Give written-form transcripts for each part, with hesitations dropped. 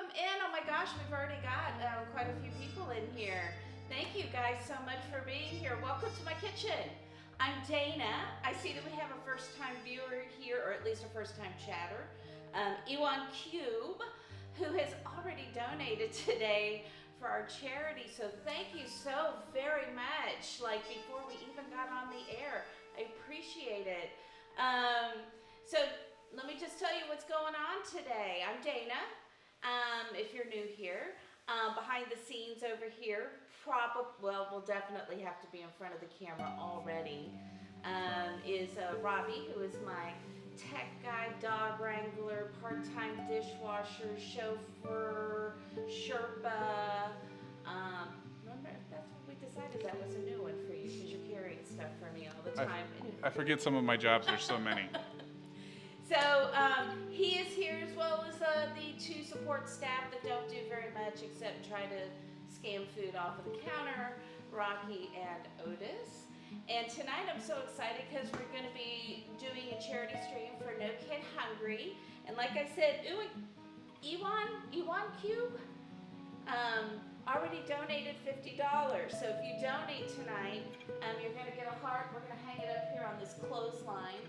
welcome in. Oh my gosh, we've already got quite a few people in here. Thank you guys so much for being here. Welcome to my kitchen. I'm Dana. I see that we have a first-time viewer here, or at least a first-time chatter. Ewan Cube, who has already donated today for our charity. So thank you so very much. Like before we even got on the air, I appreciate it. So let me just tell you what's going on today. I'm Dana. If you're new here, behind the scenes over here, we'll definitely have to be in front of the camera already, is Robbie, who is my tech guy, dog wrangler, part-time dishwasher, chauffeur, Sherpa. Remember, that's what we decided that was a new one for you because you're carrying stuff for me all the time. I forget some of my jobs, there's so many. So he is here as well as the two support staff that don't do very much except try to scan food off of the counter, Rocky and Otis. And tonight I'm so excited because we're going to be doing a charity stream for No Kid Hungry. And like I said, Ewan Cube already donated $50. So if you donate tonight, you're going to get a heart. We're going to hang it up here on this clothesline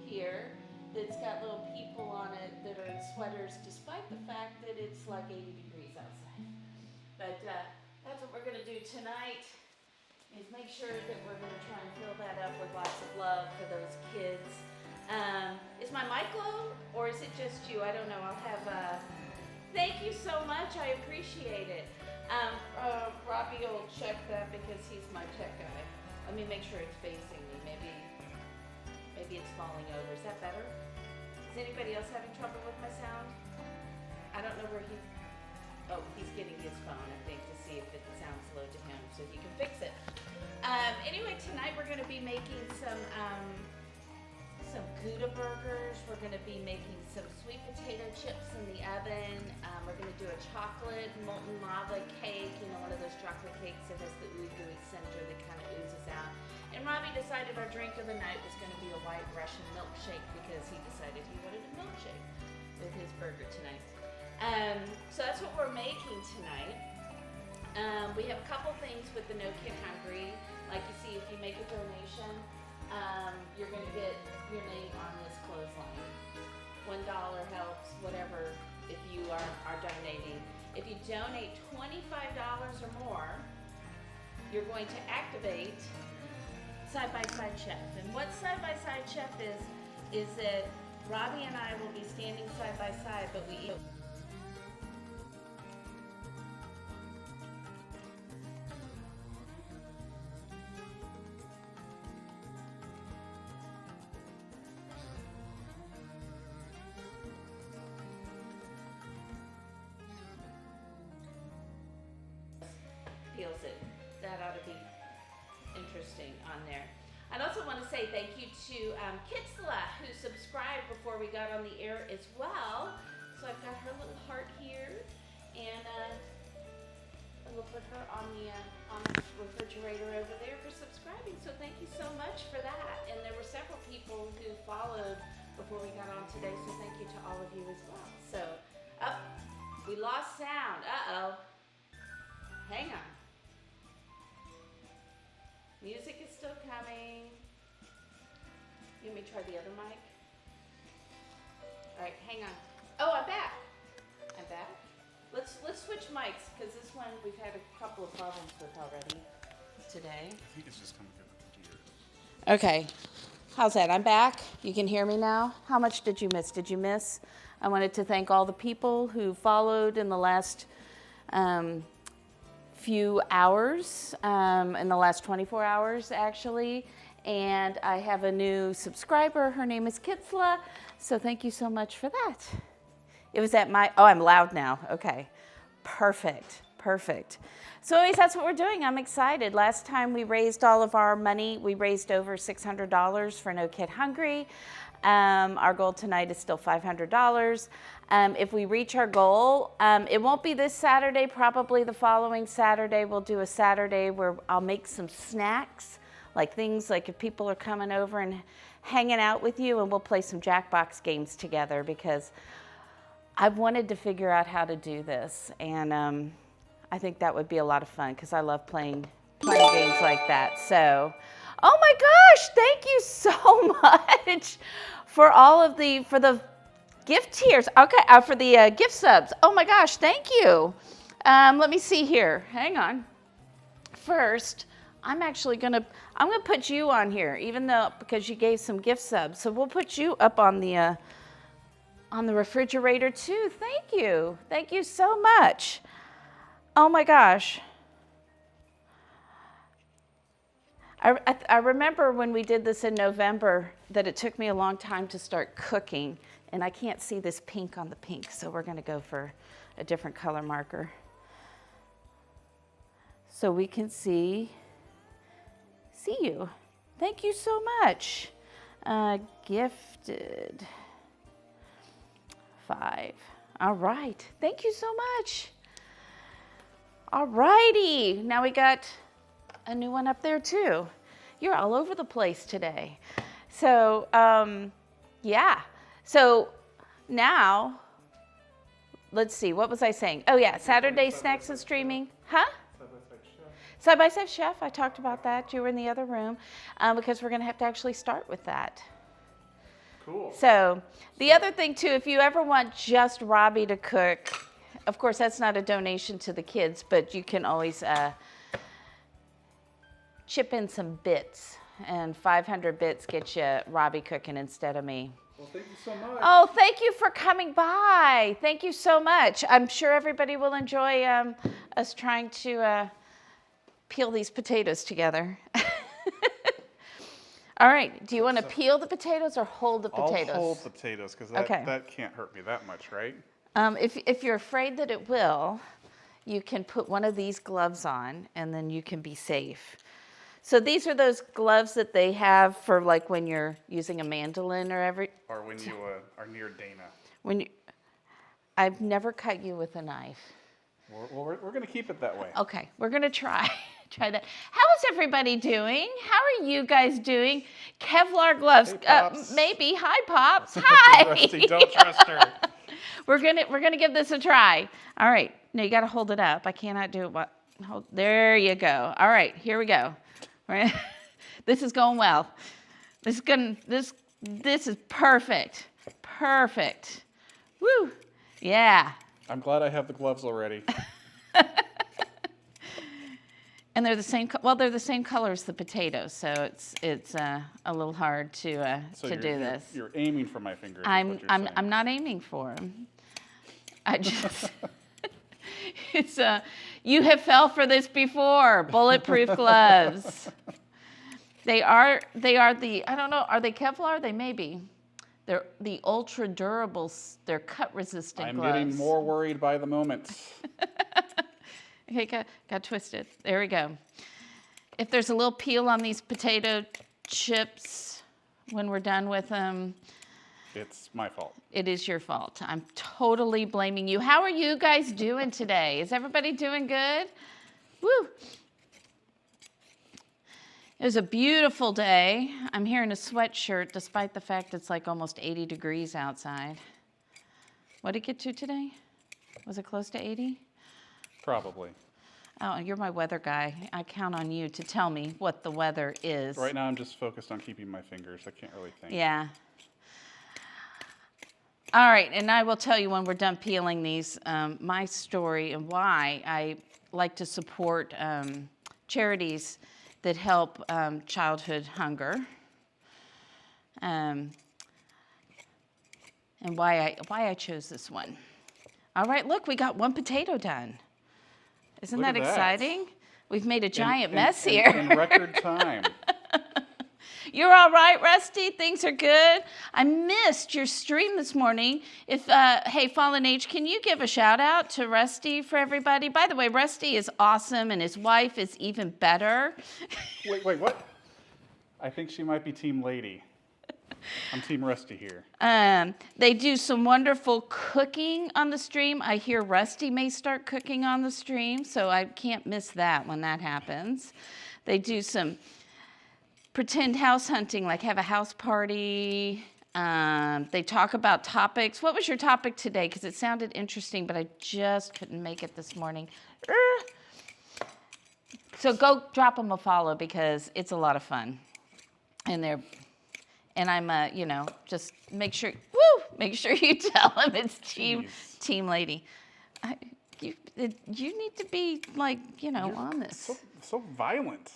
here. That's got little people on it that are in sweaters, despite the fact that it's like 80 degrees outside. But that's what we're going to do tonight, is make sure that we're going to try and fill that up with lots of love for those kids. Is my mic low, or is it just you? I don't know. I'll have, thank you so much. I appreciate it. Robbie will check that because he's my tech guy. Let me make sure it's facing me. Maybe it's falling over. Is that better? Is anybody else having trouble with my sound? I don't know where he's getting his phone, I think, to see if it sounds low to him so he can fix it. Anyway, tonight we're going to be making some Gouda burgers. We're going to be making some sweet potato chips in the oven. We're going to do a chocolate molten lava cake, one of those chocolate cakes that has the ooey center that kind of oozes out. And Robbie decided our drink of the night was going to be a white Russian milkshake because he decided he wanted a milkshake with his burger tonight. So that's what we're making tonight. We have a couple things with the No Kid Hungry. Like you see, if you make a donation, you're going to get your name on this clothesline. $1 helps, whatever, if you are donating. If you donate $25 or more, you're going to activate Side-by-Side Chef. And what Side-by-Side Chef is that Robbie and I will be standing side by side, but we eat. Feels it. That ought to be interesting on there. I'd also want to say thank you to Kitsla, who subscribed before we got on the air as well. So I've got her little heart here, and we'll put her on the refrigerator over there for subscribing. So thank you so much for that. And there were several people who followed before we got on today, so thank you to all of you as well. So, we lost sound. Uh-oh. Hang on. Music is still coming. You want me to try the other mic? All right, hang on. Oh, I'm back. I'm back. Let's switch mics because this one we've had a couple of problems with already today. I think it's just coming through the computer. Okay. How's that? I'm back. You can hear me now. How much did you miss? Did you miss? I wanted to thank all the people who followed in the last few hours, in the last 24 hours actually, and I have a new subscriber. Her name is Kitsla, so thank you so much for that. It was at I'm loud now. Okay, perfect. So anyways, that's what we're doing. I'm excited. Last time we raised all of our money. We raised over $600 for No Kid Hungry. Our goal tonight is still $500. If we reach our goal, it won't be this Saturday, probably the following Saturday. We'll do a Saturday where I'll make some snacks, like things like if people are coming over and hanging out with you, and we'll play some Jackbox games together because I've wanted to figure out how to do this, and I think that would be a lot of fun because I love playing games like that. So, oh my gosh, thank you so much for the gift tiers. Okay, for the gift subs. Oh my gosh, thank you. Let me see here. Hang on. First, I'm gonna put you on here, even though because you gave some gift subs. So we'll put you up on the refrigerator too. Thank you so much. Oh my gosh. I remember when we did this in November that it took me a long time to start cooking, and I can't see this pink on the pink, so we're gonna go for a different color marker. So we can see you. Thank you so much. Gifted 5. All right, thank you so much. All righty, now we got a new one up there too. You're all over the place today. So, yeah. So now, let's see, what was I saying? Oh yeah, Saturday Snacks and Streaming. Huh? Side by Side Chef, I talked about that. You were in the other room because we're gonna have to actually start with that. Cool. So the other thing too, if you ever want just Robbie to cook, of course that's not a donation to the kids, but you can always chip in some bits, and 500 bits get you Robbie cooking instead of me. Well, thank you so much. Oh, thank you for coming by. Thank you so much. I'm sure everybody will enjoy us trying to peel these potatoes together. All right, do you want to peel the potatoes or hold the potatoes? I'll hold potatoes because that can't hurt me that much, right? If you're afraid that it will, you can put one of these gloves on and then you can be safe. So these are those gloves that they have for like when you're using a mandolin or when you are near Dana. I've never cut you with a knife. Well, we're going to keep it that way. Okay, we're going to try that. How is everybody doing? How are you guys doing? Kevlar gloves, hey, Pops. maybe. Hi, Pops. Hi. Rusty, don't trust her. We're gonna give this a try. All right. No, you got to hold it up. I cannot do it. There you go. All right, here we go. Right. This is going well. This is perfect. Perfect. Woo. Yeah. I'm glad I have the gloves already. And they're the same. Well, they're the same color as the potatoes, so it's a little hard to do this. You're aiming for my fingers. I'm not aiming for them. I just it's you have fell for this before. Bulletproof gloves. They are the I don't know. Are they Kevlar? They may be. They're the ultra durable. They're cut resistant gloves. I'm getting more worried by the moment. Okay, got twisted. There we go. If there's a little peel on these potato chips when we're done with them, it's my fault. It is your fault. I'm totally blaming you. How are you guys doing today? Is everybody doing good? Woo! It was a beautiful day. I'm here in a sweatshirt despite the fact it's like almost 80 degrees outside. What did it get to today? Was it close to 80? Probably. Oh, you're my weather guy. I count on you to tell me what the weather is. Right now I'm just focused on keeping my fingers. I can't really think. Yeah. All right, and I will tell you when we're done peeling these, my story and why I like to support charities that help childhood hunger, and why I chose this one. All right, look, we got one potato done. Isn't that exciting? We've made a giant mess here. In record time. You're all right, Rusty? Things are good? I missed your stream this morning. Hey, Fallen Age, can you give a shout out to Rusty for everybody? By the way, Rusty is awesome and his wife is even better. Wait, what? I think she might be Team Lady. I'm Team Rusty here. They do some wonderful cooking on the stream. I hear Rusty may start cooking on the stream, so I can't miss that when that happens. They do some pretend house hunting, like have a house party. They talk about topics. What was your topic today? Because it sounded interesting, but I just couldn't make it this morning. So go drop them a follow because it's a lot of fun. And I'm, just make sure you tell them it's Team Lady. You need to be You're on this. So violent.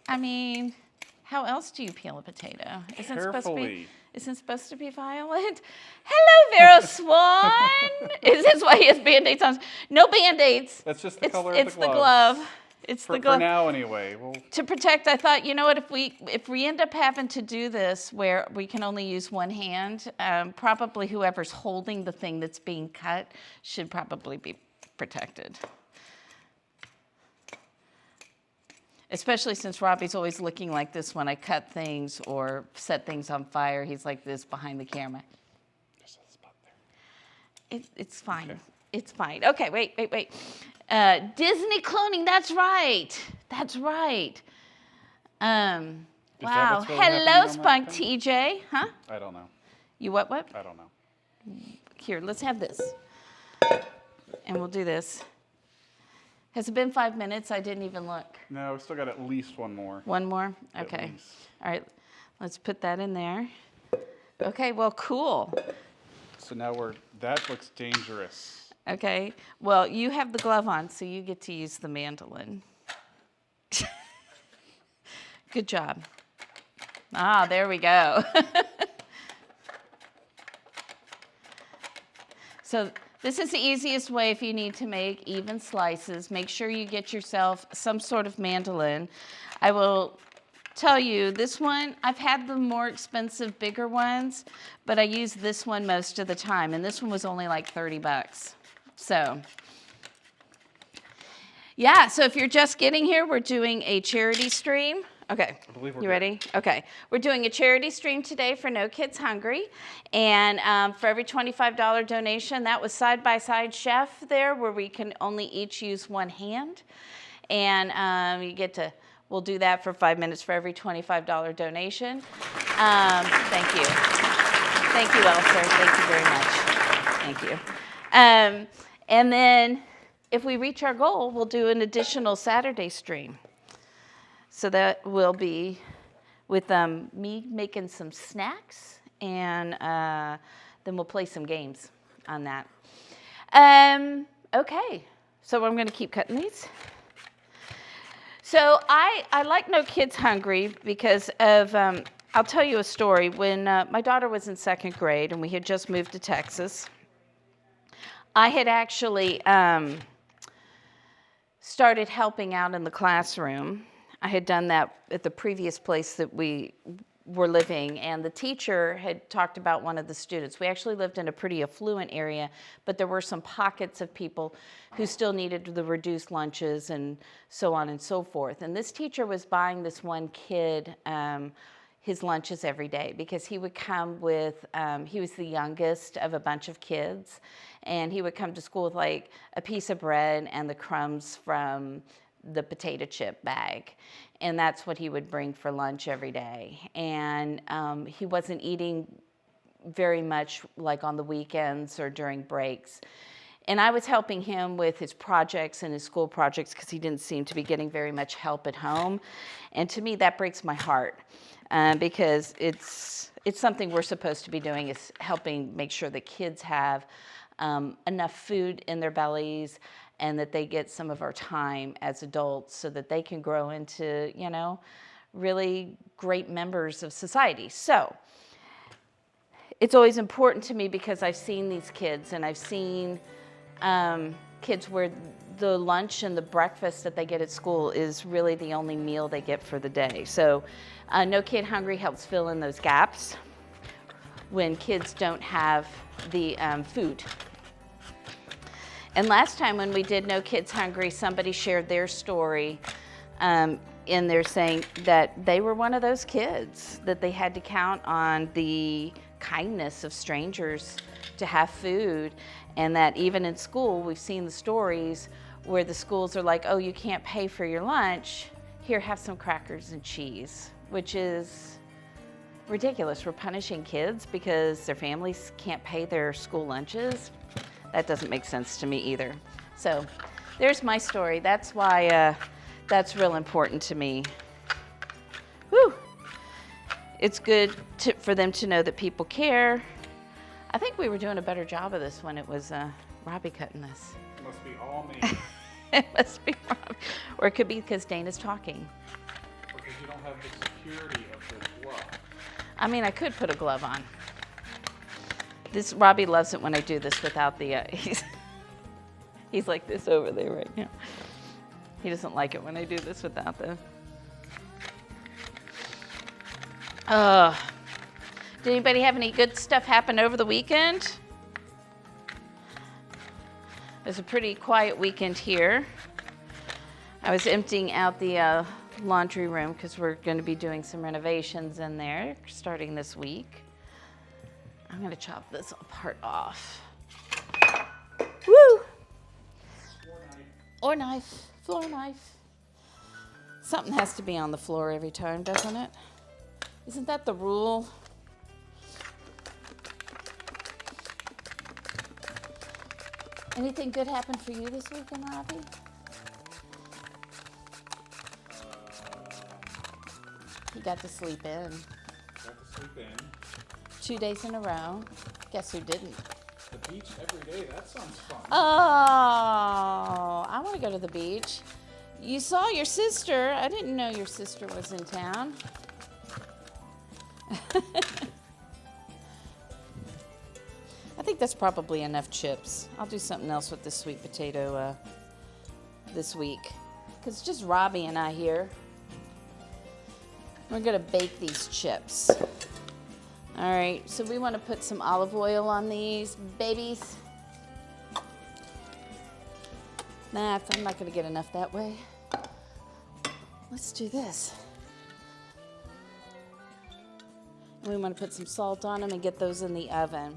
I mean, how else do you peel a potato? Carefully. Isn't supposed to be violent? Hello, Vero Swan. Is this why he has Band-Aids on? No Band-Aids. That's just the color of the glove. It's the glove. It's the glove. For now, anyway. To protect, I thought, you know what? If we end up having to do this where we can only use one hand, probably whoever's holding the thing that's being cut should probably be protected. Especially since Robbie's always looking like this when I cut things or set things on fire. He's like this behind the camera. There's a spot there. It's fine. Okay. It's fine. Okay, wait. Disney cloning. That's right. Wow. What's really Hello, happening Spunk on that TJ. Huh? I don't know. You what? I don't know. Here, let's have this. And we'll do this. Has it been 5 minutes? I didn't even look. No, we still got at least one more. One more? At Okay. least. All right. Let's put that in there. Okay, well, cool. So now that looks dangerous. Okay. Well, you have the glove on, so you get to use the mandolin. Good job. Ah, there we go. So this is the easiest way if you need to make even slices. Make sure you get yourself some sort of mandolin. I will tell you, this one, I've had the more expensive, bigger ones, but I use this one most of the time, and this one was only like $30. So, yeah, so if you're just getting here, we're doing a charity stream. Okay, I believe we're you good. ready? Okay, we're doing a charity stream today for No Kids Hungry, and for every $25 donation, that was side-by-side chef there, where we can only each use one hand, and you get to, we'll do that for 5 minutes for every $25 donation. Thank you. Thank you, Elsa. Thank you very much. Thank you. And then if we reach our goal, we'll do an additional Saturday stream. So that will be with me making some snacks, and then we'll play some games on that. Okay, so I'm going to keep cutting these. So I like No Kids Hungry because of, I'll tell you a story. When my daughter was in 2nd grade and we had just moved to Texas, I had actually started helping out in the classroom. I had done that at the previous place that we were living, and the teacher had talked about one of the students. We actually lived in a pretty affluent area, but there were some pockets of people who still needed the reduced lunches and so on and so forth. And this teacher was buying this one kid his lunches every day because he would come with, he was the youngest of a bunch of kids, and he would come to school with like a piece of bread and the crumbs from the potato chip bag, and that's what he would bring for lunch every day. And he wasn't eating very much like on the weekends or during breaks. And I was helping him with his projects and his school projects because he didn't seem to be getting very much help at home. And to me, that breaks my heart because it's something we're supposed to be doing, is helping make sure that kids have enough food in their bellies, and that they get some of our time as adults so that they can grow into, really great members of society. So it's always important to me because I've seen these kids, and I've seen kids where the lunch and the breakfast that they get at school is really the only meal they get for the day. So No Kid Hungry helps fill in those gaps when kids don't have the food. And last time when we did No Kids Hungry, somebody shared their story in there saying that they were one of those kids, that they had to count on the kindness of strangers to have food, and that even in school, we've seen the stories where the schools are like, oh, you can't pay for your lunch, here, have some crackers and cheese, which is ridiculous. We're punishing kids because their families can't pay their school lunches. That doesn't make sense to me either. So there's my story. That's why that's real important to me. Whew. It's good for them to know that people care. I think we were doing a better job of this when it was Robbie cutting this. It must be all me. It must be Robbie. Or it could be because Dana's talking. Or because you don't have the security of the glove. I mean, I could put a glove on. Robbie loves it when I do this without the, he's like this over there right now. He doesn't like it when I do this without the. Did anybody have any good stuff happen over the weekend? It was a pretty quiet weekend here. I was emptying out the laundry room because we're going to be doing some renovations in there starting this week. I'm going to chop this part off. Woo! Or knife. Floor knife. Something has to be on the floor every time, doesn't it? Isn't that the rule? Anything good happened for you this weekend, Robbie? He got to sleep in. Got to sleep in. 2 days in a row. Guess who didn't? The beach every day, that sounds fun. Oh, I want to go to the beach. You saw your sister. I didn't know your sister was in town. I think that's probably enough chips. I'll do something else with this sweet potato this week. Because it's just Robbie and I here. We're going to bake these chips. All right, so we want to put some olive oil on these babies. Nah, I'm not going to get enough that way. Let's do this. And we want to put some salt on them and get those in the oven.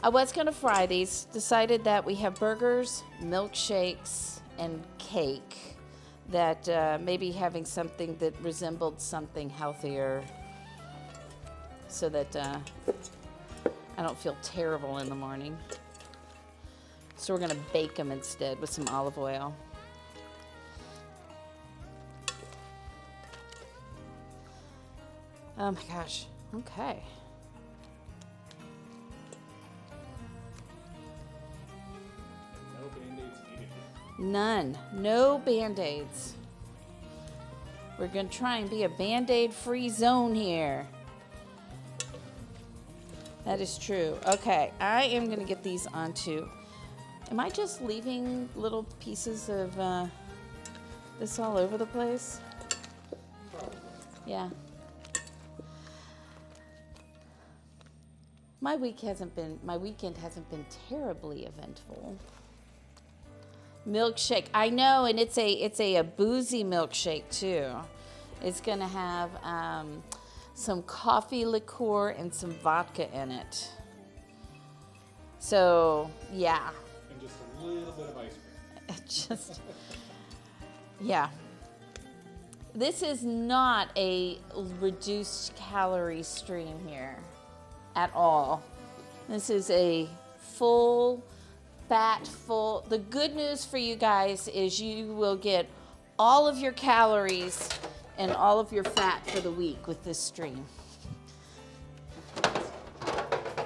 I was going to fry these. Decided that we have burgers, milkshakes, and cake. That maybe having something that resembled something healthier so that I don't feel terrible in the morning. So we're going to bake them instead with some olive oil. Oh my gosh. Okay. No Band-Aids needed here. None. No Band-Aids. We're going to try and be a Band-Aid free zone here. That is true. Okay, I am going to get these onto. Am I just leaving little pieces of this all over the place? Probably. Yeah. My weekend hasn't been terribly eventful. Milkshake, I know, and it's a boozy milkshake too. It's gonna have some coffee liqueur and some vodka in it. So yeah. And just a little bit of ice cream. Just yeah. This is not a reduced calorie stream here at all. This is a full fat, full. The good news for you guys is you will get all of your calories and all of your fat for the week with this stream.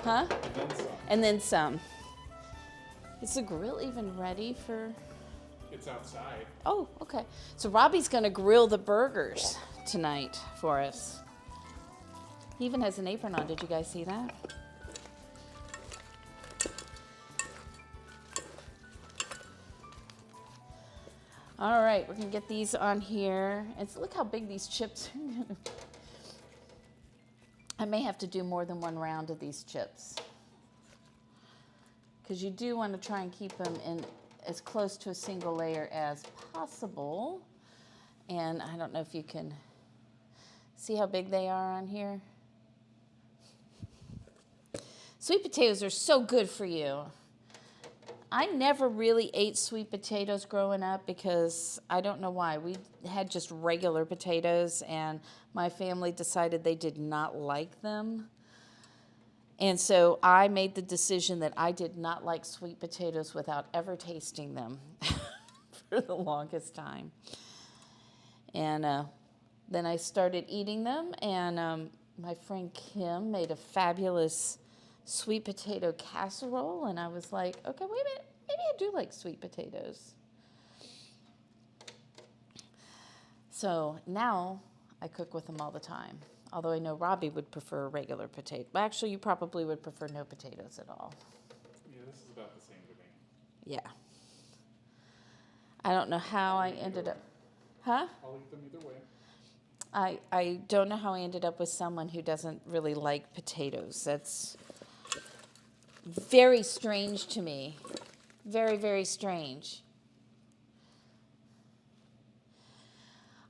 Huh? And then some. And then some. Is the grill even ready for? It's outside. Oh, okay. So Robbie's gonna grill the burgers tonight for us. He even has an apron on. Did you guys see that? All right, we're gonna get these on here. And look how big these chips are. I may have to do more than one round of these chips. Because you do want to try and keep them in as close to a single layer as possible. And I don't know if you can see how big they are on here. Sweet potatoes are so good for you. I never really ate sweet potatoes growing up because I don't know why. We had just regular potatoes, and my family decided they did not like them. And so I made the decision that I did not like sweet potatoes without ever tasting them for the longest time. And then I started eating them, and my friend Kim made a fabulous sweet potato casserole, and I was like, okay, wait a minute, maybe I do like sweet potatoes. So now I cook with them all the time, although I know Robbie would prefer a regular potato. Actually, you probably would prefer no potatoes at all. Yeah, this is about the same to me. Yeah. I don't know how I ended up... Huh? I'll eat them either way. I don't know how I ended up with someone who doesn't really like potatoes. That's very strange to me. Very, very strange.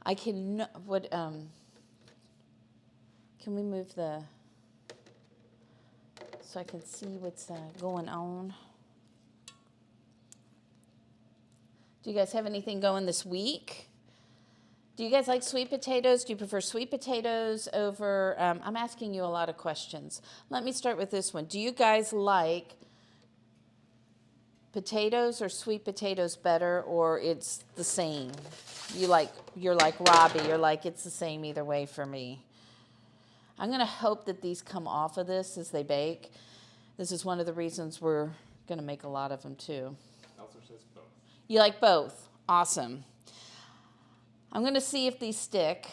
I can can we move the so I can see what's going on? Do you guys have anything going this week? Do you guys like sweet potatoes? Do you prefer sweet potatoes over, I'm asking you a lot of questions. Let me start with this one. Do you guys like potatoes or sweet potatoes better, or it's the same? You're like Robbie, you're like, it's the same either way for me. I'm gonna hope that these come off of this as they bake. This is one of the reasons we're gonna make a lot of them too. Also says both. You like both? Awesome. I'm going to see if these stick,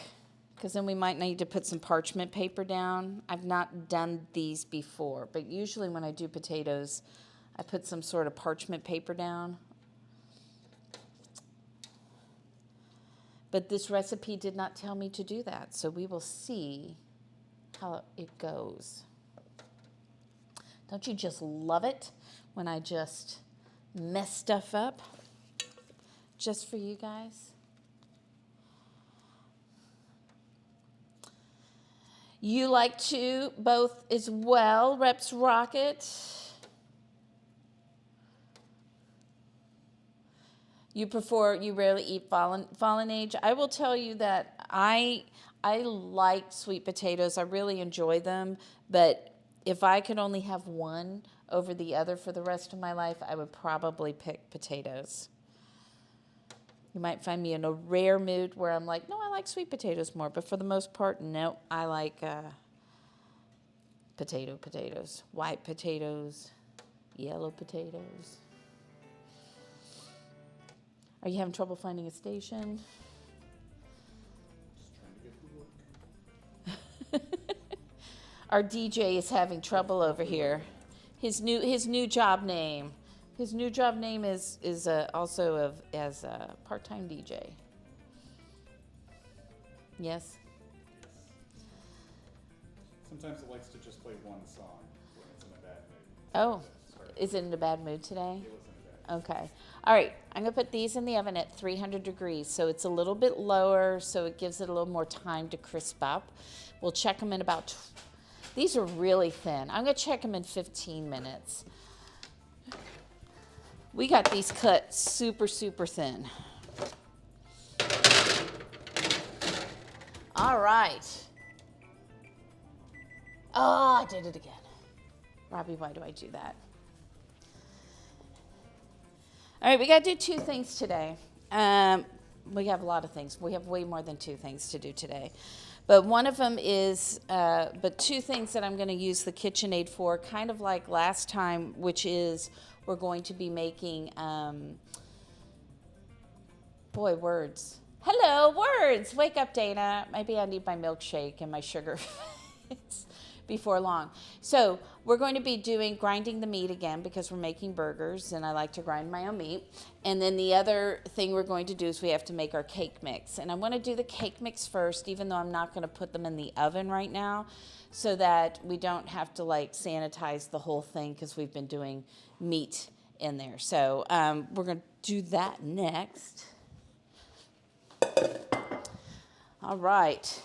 because then we might need to put some parchment paper down. I've not done these before, but usually when I do potatoes, I put some sort of parchment paper down. But this recipe did not tell me to do that, so we will see how it goes. Don't you just love it when I just mess stuff up just for you guys? You like to both as well, Reps Rocket. You rarely eat fallen age. I will tell you that I like sweet potatoes. I really enjoy them, but if I could only have one over the other for the rest of my life, I would probably pick potatoes. You might find me in a rare mood where I'm like, no, I like sweet potatoes more. But for the most part, no, I like potatoes. White potatoes, yellow potatoes. Are you having trouble finding a station? Just trying to get to work. Our DJ is having trouble over here. His new job name. His new job name is also as a part-time DJ. Yes? Sometimes it likes to just play one song when it's in a bad mood. Oh, is it in a bad mood today? It was in a bad mood. Okay. All right. I'm going to put these in the oven at 300 degrees. So it's a little bit lower, so it gives it a little more time to crisp up. We'll check them in about... These are really thin. I'm going to check them in 15 minutes. We got these cut super, super thin. All right. Oh, I did it again. Robbie, why do I do that? All right, we got to do two things today. We have a lot of things. We have way more than two things to do today. But one of them is, but two things that I'm going to use the KitchenAid for, kind of like last time, which is we're going to be making, words. Hello, words. Wake up, Dana. Maybe I need my milkshake and my sugar before long. So we're going to be grinding the meat again because we're making burgers and I like to grind my own meat. And then the other thing we're going to do is we have to make our cake mix. And I want to do the cake mix first, even though I'm not going to put them in the oven right now, so that we don't have to like sanitize the whole thing because we've been doing meat in there. So we're going to do that next. All right.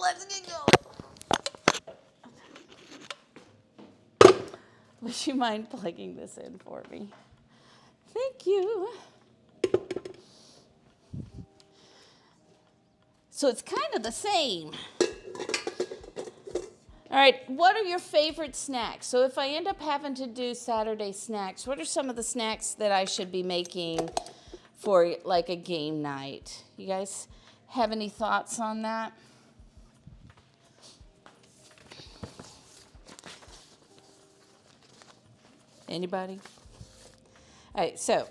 Let's get going. Would you mind plugging this in for me? Thank you. So it's kind of the same. All right, what are your favorite snacks? So if I end up having to do Saturday snacks, what are some of the snacks that I should be making for like a game night? You guys have any thoughts on that? Anybody? All right, so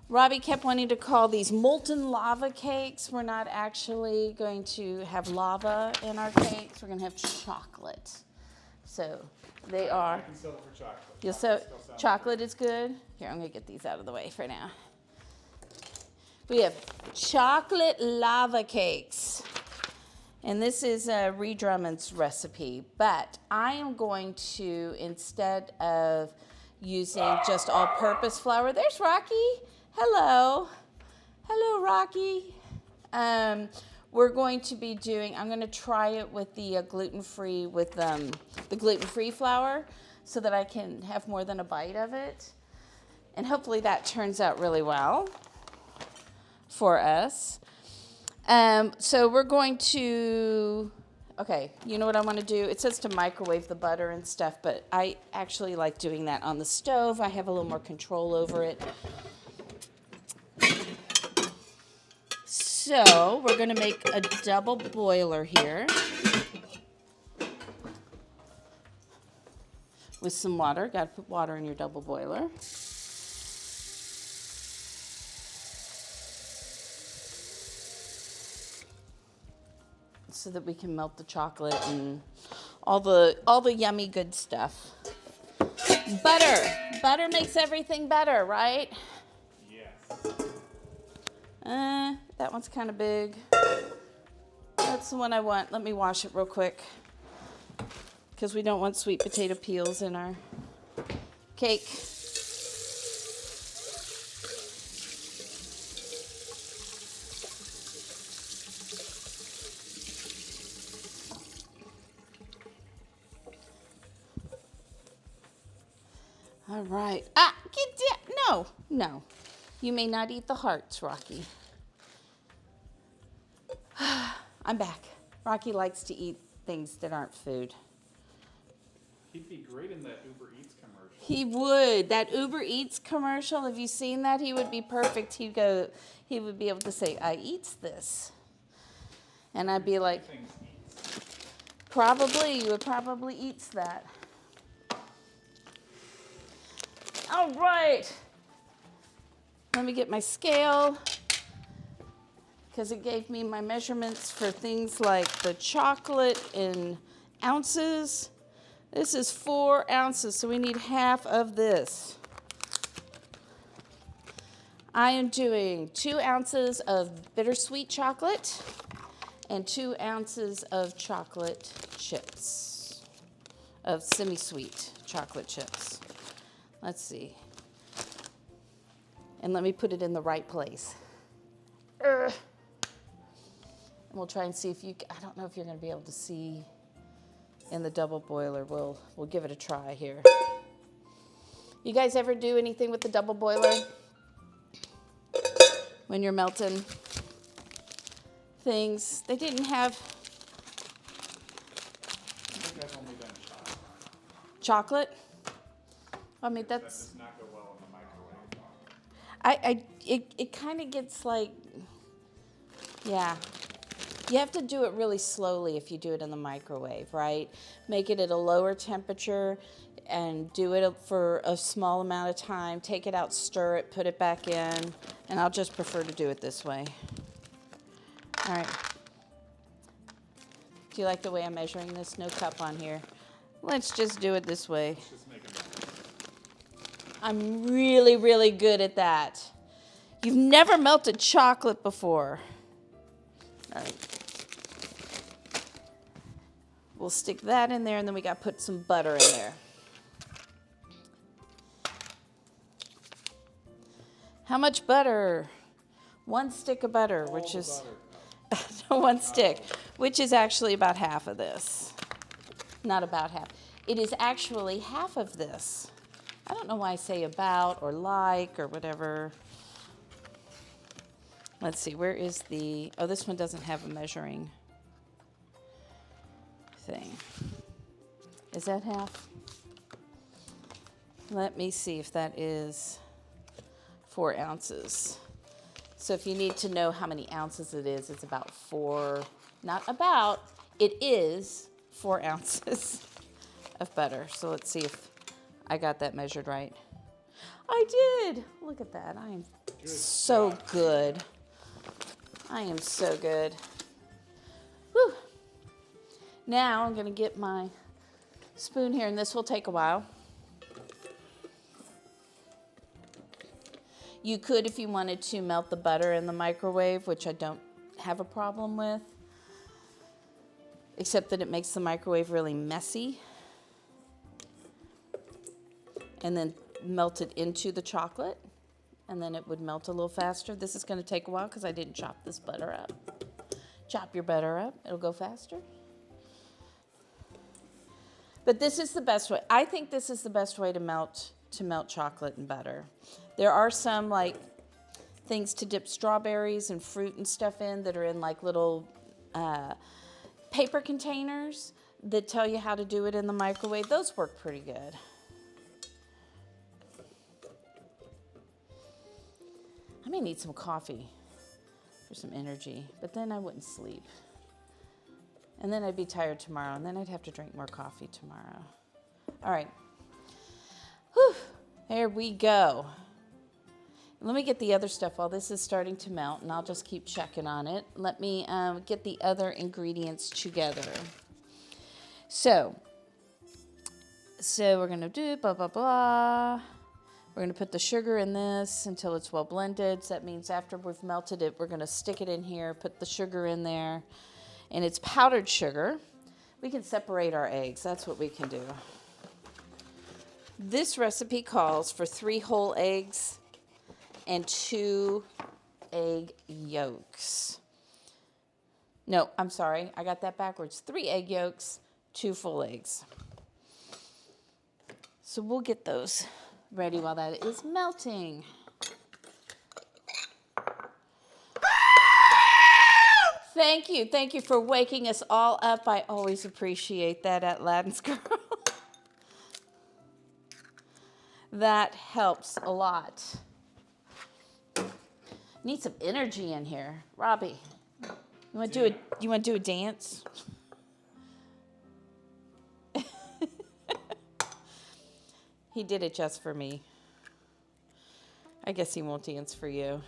Robbie kept wanting to call these molten lava cakes. We're not actually going to have lava in our cakes. We're going to have chocolate. So they are. I can sell it for chocolate. You'll sell chocolate is good. Here, I'm going to get these out of the way for now. We have chocolate lava cakes. And this is Ree Drummond's recipe. But I am going to, instead of using just all-purpose flour, there's Rocky. Hello. Hello, Rocky. We're going to be doing, I'm going to try it with the gluten-free, with the gluten-free flour so that I can have more than a bite of it. And hopefully that turns out really well for us. So we're going to, okay, you know what I want to do? It says to microwave the butter and stuff, but I actually like doing that on the stove. I have a little more control over it. So we're going to make a double boiler here with some water. Got to put water in your double boiler. So that we can melt the chocolate and all the yummy good stuff. Butter makes everything better, right? Yes. That one's kind of big. That's the one I want. Let me wash it real quick because we don't want sweet potato peels in our cake. All right. Ah, get down. No. You may not eat the hearts, Rocky. I'm back. Rocky likes to eat things that aren't food. He'd be great in that Uber Eats commercial. He would. That Uber Eats commercial, have you seen that? He would be perfect. He would be able to say, I eats this. And I'd be like, probably, you would probably eats that. All right. Let me get my scale because it gave me my measurements for things like the chocolate in ounces. This is 4 ounces, so we need half of this. I am doing 2 ounces of bittersweet chocolate and 2 ounces of chocolate chips, of semi-sweet chocolate chips. Let's see. And let me put it in the right place. And we'll try and see if you, I don't know if you're going to be able to see in the double boiler. We'll give it a try here. You guys ever do anything with the double boiler when you're melting things? They didn't have chocolate. I mean, that does not go well in the microwave. It kind of gets like, yeah. You have to do it really slowly if you do it in the microwave, right? Make it at a lower temperature and do it for a small amount of time. Take it out, stir it, put it back in, and I'll just prefer to do it this way. All right. Do you like the way I'm measuring this? No cup on here. Let's just do it this way. I'm really, really good at that. You've never melted chocolate before. All right. We'll stick that in there, and then we got to put some butter in there. How much butter? 1 stick of butter, which is 1 stick, which is actually about half of this. Not about half. It is actually half of this. I don't know why I say about or like or whatever. Let's see, where is the, oh, this one doesn't have a measuring thing. Is that half? Let me see if that is 4 ounces. So if you need to know how many ounces it is, it's about 4, not about, it is 4 ounces of butter. So let's see if I got that measured right. I did. Look at that. I am so good. I am so good. Whew. Now I'm going to get my spoon here, and this will take a while. You could, if you wanted to, melt the butter in the microwave, which I don't have a problem with, except that it makes the microwave really messy. And then melt it into the chocolate, and then it would melt a little faster. This is going to take a while because I didn't chop this butter up. Chop your butter up. It'll go faster. But this is the best way. I think this is the best way to melt chocolate and butter. There are some like things to dip strawberries and fruit and stuff in that are in like little paper containers that tell you how to do it in the microwave. Those work pretty good. I may need some coffee for some energy, but then I wouldn't sleep. And then I'd be tired tomorrow, and then I'd have to drink more coffee tomorrow. All right. Whew. There we go. Let me get the other stuff while this is starting to melt, and I'll just keep checking on it. Let me get the other ingredients together. So we're going to do blah, blah, blah. We're going to put the sugar in this until it's well blended. So that means after we've melted it, we're going to stick it in here, put the sugar in there. And it's powdered sugar. We can separate our eggs. That's what we can do. This recipe calls for 3 whole eggs and 2 egg yolks. No, I'm sorry. I got that backwards. 3 egg yolks, 2 full eggs. So we'll get those ready while that is melting. Thank you for waking us all up. I always appreciate that at Aladdin's Girl. That helps a lot. Need some energy in here. Robbie, you want to do a dance? He did it just for me. I guess he won't dance for you.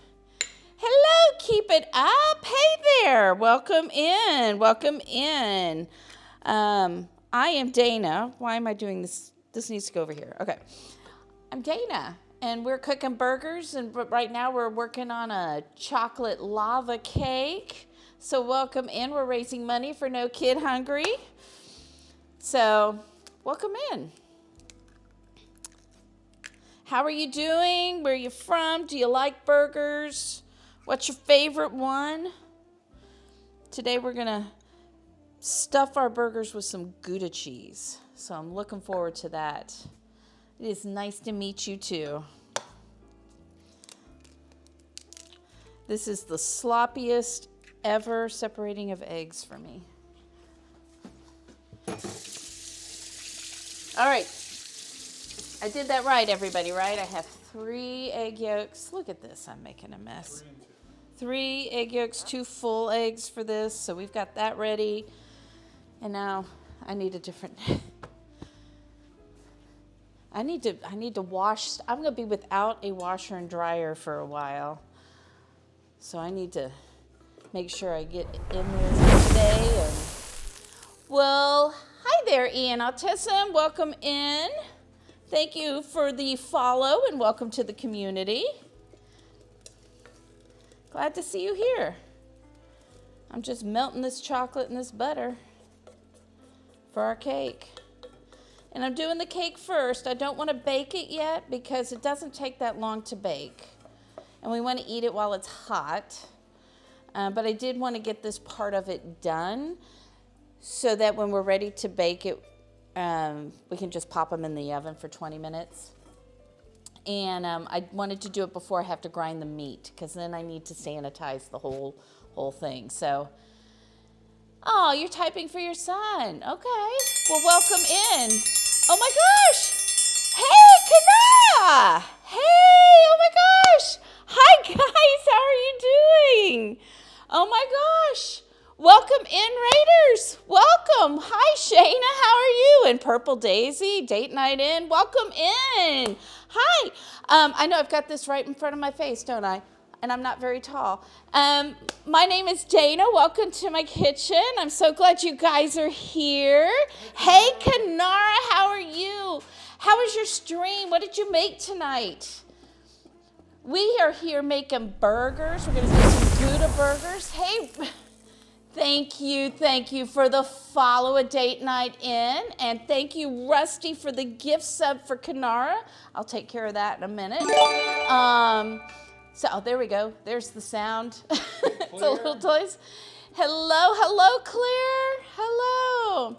Hello, keep it up. Hey there. Welcome in. Welcome in. I am Dana. Why am I doing this? This needs to go over here. Okay. I'm Dana, and we're cooking burgers, and right now we're working on a chocolate lava cake. So welcome in. We're raising money for No Kid Hungry. So welcome in. How are you doing? Where are you from? Do you like burgers? What's your favorite one? Today we're going to stuff our burgers with some Gouda cheese. So I'm looking forward to that. It is nice to meet you too. This is the sloppiest ever separating of eggs for me. All right. I did that right, everybody, right? I have 3 egg yolks. Look at this. I'm making a mess. 3 egg yolks, 2 full eggs for this. So we've got that ready. And now I need a different... I need to wash. I'm going to be without a washer and dryer for a while. So I need to make sure I get in there today. And well, hi there, Ian Autism. Welcome in. Thank you for the follow and welcome to the community. Glad to see you here. I'm just melting this chocolate and this butter for our cake. And I'm doing the cake first. I don't want to bake it yet because it doesn't take that long to bake. And we want to eat it while it's hot. But I did want to get this part of it done so that when we're ready to bake it, We can just pop them in the oven for 20 minutes. And I wanted to do it before I have to grind the meat, because then I need to sanitize the whole thing. So, oh, you're typing for your son. Okay. Well, welcome in. Oh my gosh. Hey, Kanara. Hey, oh my gosh. Hi, guys. How are you doing? Oh my gosh. Welcome in, Raiders. Welcome. Hi, Shayna. How are you? And Purple Daisy, Date Night In. Welcome in. Hi. I know I've got this right in front of my face, don't I? And I'm not very tall. My name is Dana. Welcome to my kitchen. I'm so glad you guys are here. Hey, Kanara, how are you? How was your stream? What did you make tonight? We are here making burgers. We're going to do some Gouda burgers. Hey, thank you for the follow a Date Night In. And thank you, Rusty, for the gift sub for Kanara. I'll take care of that in a minute. So there we go. There's the sound. It's a little toys. Hello, Claire. Hello.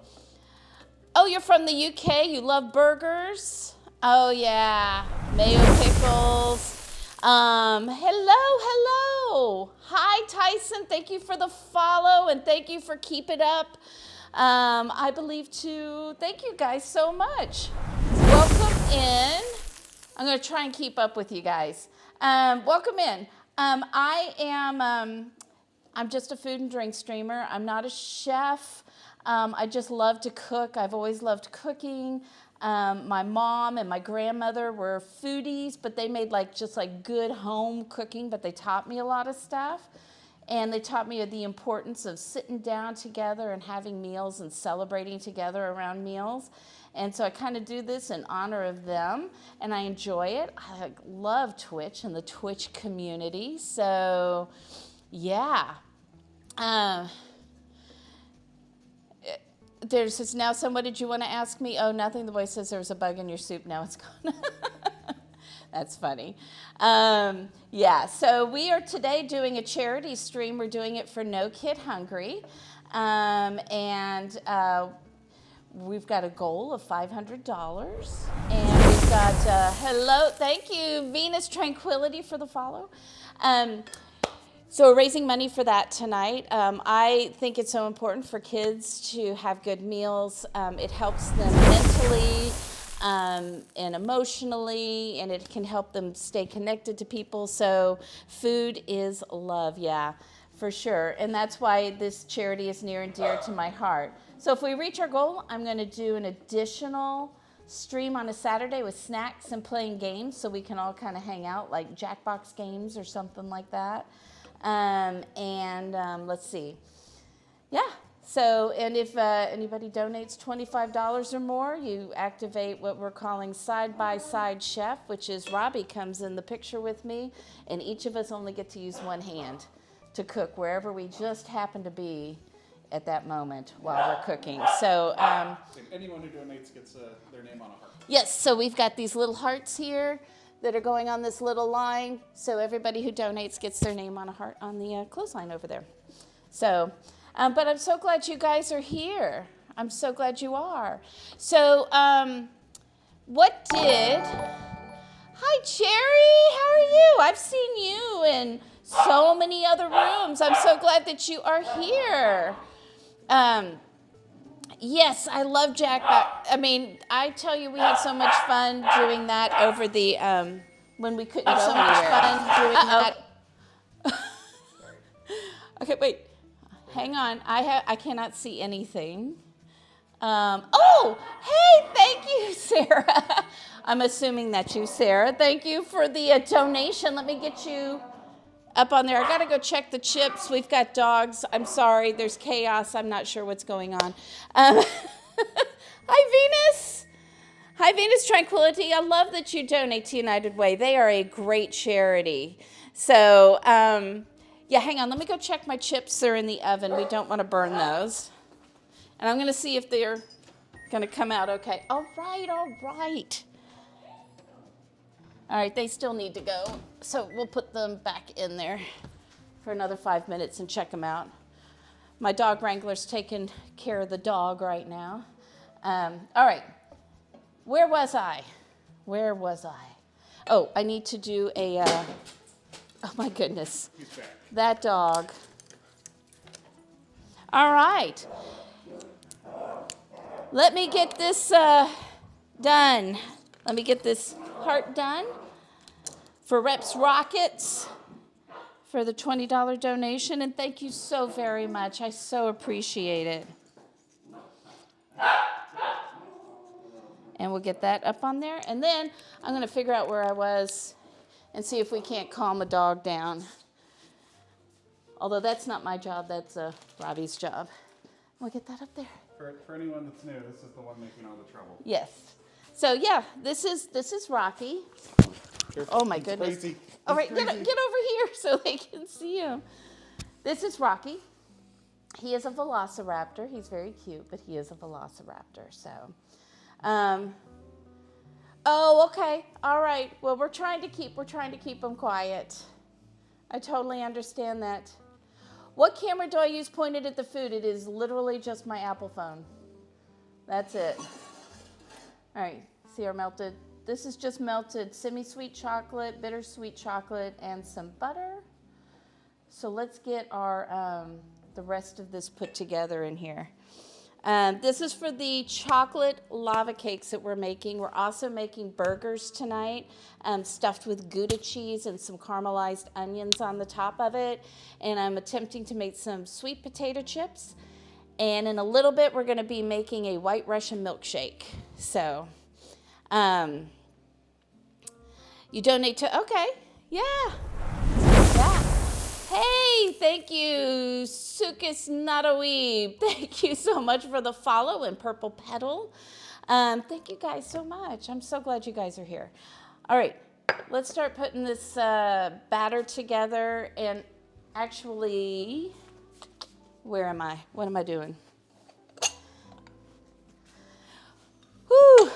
Oh, you're from the UK. You love burgers. Oh yeah, mayo pickles. Hello. Hi, Tyson. Thank you for the follow and thank you for keep it up. I believe too. Thank you guys so much. Welcome in. I'm going to try and keep up with you guys. Welcome in. I'm just a food and drink streamer. I'm not a chef. I just love to cook. I've always loved cooking. My mom and my grandmother were foodies, but they made just good home cooking, but they taught me a lot of stuff. And they taught me the importance of sitting down together and having meals and celebrating together around meals. And so I kind of do this in honor of them, and I enjoy it. I love Twitch and the Twitch community. So, yeah. There's now someone, did you want to ask me? Oh, nothing. The boy says there was a bug in your soup. Now it's gone. That's funny. Yeah, so we are today doing a charity stream. We're doing it for No Kid Hungry. We've got a goal of $500. And we've got, hello, thank you, Venus Tranquility for the follow. So we're raising money for that tonight. I think it's so important for kids to have good meals. It helps them mentally and emotionally, and it can help them stay connected to people. So food is love, yeah, for sure. And that's why this charity is near and dear to my heart. So if we reach our goal, I'm going to do an additional stream on a Saturday with snacks and playing games so we can all kind of hang out, like Jackbox games or something like that. Let's see. Yeah. So, and if anybody donates $25 or more, you activate what we're calling side-by-side chef, which is Robbie comes in the picture with me, and each of us only get to use one hand to cook wherever we just happen to be at that moment while we're cooking. So anyone who donates gets their name on a heart. Yes, so we've got these little hearts here that are going on this little line. So everybody who donates gets their name on a heart on the clothesline over there. So, but I'm so glad you guys are here. I'm so glad you are. So, Hi, Cherry, how are you? I've seen you in so many other rooms. I'm so glad that you are here. Yes, I love Jackbox. I mean, I tell you, we had so much fun doing that over the, when we couldn't go anywhere. So much fun doing that. Okay, wait. Hang on. I cannot see anything. Hey, thank you, Sarah. I'm assuming that's you, Sarah. Thank you for the donation. Let me get you up on there. I got to go check the chips. We've got dogs. I'm sorry. There's chaos. I'm not sure what's going on. Hi, Venus. Hi, Venus Tranquility. I love that you donate to United Way. They are a great charity. So, yeah, hang on. Let me go check my chips. They're in the oven. We don't want to burn those. And I'm going to see if they're going to come out okay. All right. All right, they still need to go. So we'll put them back in there for another 5 minutes and check them out. My dog wrangler's taking care of the dog right now. All right. Where was I? Oh, I need to do a, oh my goodness. He's back. That dog. All right. Let me get this done. Let me get this heart done for Reps Rockets for the $20 donation. And thank you so very much. I so appreciate it. And we'll get that up on there. And then I'm going to figure out where I was and see if we can't calm the dog down. Although that's not my job, that's Robbie's job. We'll get that up there. For anyone that's new, this is the one making all the trouble. Yes. So yeah, this is Rocky. Careful. Oh my He's goodness. Crazy. All right, He's get over crazy. here so they can see him. This is Rocky. He is a velociraptor. He's very cute, but he is a velociraptor. So, oh, okay, all right. Well, we're trying to keep him quiet. I totally understand that. What camera do I use pointed at the food? It is literally just my Apple phone. That's it. All right, see our melted. This is just melted semi-sweet chocolate, bittersweet chocolate, and some butter. So let's get our the rest of this put together in here. This is for the chocolate lava cakes that we're making. We're also making burgers tonight, stuffed with Gouda cheese and some caramelized onions on the top of it. And I'm attempting to make some sweet potato chips. And in a little bit, we're going to be making a white Russian milkshake. So, you donate to, okay, yeah. Hey, thank you, Sukis Nadaweeb. Thank you so much for the follow and Purple Petal. Thank you guys so much. I'm so glad you guys are here. All right, let's start putting this batter together. And actually, where am I? What am I doing? Whew.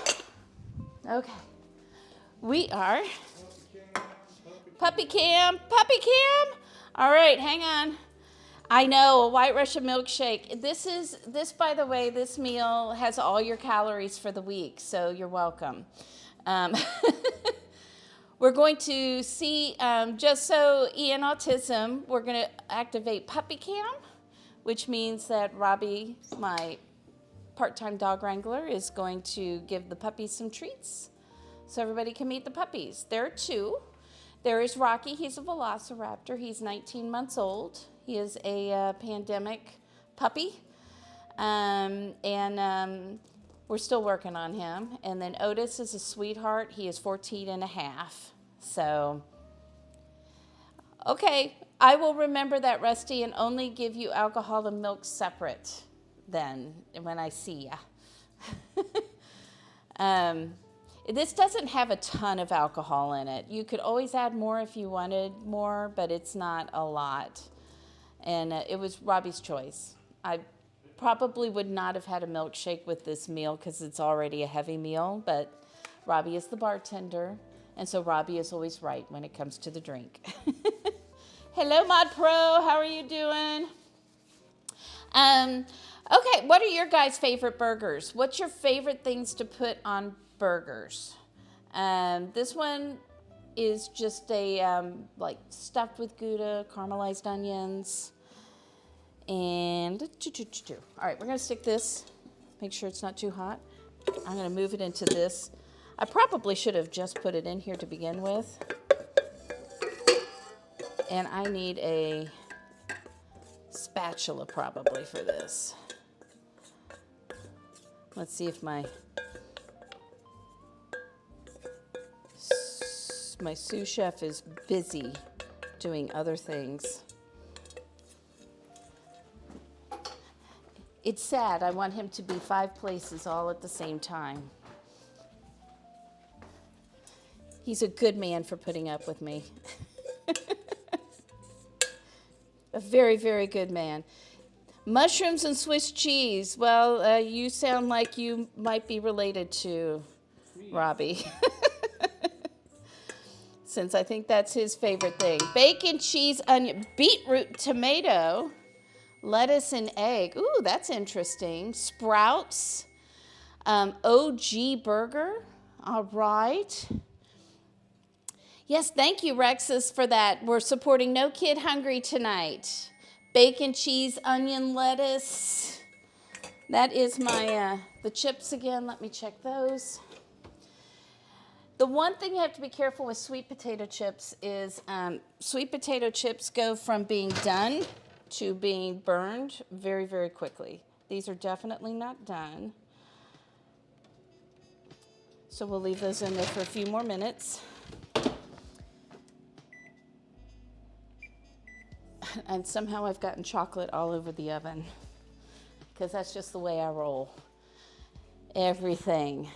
Okay. We are puppy cam. All right, hang on. I know, a white Russian milkshake. This, by the way, this meal has all your calories for the week, so you're welcome. We're going to see, just so Ian Autism, we're going to activate puppy cam, which means that Robbie, my part-time dog wrangler, is going to give the puppies some treats so everybody can meet the puppies. There are two. There is Rocky. He's a velociraptor. He's 19 months old. He is a pandemic puppy. We're still working on him. And then Otis is a sweetheart. He is 14 and a half. So, okay, I will remember that, Rusty, and only give you alcohol and milk separate then when I see ya. This doesn't have a ton of alcohol in it. You could always add more if you wanted more, but it's not a lot. And it was Robbie's choice. I probably would not have had a milkshake with this meal because it's already a heavy meal, but Robbie is the bartender, and so Robbie is always right when it comes to the drink. Hello, Mod Pro. How are you doing? Okay, what are your guys' favorite burgers? What's your favorite things to put on burgers? This one is just a like stuffed with Gouda, caramelized onions, and all right, we're gonna stick this. Make sure it's not too hot. I'm gonna move it into this. I probably should have just put it in here to begin with. And I need a spatula probably for this. Let's see if my sous chef is busy doing other things. It's sad. I want him to be 5 places all at the same time. He's a good man for putting up with me. A very, very good man. Mushrooms and Swiss cheese. Well, you sound like you might be related to Robbie. Since I think that's his favorite thing. Bacon, cheese, onion, beetroot, tomato, lettuce, and egg. Ooh, that's interesting. Sprouts. OG burger. All right. Yes, thank you, Rexus, for that. We're supporting No Kid Hungry tonight. Bacon, cheese, onion, lettuce. That is my, the chips again. Let me check those. The one thing you have to be careful with sweet potato chips is sweet potato chips go from being done to being burned very, very quickly. These are definitely not done. So we'll leave those in there for a few more minutes. And somehow I've gotten chocolate all over the oven because that's just the way I roll. Everything.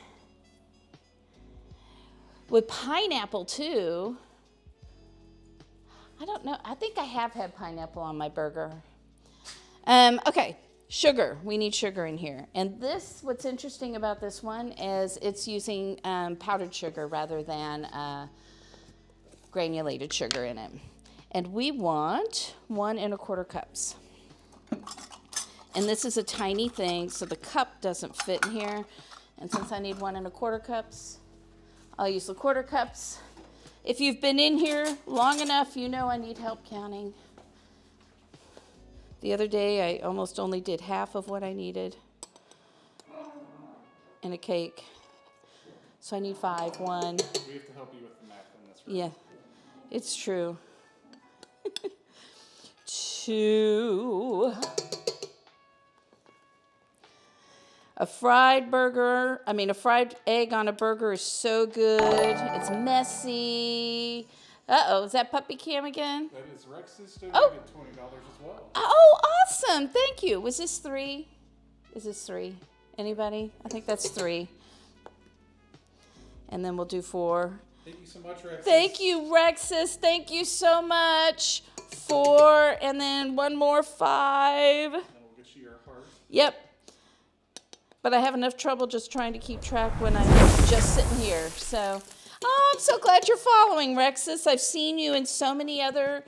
With pineapple too. I don't know. I think I have had pineapple on my burger. Okay, sugar. We need sugar in here. And this, what's interesting about this one is it's using powdered sugar rather than granulated sugar in it. And we want 1 1/4 cups. And this is a tiny thing, so the cup doesn't fit in here. And since I need 1 1/4 cups, I'll use the 1/4 cups. If you've been in here long enough, you know I need help counting. The other day, I almost only did half of what I needed in a cake. So I need 5. 1. We have to help you with the math on this. Right? Yeah, it's true. 2. A fried egg on a burger is so good. It's messy. Uh-oh, is that puppy cam again? That is Rex's donated $20 as well. Oh, awesome. Thank you. Was this 3? Is this 3? Anybody? I think that's 3. And then we'll do 4. Thank you so much, Rexus. Thank you, Rexus. Thank you so much. 4, and then 1 more 5. And we'll get you your heart. Yep. But I have enough trouble just trying to keep track when I'm just sitting here. So, I'm so glad you're following, Rexus. I've seen you in so many other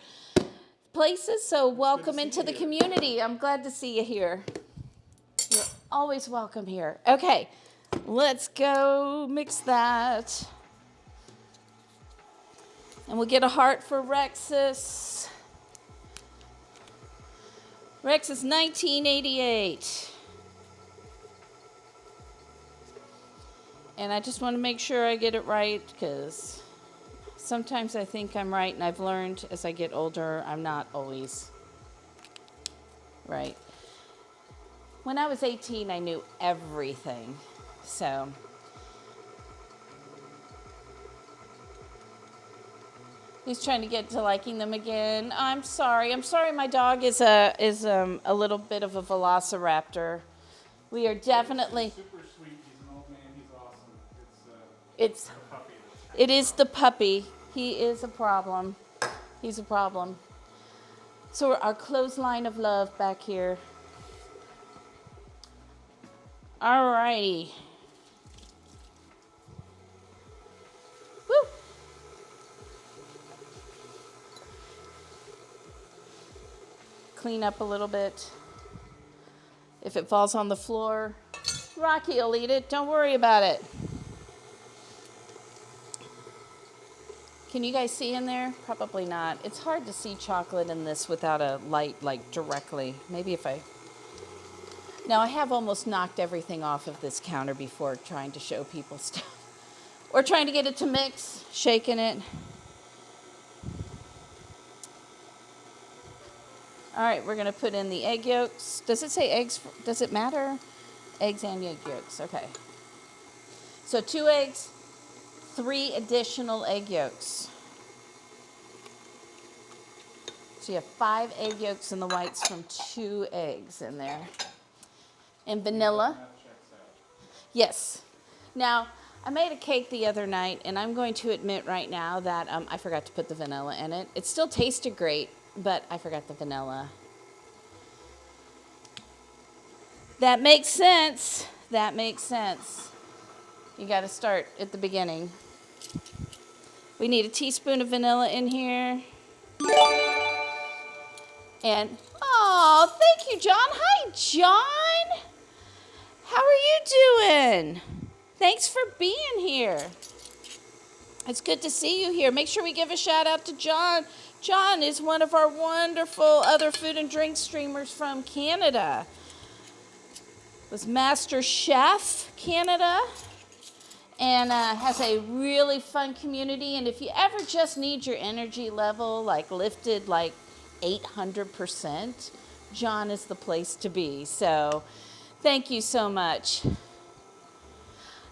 places, so welcome into the community. I'm glad to see you here. You're always welcome here. Okay, let's go mix that. And we'll get a heart for Rexus. Rexus 1988. And I just want to make sure I get it right because sometimes I think I'm right, and I've learned as I get older, I'm not always right. When I was 18, I knew everything. So he's trying to get to liking them again. I'm sorry. My dog is a little bit of a velociraptor. We are definitely. Super sweet. He's an old man. He's awesome. It's the puppy. It is the puppy. He is a problem. He's a problem. So our clothesline of love back here. All righty. Woo. Clean up a little bit. If it falls on the floor, Rocky will eat it. Don't worry about it. Can you guys see in there? Probably not. It's hard to see chocolate in this without a light, like directly. Maybe if I... Now, I have almost knocked everything off of this counter before trying to show people stuff. Or trying to get it to mix, shaking it. All right, we're going to put in the egg yolks. Does it say eggs? Does it matter? Eggs and egg yolks. Okay. So 2 eggs, 3 additional egg yolks. So you have 5 egg yolks and the whites from 2 eggs in there. And vanilla. Yes. Now, I made a cake the other night, and I'm going to admit right now that I forgot to put the vanilla in it. It still tasted great, but I forgot the vanilla. That makes sense. That makes sense. You got to start at the beginning. We need a teaspoon of vanilla in here. And, oh, thank you, John. Hi, John. How are you doing? Thanks for being here. It's good to see you here. Make sure we give a shout out to John. John is one of our wonderful other food and drink streamers from Canada. Was Master Chef Canada and has a really fun community. And if you ever just need your energy level like lifted like 800%, John is the place to be. So thank you so much.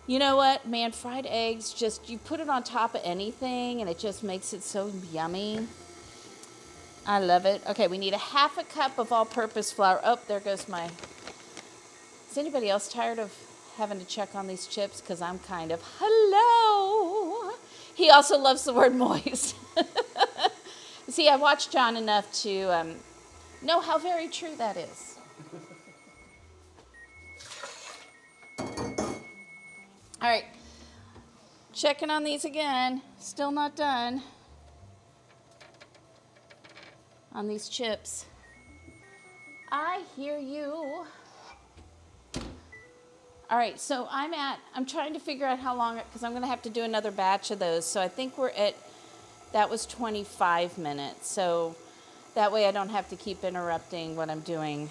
You know what, man, fried eggs, just you put it on top of anything and it just makes it so yummy. I love it. Okay, we need a half a cup of all-purpose flour. Oh, there goes my... Is anybody else tired of having to check on these chips? Because I'm kind of, hello. He also loves the word moist. See, I watched John enough to know how very true that is. All right, checking on these again. Still not done on these chips. I hear you. All right, so I'm trying to figure out how long, because I'm going to have to do another batch of those. So I think we're at, that was 25 minutes. So that way I don't have to keep interrupting what I'm doing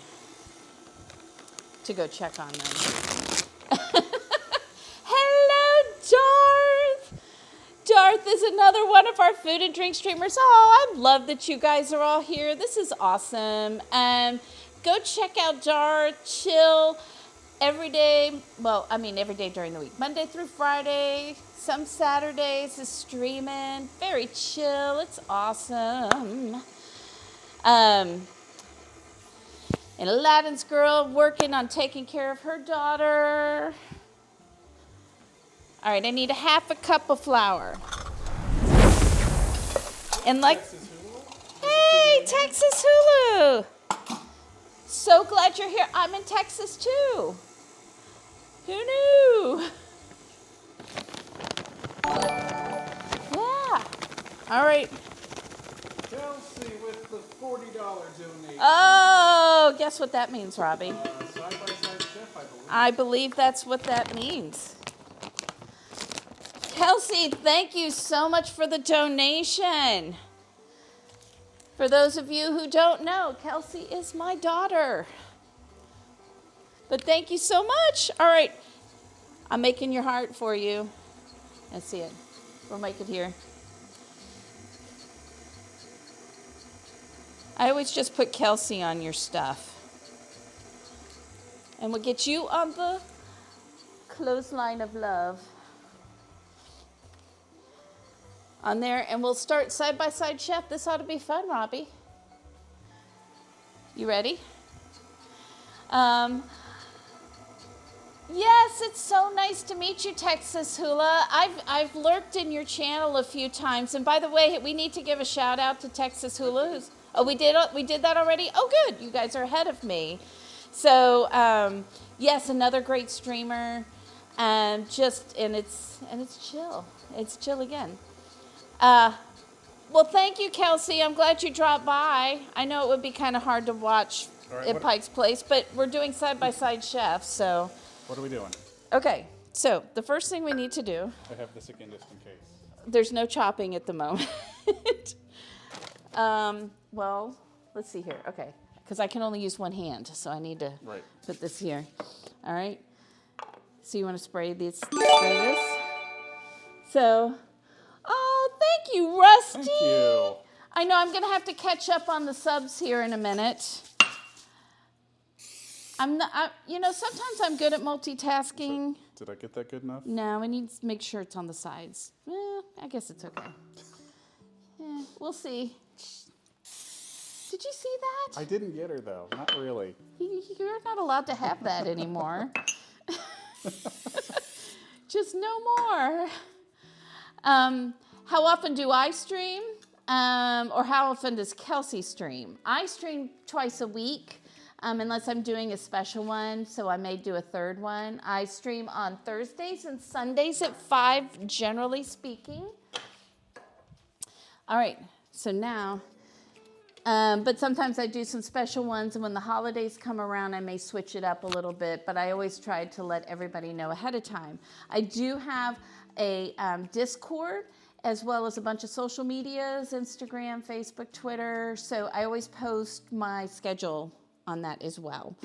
to go check on them. Hello, Darth. Darth is another one of our food and drink streamers. Oh, I love that you guys are all here. This is awesome. Go check out Darth. Chill. Every day, well, I mean every day during the week. Monday through Friday, some Saturdays is streaming. Very chill, it's awesome. And Aladdin's girl working on taking care of her daughter. All right, I need a half a cup of flour. And like, hey, Texas Hulu. So glad you're here. I'm in Texas too. Who knew? Yeah. All right. Kelsey with the $40 donation. Oh, guess what that means, Robbie? Side-by-side chef, I believe. I believe that's what that means. Kelsey, thank you so much for the donation. For those of you who don't know, Kelsey is my daughter. But thank you so much. All right, I'm making your heart for you. Let's see it. We'll make it here. I always just put Kelsey on your stuff. And we'll get you on the clothesline of love. On there, and we'll start side-by-side chef. This ought to be fun, Robbie. You ready? Yes, it's so nice to meet you, Texas Hula. I've lurked in your channel a few times, and by the way, we need to give a shout out to Texas Hula. We did that already. Oh, good, you guys are ahead of me. So yes, another great streamer, and it's chill. It's chill again. Well, thank you, Kelsey. I'm glad you dropped by. I know it would be kind of hard to watch at Pike's Place, but we're doing side-by-side chefs, so. What are we doing? Okay, so the first thing we need to do. I have this again just in case. There's no chopping at the moment. Well, let's see here. Okay, because I can only use one hand, so I need to put this here. All right. So you want to spray this? So. Oh, thank you, Rusty. Thank you. I know I'm going to have to catch up on the subs here in a minute. Sometimes I'm good at multitasking. Did I get that good enough? No, I need to make sure it's on the sides. I guess it's okay. We'll see. Did you see that? I didn't get her, though. Not really. You're not allowed to have that anymore. Just no more. How often do I stream? Or how often does Kelsey stream? I stream twice a week, unless I'm doing a special one, so I may do a third one. I stream on Thursdays and Sundays at 5, generally speaking. All right, so now, But sometimes I do some special ones, and when the holidays come around, I may switch it up a little bit, but I always try to let everybody know ahead of time. I do have a Discord, as well as a bunch of social medias, Instagram, Facebook, Twitter, so I always post my schedule on that as well.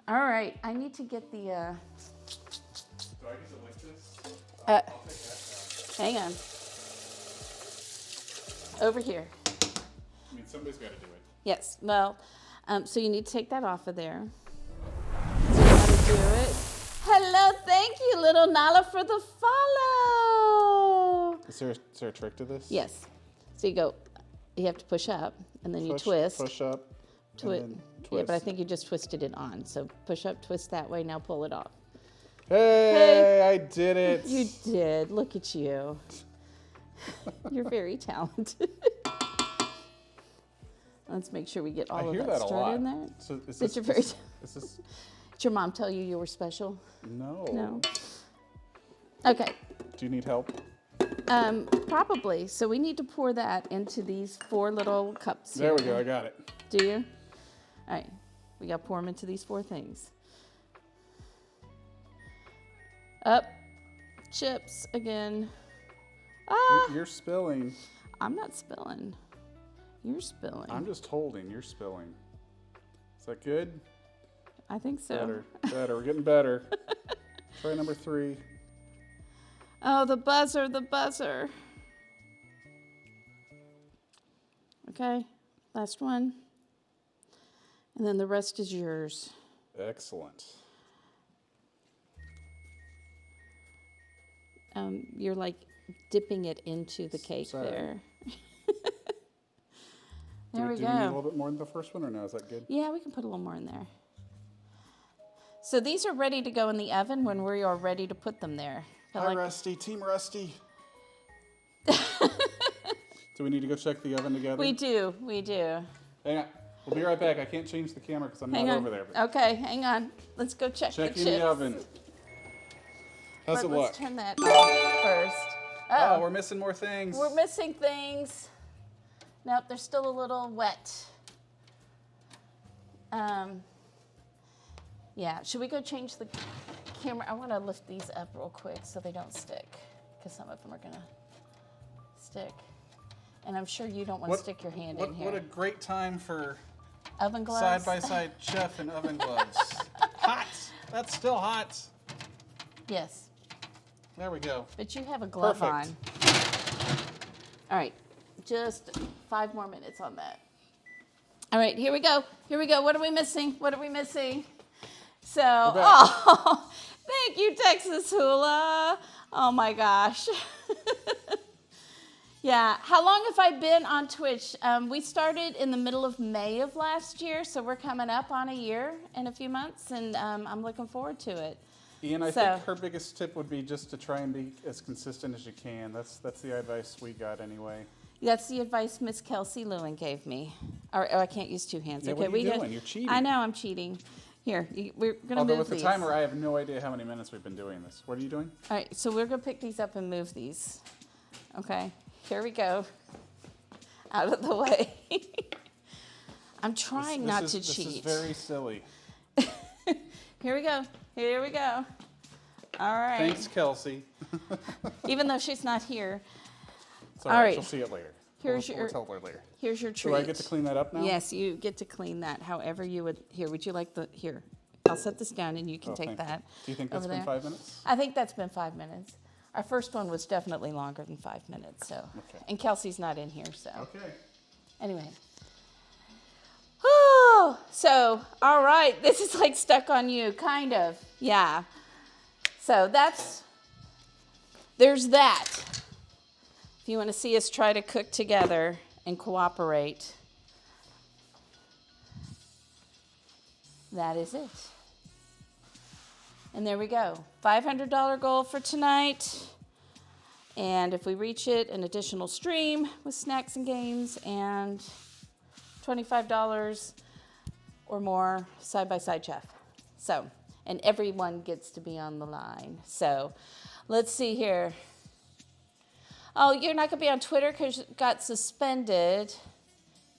All right, I need to get the... Do I use it like this? I'll take that hang on. Over here. I mean, somebody's got to do it. Yes, well, so you need to take that off of there. So you know how to do it. Hello, thank you, little Nala, for the follow. Is there a trick to this? Yes. So you have to push up, and then you twist. Push up, and then twist. Yeah, but I think you just twisted it on. So push up, twist that way, now pull it off. Hey, I did it. You did. Look at you. You're very talented. Let's make sure we get all of that stirred in there. So is Did this, did your mom tell you were special? No. No. Okay. Do you need help? Probably. So we need to pour that into these 4 little cups. There we go. I got it. Do you? All right. We got to pour them into these 4 things. Up. Chips again. Ah! You're spilling. I'm not spilling. You're spilling. I'm just holding. You're spilling. Is that good? I think so. Better. We're getting better. Try number 3. Oh, the buzzer. Okay, last one. And then the rest is yours. Excellent. You're like dipping it into the cake there. There we go. Do we need a little bit more than the first one, or no? Is that good? Yeah, we can put a little more in there. So these are ready to go in the oven when we are ready to put them there. Hi, Rusty. Team Rusty. Do we need to go check the oven together? We do. Hang on. We'll be right back. I can't change the camera because I'm not over there. Okay, hang on. Let's go check the chips. Checking the oven. How's it look? Let's turn that off first. Oh, we're missing more things. We're missing things. Nope, they're still a little wet. Yeah, should we go change the camera? I want to lift these up real quick so they don't stick, because some of them are going to stick. And I'm sure you don't want to stick your hand in here. What a great time for oven gloves. Side-by-side chef and oven gloves. Hot. That's still hot. Yes. There we go. But you have a glove Perfect. on. All right, just 5 more minutes on that. All right, here we go. What are we missing? So, oh, thank you, Texas Hula. Oh my gosh. Yeah, how long have I been on Twitch? We started in the middle of May of last year, so we're coming up on a year in a few months, and I'm looking forward to it. Ian, I think her biggest tip would be just to try and be as consistent as you can. That's the advice we got anyway. That's the advice Miss Kelsey Lewin gave me. Or I can't use 2 hands. Yeah, okay, what are you doing? You're cheating. I know I'm cheating. Here, we're gonna Although move with these. the timer, I have no idea how many minutes we've been doing this. What are you doing? All right, so we're gonna pick these up and move these. Okay, here we go. Out of the way. I'm trying not to cheat. This is very silly. Here we go. All right. Thanks, Kelsey. Even though she's not here. It's all right. She'll see it later. We'll tell her later. Here's your treat. Do I get to clean that up now? Yes, you get to clean that however you would. Here, would you like the, here, I'll set this down and you can take that. Do you think that's been 5 minutes? I think that's been 5 minutes. Our first one was definitely longer than 5 minutes, so. Okay. And Kelsey's not in here, so. Okay. Anyway. Oh, so, all right, this is like stuck on you, kind of, yeah. So there's that. If you want to see us try to cook together and cooperate, that is it. And there we go. $500 goal for tonight. And if we reach it, an additional stream with snacks and games and $25 or more side-by-side chef. So, and everyone gets to be on the line. So, let's see here. Oh, you're not going to be on Twitter because it got suspended.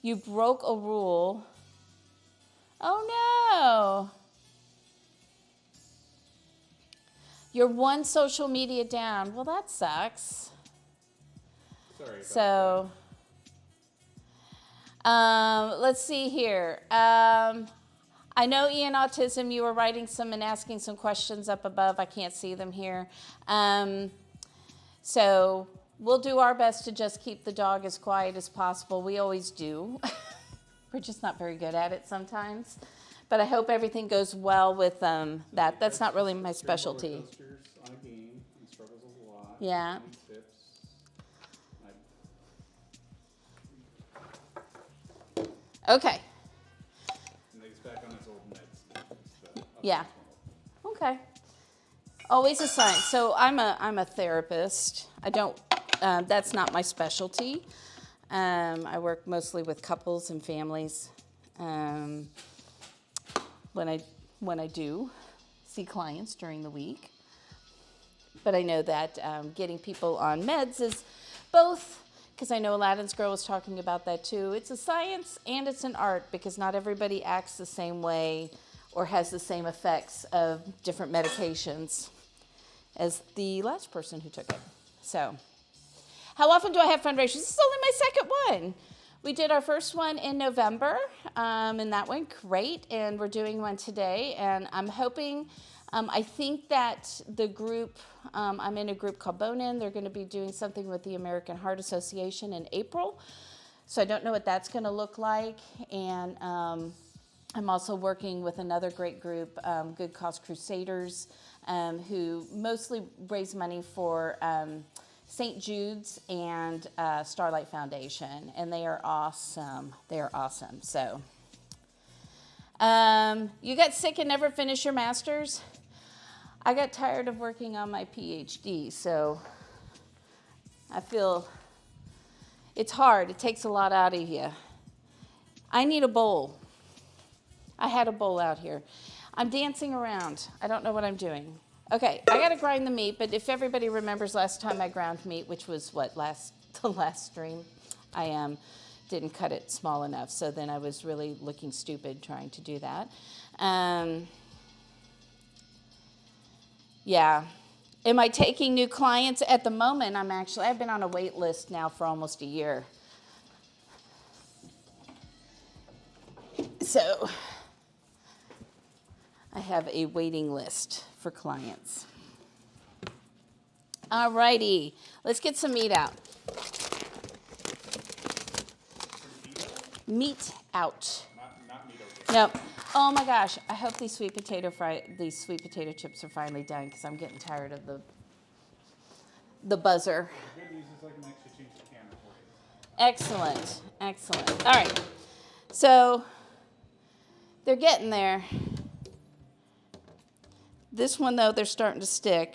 You broke a rule. Oh no. You're one social media down. Well, that sucks. Sorry about So, let's see here. I know Ian Autism, you were writing some and asking some questions up above. I can't see them here. So we'll do our best to just keep the dog as quiet as possible. We always do. We're just not very good at it sometimes. But I hope everything goes well with that. That's not really my specialty. roller coasters on a game and struggles a lot. Yeah. Any tips? Okay. And he's back on his old meds. Yeah. Okay. Always a sign. So I'm a therapist. I don't. That's not my specialty. I work mostly with couples and families. When I do see clients during the week. But I know that getting people on meds is both, because I know Aladdin's Girl was talking about that too. It's a science and it's an art, because not everybody acts the same way or has the same effects of different medications as the last person who took it. So, how often do I have fundraisers? This is only my second one. We did our first one in November, and that went great, and we're doing one today, and I'm hoping, I think that the group, I'm in a group called Bone In. They're going to be doing something with the American Heart Association in April, so I don't know what that's going to look like, and I'm also working with another great group, Good Cause Crusaders, who mostly raise money for St. Jude's and Starlight Foundation, and they are awesome. They are awesome. So, you got sick and never finished your master's? I got tired of working on my PhD, so I feel it's hard. It takes a lot out of you. I need a bowl. I had a bowl out here. I'm dancing around. I don't know what I'm doing. Okay, I gotta grind the meat, but if everybody remembers last time I ground meat, which was what, the last stream, I didn't cut it small enough, so then I was really looking stupid trying to do that. Yeah. Am I taking new clients? At the moment, I've been on a wait list now for almost a year. So, I have a waiting list for clients. All righty, let's get some meat out. Meat out. Not meat over. Nope. Oh my gosh, I hope these sweet potato chips are finally done, because I'm getting tired of the buzzer. The good news is I can actually change the camera for you. Excellent, excellent. All right, so they're getting there. This one, though, they're starting to stick.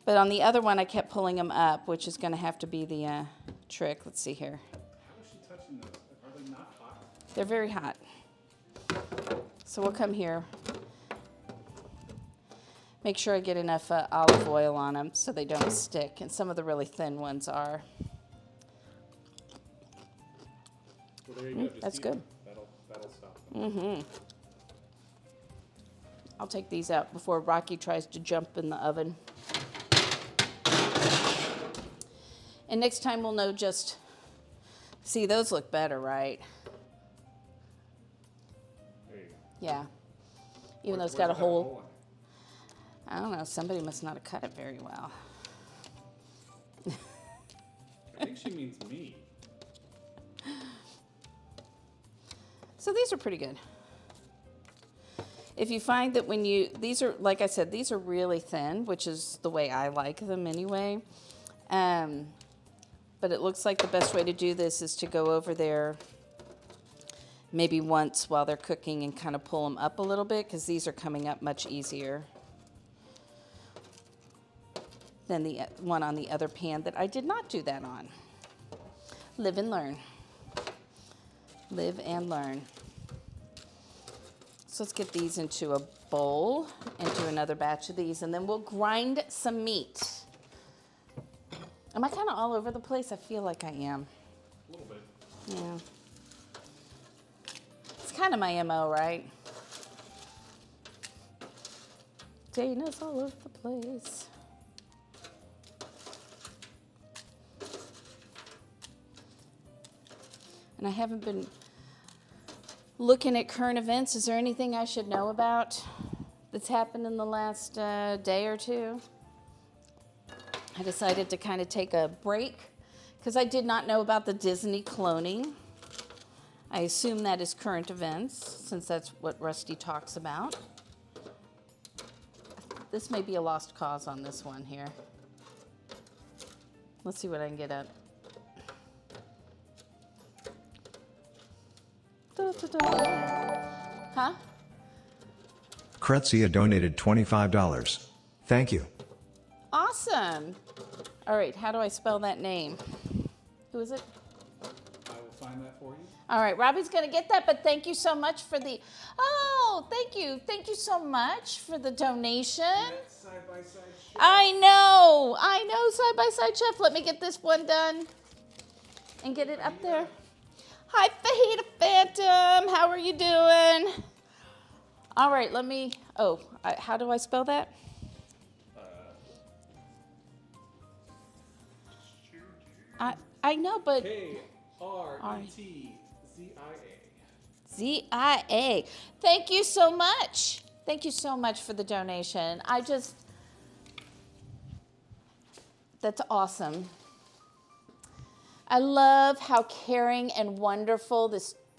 But on the other one, I kept pulling them up, which is going to have to be the trick. Let's see here. How is she touching those? Are they not hot? They're very hot. So we'll come here. Make sure I get enough olive oil on them so they don't stick. And some of the really thin ones are. Well, there you go. Just That's eat good. them. That'll stop them. I'll take these out before Rocky tries to jump in the oven. And next time we'll know just, see, those look better, right? There you go. Yeah. Even though it's got a hole. I don't know, somebody must not have cut it very well. I think she means me. So these are pretty good. If you find that these are, like I said, these are really thin, which is the way I like them anyway. But it looks like the best way to do this is to go over there maybe once while they're cooking and kind of pull them up a little bit, because these are coming up much easier than the one on the other pan that I did not do that on. Live and learn. Live and learn. So let's get these into a bowl and do another batch of these, and then we'll grind some meat. Am I kind of all over the place? I feel like I am. A little bit. Yeah. It's kind of my MO, right? Dana's all over the place. And I haven't been looking at current events. Is there anything I should know about that's happened in the last day or two? I decided to kind of take a break because I did not know about the Disney cloning. I assume that is current events since that's what Rusty talks about. This may be a lost cause on this one here. Let's see what I can get up. Huh? Kretzia donated $25. Thank you. Awesome. All right, how do I spell that name? Who is it? I will find that for you. All right, Robbie's going to get that, but thank you so much for the... Oh, thank you. Thank you so much for the donation. Side-by-side chef. I know, side-by-side chef. Let me get this one done and get it up there. Hi, Fajita Phantom. How are you doing? All right, let me... Oh, how do I spell that? I know, but... Kretzia. ZIA. Thank you so much. Thank you so much for the donation. That's awesome. I love how caring and wonderful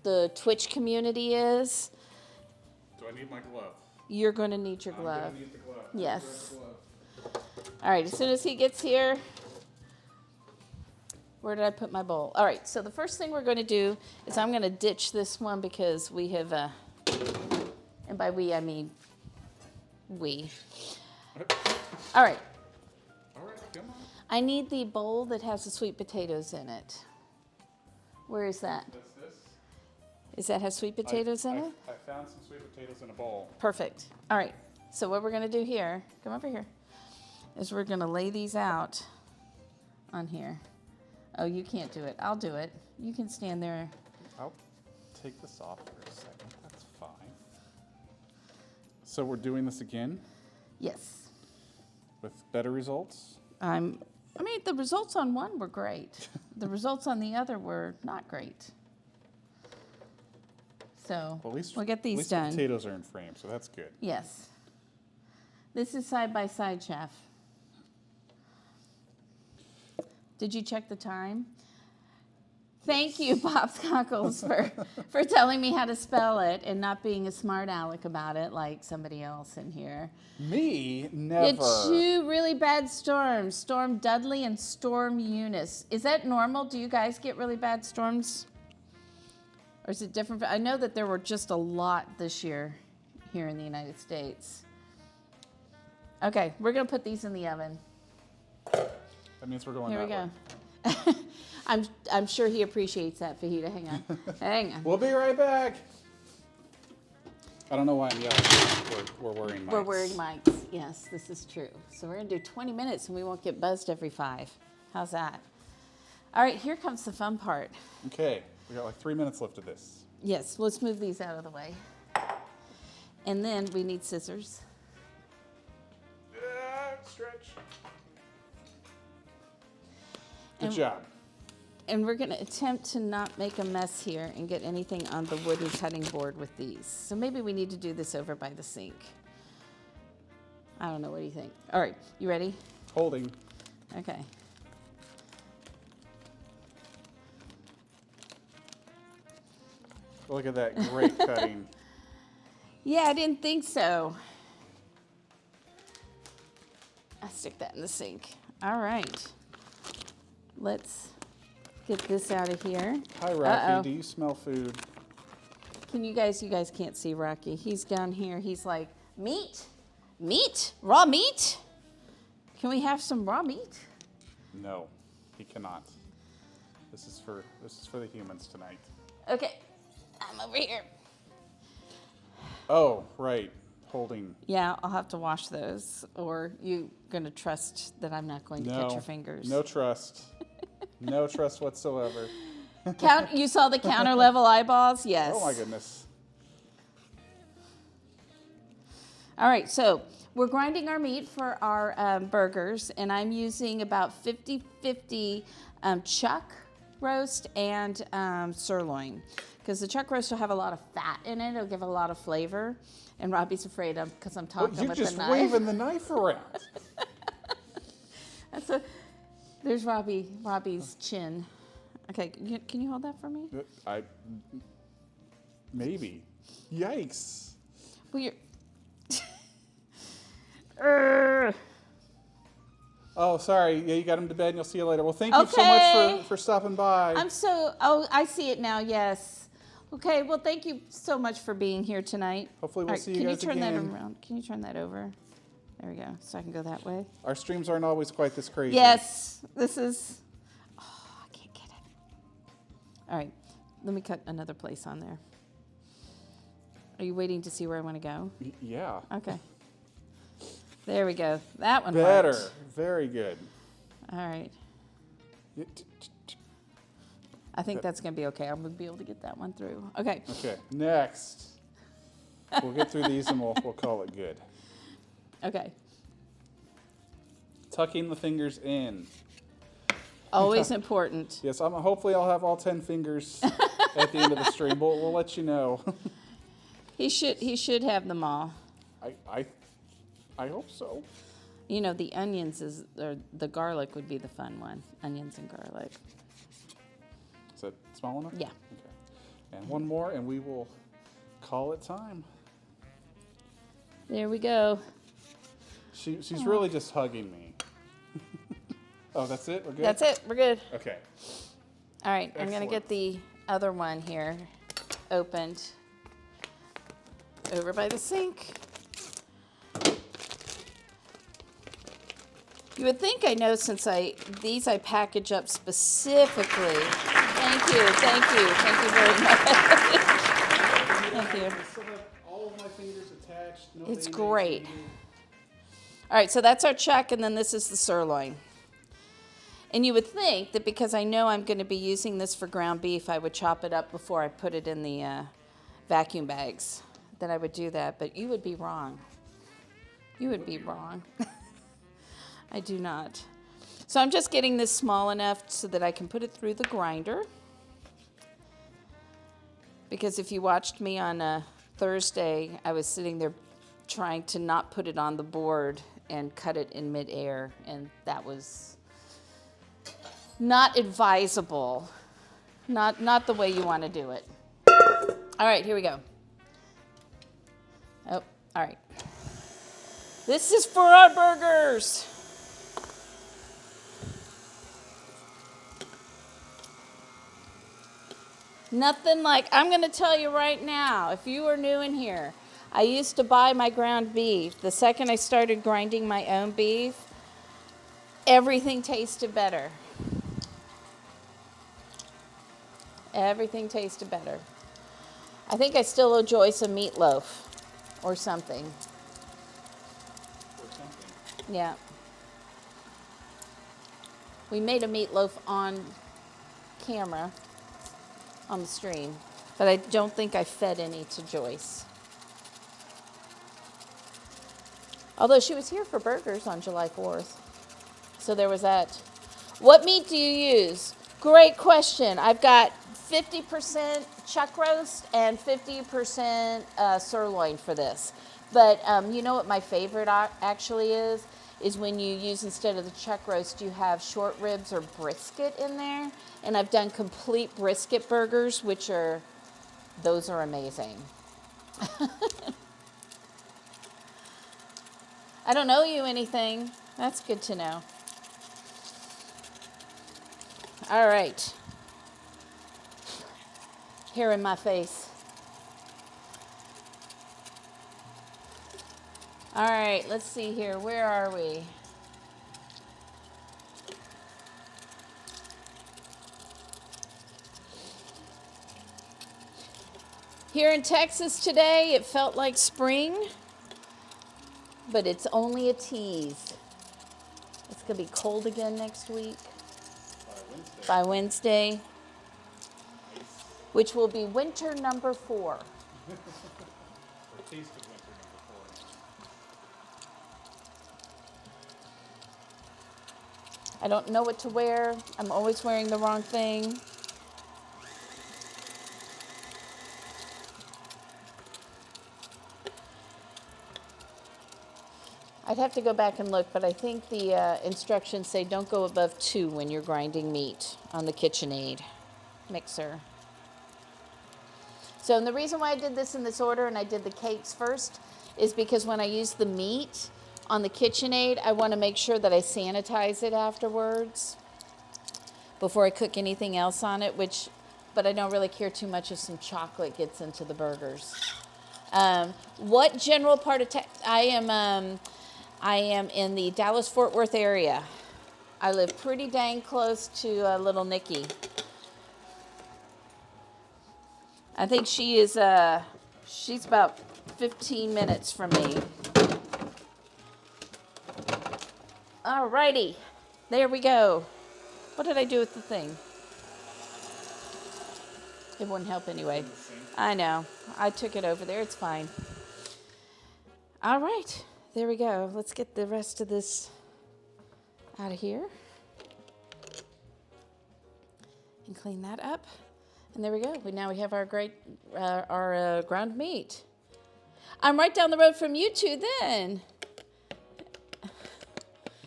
the Twitch community is. Do I need my glove? You're going to need your I'm glove. gonna need the glove. Yes. Grab the glove. All right, as soon as he gets here, where did I put my bowl? All right, so the first thing we're going to do is I'm going to ditch this one because we have, and by we, I mean we. All right. All right, come on. I need the bowl that has the sweet potatoes in it. Where is that? That's this. Is that has sweet potatoes in it? I found some sweet potatoes in a bowl. Perfect. All right. So what we're going to do here, come over here, is we're going to lay these out on here. Oh, you can't do it. I'll do it. You can stand there. I'll take this off for a second. That's fine. So we're doing this again Yes. with better results? I mean, the results on one were great. The results on the other were not great. So Well, at least, we'll get at these least done. the potatoes are in frame, so that's good. Yes. This is side by side, chef. Did you check the time? Thank you, Pops Cockles, for telling me how to spell it and not being a smart aleck about it like somebody else in here. Me? You Never. had two really bad storms, Storm Dudley and Storm Eunice. Is that normal? Do you guys get really bad storms? Or is it different? I know that there were just a lot this year here in the United States. Okay, we're going to put these in the oven. That means we're going Here we that go. way. I'm sure he appreciates that, Fajita. Hang on. Hang on. We'll be right back. I don't know why I'm yelling. We're wearing mics. We're wearing mics. Yes, this is true. So we're going to do 20 minutes and we won't get buzzed every 5. How's that? All right, here comes the fun part. Okay, we got like 3 minutes left of this. Yes, let's move these out of the way. And then we need scissors. Stretch. Good And- job. And we're going to attempt to not make a mess here and get anything on the wooden cutting board with these. So maybe we need to do this over by the sink. I don't know. What do you think? All right. You ready? Holding. Okay. Look at that great cutting. Yeah, I didn't think so. I'll stick that in the sink. All right. Let's get this out of here. Hi, Rocky. Uh-oh. Do you smell food? Can you guys can't see Rocky. He's down here. He's like, meat? Meat? Raw meat? Can we have some raw meat? No, he cannot. This is for the humans tonight. Okay. I'm over here. Oh, right. Holding. Yeah, I'll have to wash those. Or you going to trust that I'm not going to cut your fingers? No trust. No trust whatsoever. You saw the counter level eyeballs? Yes. Oh my goodness. All right, so we're grinding our meat for our burgers, and I'm using about 50-50 chuck roast and sirloin, because the chuck roast will have a lot of fat in it. It'll give a lot of flavor, and Robbie's afraid of because I'm talking You're with just the knife. waving the knife around. There's Robbie's chin. Okay, can you hold that for me? Maybe. Yikes. Well, you're... Oh, sorry. Yeah, you got him to bed, and you'll see you later. Well, thank you so much for stopping by. I see it now, yes. Okay, well, thank you so much for being here tonight. Hopefully we'll see you guys again. Can you turn that around? Can you turn that over? There we go, so I can go that way. Our streams aren't always quite this crazy. Yes, this is... Oh, I can't get it. All right, let me cut another place on there. Are you waiting to see where I want to go? Yeah. Okay. There we go. That one Better. worked. Very good. All right. I think that's going to be okay. I'm going to be able to get that one through. Okay. Okay, next. We'll get through these and we'll call it good. Okay. Tucking the fingers in. Always important. Yes, hopefully I'll have all 10 fingers at the end of the stream. We'll let you know. He should have them all. I hope so. You know, the onions or the garlic would be the fun one. Onions and garlic. Is that small enough? Yeah. Okay. And one more, and we will call it time. There we go. She's really just hugging me. Oh, that's it? We're good? That's it. We're good. Okay. All right. I'm going Excellent. to get the other one here opened over by the sink. You would think I know, since these I package up specifically. Thank you very much. Thank you. I still have all of my fingers attached. No It's band-aids great. needed. All right, so that's our chuck, and then this is the sirloin. And you would think that because I know I'm going to be using this for ground beef, I would chop it up before I put it in the vacuum bags, that I would do that, but you would be wrong. You would be wrong. I do not. So I'm just getting this small enough so that I can put it through the grinder. Because if you watched me on Thursday, I was sitting there trying to not put it on the board and cut it in midair, and that was not advisable. Not the way you want to do it. All right, here we go. Oh, all right. This is for our burgers. Nothing like, I'm going to tell you right now, if you are new in here, I used to buy my ground beef. The second I started grinding my own beef, everything tasted better. Everything tasted better. I think I still owe Joyce a meatloaf or something. Yeah. We made a meatloaf on camera on the stream, but I don't think I fed any to Joyce. Although she was here for burgers on July 4th. So there was that. What meat do you use? Great question. I've got 50% chuck roast and 50% sirloin for this. But you know what my favorite actually is when you use, instead of the chuck roast, you have short ribs or brisket in there. And I've done complete brisket burgers, those are amazing. I don't owe you anything. That's good to know. All right. Hair in my face. All right, let's see here. Where are we? Here in Texas today, it felt like spring, but it's only a tease. It's going to be cold again next week. By Wednesday. which will be winter number 4. Or taste of winter number 4. I don't know what to wear. I'm always wearing the wrong thing. I'd have to go back and look, but I think the instructions say don't go above 2 when you're grinding meat on the KitchenAid mixer. So, and the reason why I did this in this order and I did the cakes first is because when I use the meat on the KitchenAid, I want to make sure that I sanitize it afterwards before I cook anything else on it, but I don't really care too much if some chocolate gets into the burgers. What general part of I am in the Dallas-Fort Worth area. I live pretty dang close to Little Nikki. I think she's about 15 minutes from me. Alrighty, there we go. What did I do with the thing? It wouldn't help anyway. I know, I took it over there, it's fine. All right. There we go. Let's get the rest of this out of here and clean that up. And there we go. Now we have our great ground meat. I'm right down the road from you two then.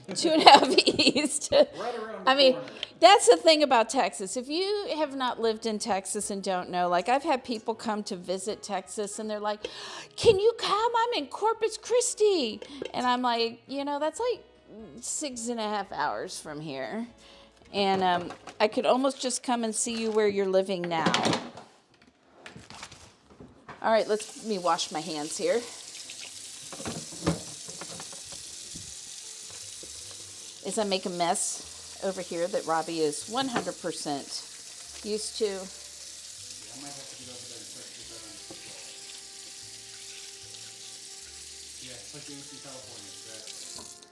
2.5 east. Right around the corner. That's the thing about Texas. If you have not lived in Texas and don't know, like I've had people come to visit Texas and they're like, can you come? I'm in Corpus Christi. And I'm like, that's like 6.5 hours from here. And I could almost just come and see you where you're living now. All right, let me wash my hands here. As I make a mess over here that Robbie is 100% used to. Yeah, I might have to get over there and start to put that on. Yeah, it's like in California, exactly.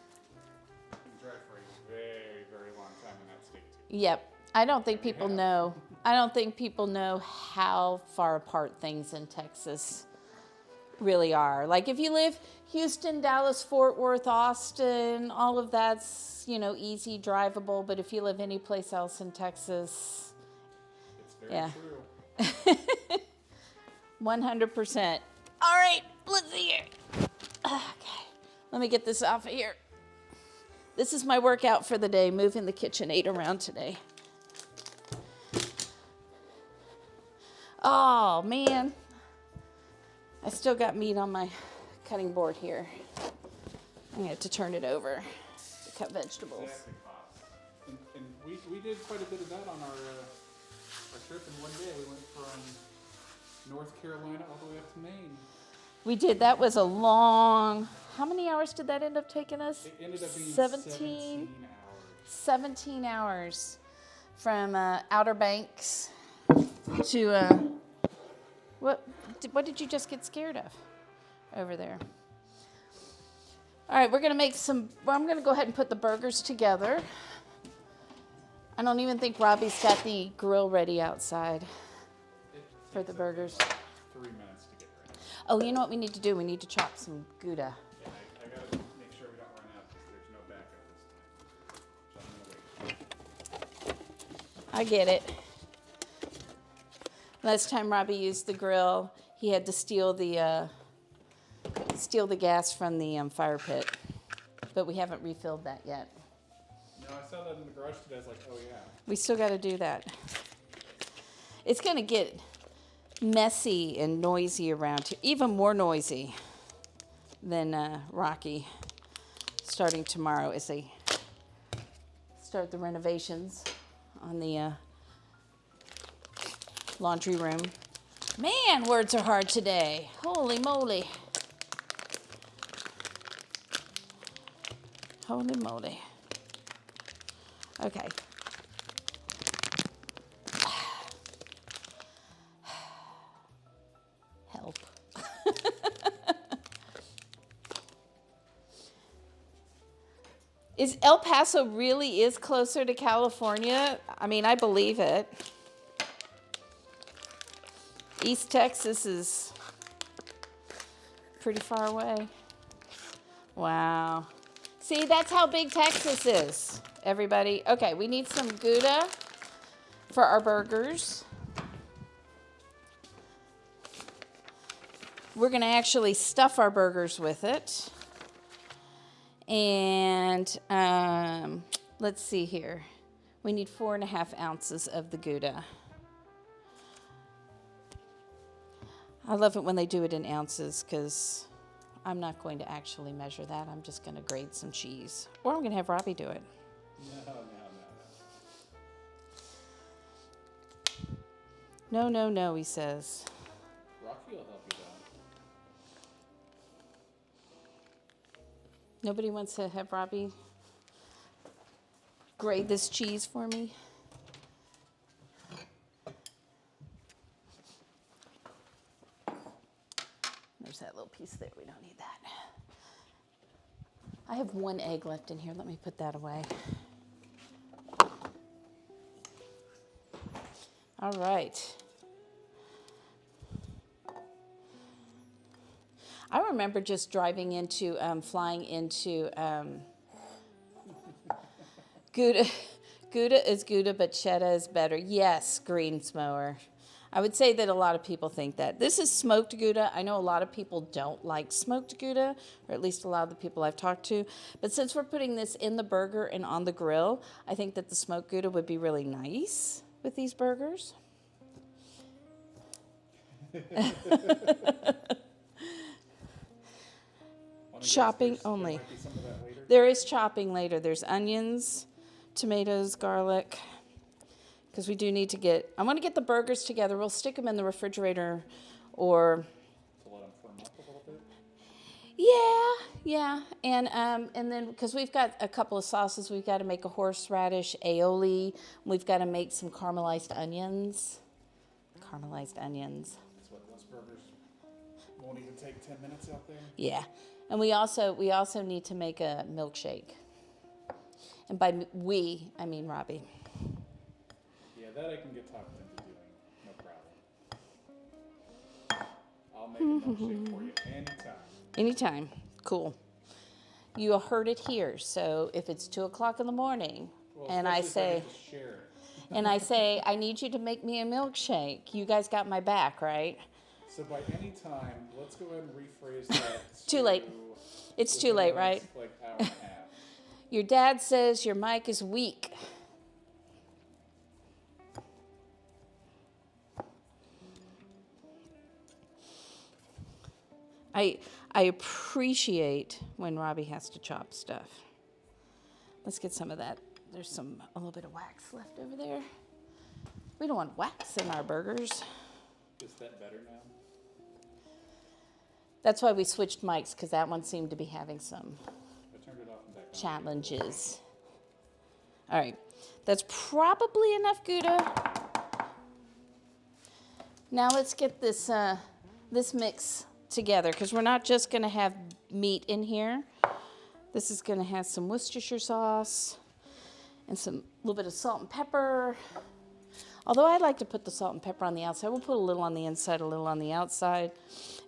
You can drive for a very, very long time in that state too. Yep. I don't think people know how far apart things in Texas really are. Like if you live Houston, Dallas, Fort Worth, Austin, all of that's, easy drivable, but if you live any place else in Texas, It's very true. 100%. All right, let's see here. Okay, let me get this off of here. This is my workout for the day, moving the KitchenAid around today. Oh, man. I still got meat on my cutting board here. I have to turn it over to cut vegetables. Exactly, Pops. And we did quite a bit of that on our trip in one day. We went from North Carolina all the way up to Maine. We did. That was a long... How many hours did that end up taking us? It ended up being 17 hours. 17 hours from Outer Banks to... What did you just get scared of over there? All right, we're going to make some... Well, I'm going to go ahead and put the burgers together. I don't even think Robbie's got the grill ready outside for the burgers. 3 minutes to get ready. Oh, you know what we need to do? We need to chop some Gouda. Yeah, I gotta make sure we don't run out because there's no backup this time. So I'm gonna wait. I get it. Last time Robbie used the grill, he had to steal the gas from the fire pit, but we haven't refilled that yet. No, I saw that in the garage today. I was like, oh yeah. We still got to do that. It's going to get messy and noisy around here, even more noisy than Rocky, starting tomorrow as they start the renovations on the laundry room. Man, words are hard today. Holy moly. Holy moly. Okay. Help. Is El Paso really is closer to California? I mean, I believe it. East Texas is pretty far away. Wow. See, that's how big Texas is, everybody. Okay, we need some Gouda for our burgers. We're going to actually stuff our burgers with it. And let's see here. We need 4.5 ounces of the Gouda. I love it when they do it in ounces because I'm not going to actually measure that. I'm just going to grate some cheese. Or I'm going to have Robbie do it. No, he says. Rocky will help you out. Nobody wants to have Robbie grate this cheese for me? There's that little piece there. We don't need that. I have 1 egg left in here. Let me put that away. All right. I remember just driving into, flying into Gouda. Gouda is Gouda, but cheddar is better. Yes, green smower. I would say that a lot of people think that. This is smoked Gouda. I know a lot of people don't like smoked Gouda, or at least a lot of the people I've talked to. But since we're putting this in the burger and on the grill, I think that the smoked Gouda would be really nice with these burgers. Chopping only. There is chopping later. There's onions, tomatoes, garlic. Because we do need to get, I want to get the burgers together. We'll stick them in the refrigerator or. To let them firm up a little bit? Yeah. And then, because we've got a couple of sauces, we've got to make a horseradish aioli. We've got to make some caramelized onions. Caramelized onions. That's what those burgers won't even take 10 minutes out there? Yeah. And we also need to make a milkshake. And by we, I mean Robbie. Yeah, that I can get talked into doing, no problem. I'll make a milkshake for you anytime. Anytime. Cool. You heard it here. So if it's 2 o'clock in the morning, Well, and I especially if say, I get to share it. and I say, I need you to make me a milkshake. You guys got my back, right? So by any time, let's go ahead and rephrase that. Too late. It's too late, right? Like hour and a half. Your dad says your mic is weak. I appreciate when Robbie has to chop stuff. Let's get some of that. There's a little bit of wax left over there. We don't want wax in our burgers. Is that better now? That's why we switched mics, because that one seemed to be having some I turned it off and back on. challenges. All right, that's probably enough Gouda. Now let's get this mix together, because we're not just going to have meat in here. This is going to have some Worcestershire sauce and some little bit of salt and pepper. Although I like to put the salt and pepper on the outside, we'll put a little on the inside, a little on the outside,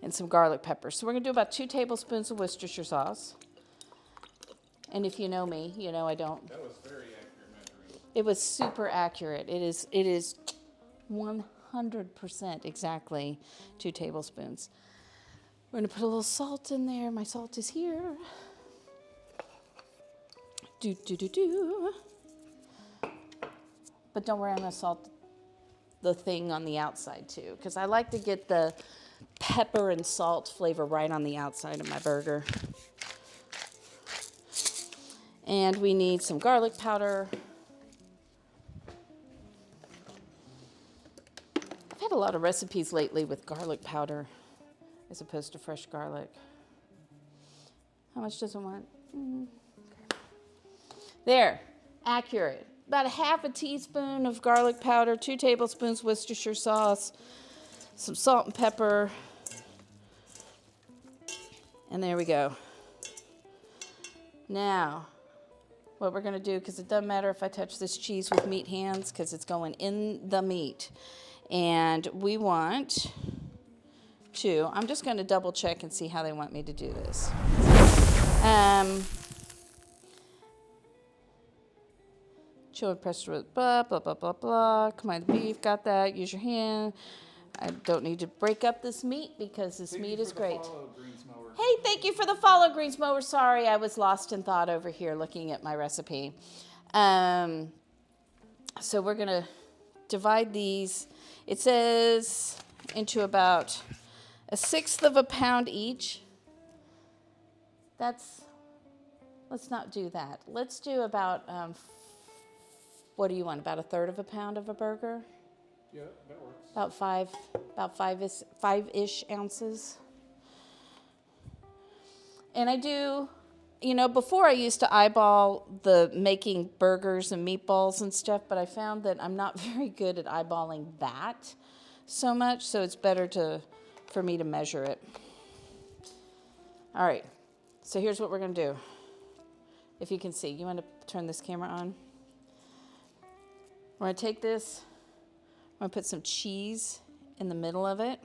and some garlic pepper. So we're going to do about 2 tablespoons of Worcestershire sauce. And if you know me, you know I don't. That was very accurate measuring. It was super accurate. It is 100% exactly 2 tablespoons. We're going to put a little salt in there. My salt is here. But don't worry, I'm going to salt the thing on the outside too, because I like to get the pepper and salt flavor right on the outside of my burger. And we need some garlic powder. I've had a lot of recipes lately with garlic powder as opposed to fresh garlic. How much does it want? Okay. There, accurate. About a half a teaspoon of garlic powder, 2 tablespoons Worcestershire sauce, some salt and pepper, and there we go. Now, what we're gonna do, because it doesn't matter if I touch this cheese with meat hands, because it's going in the meat, And we want to, I'm just going to double check and see how they want me to do this. Chill and press with blah, blah, blah, blah, blah. Combine the beef, got that. Use your hand. I don't need to break up this meat because this meat is great. Hey, thank you for the follow, Greens Mower. Sorry, I was lost in thought over here looking at my recipe. So we're going to divide these. It says into about 1/6 of a pound each. Let's not do that. Let's do about, what do you want, about 1/3 of a pound of a burger? Yeah, that works. About five-ish ounces. And I do, before I used to eyeball the making burgers and meatballs and stuff, but I found that I'm not very good at eyeballing that so much, so it's better for me to measure it. All right, so here's what we're gonna do. If you can see, you want to turn this camera on? We're gonna take this, I'm gonna put some cheese in the middle of it,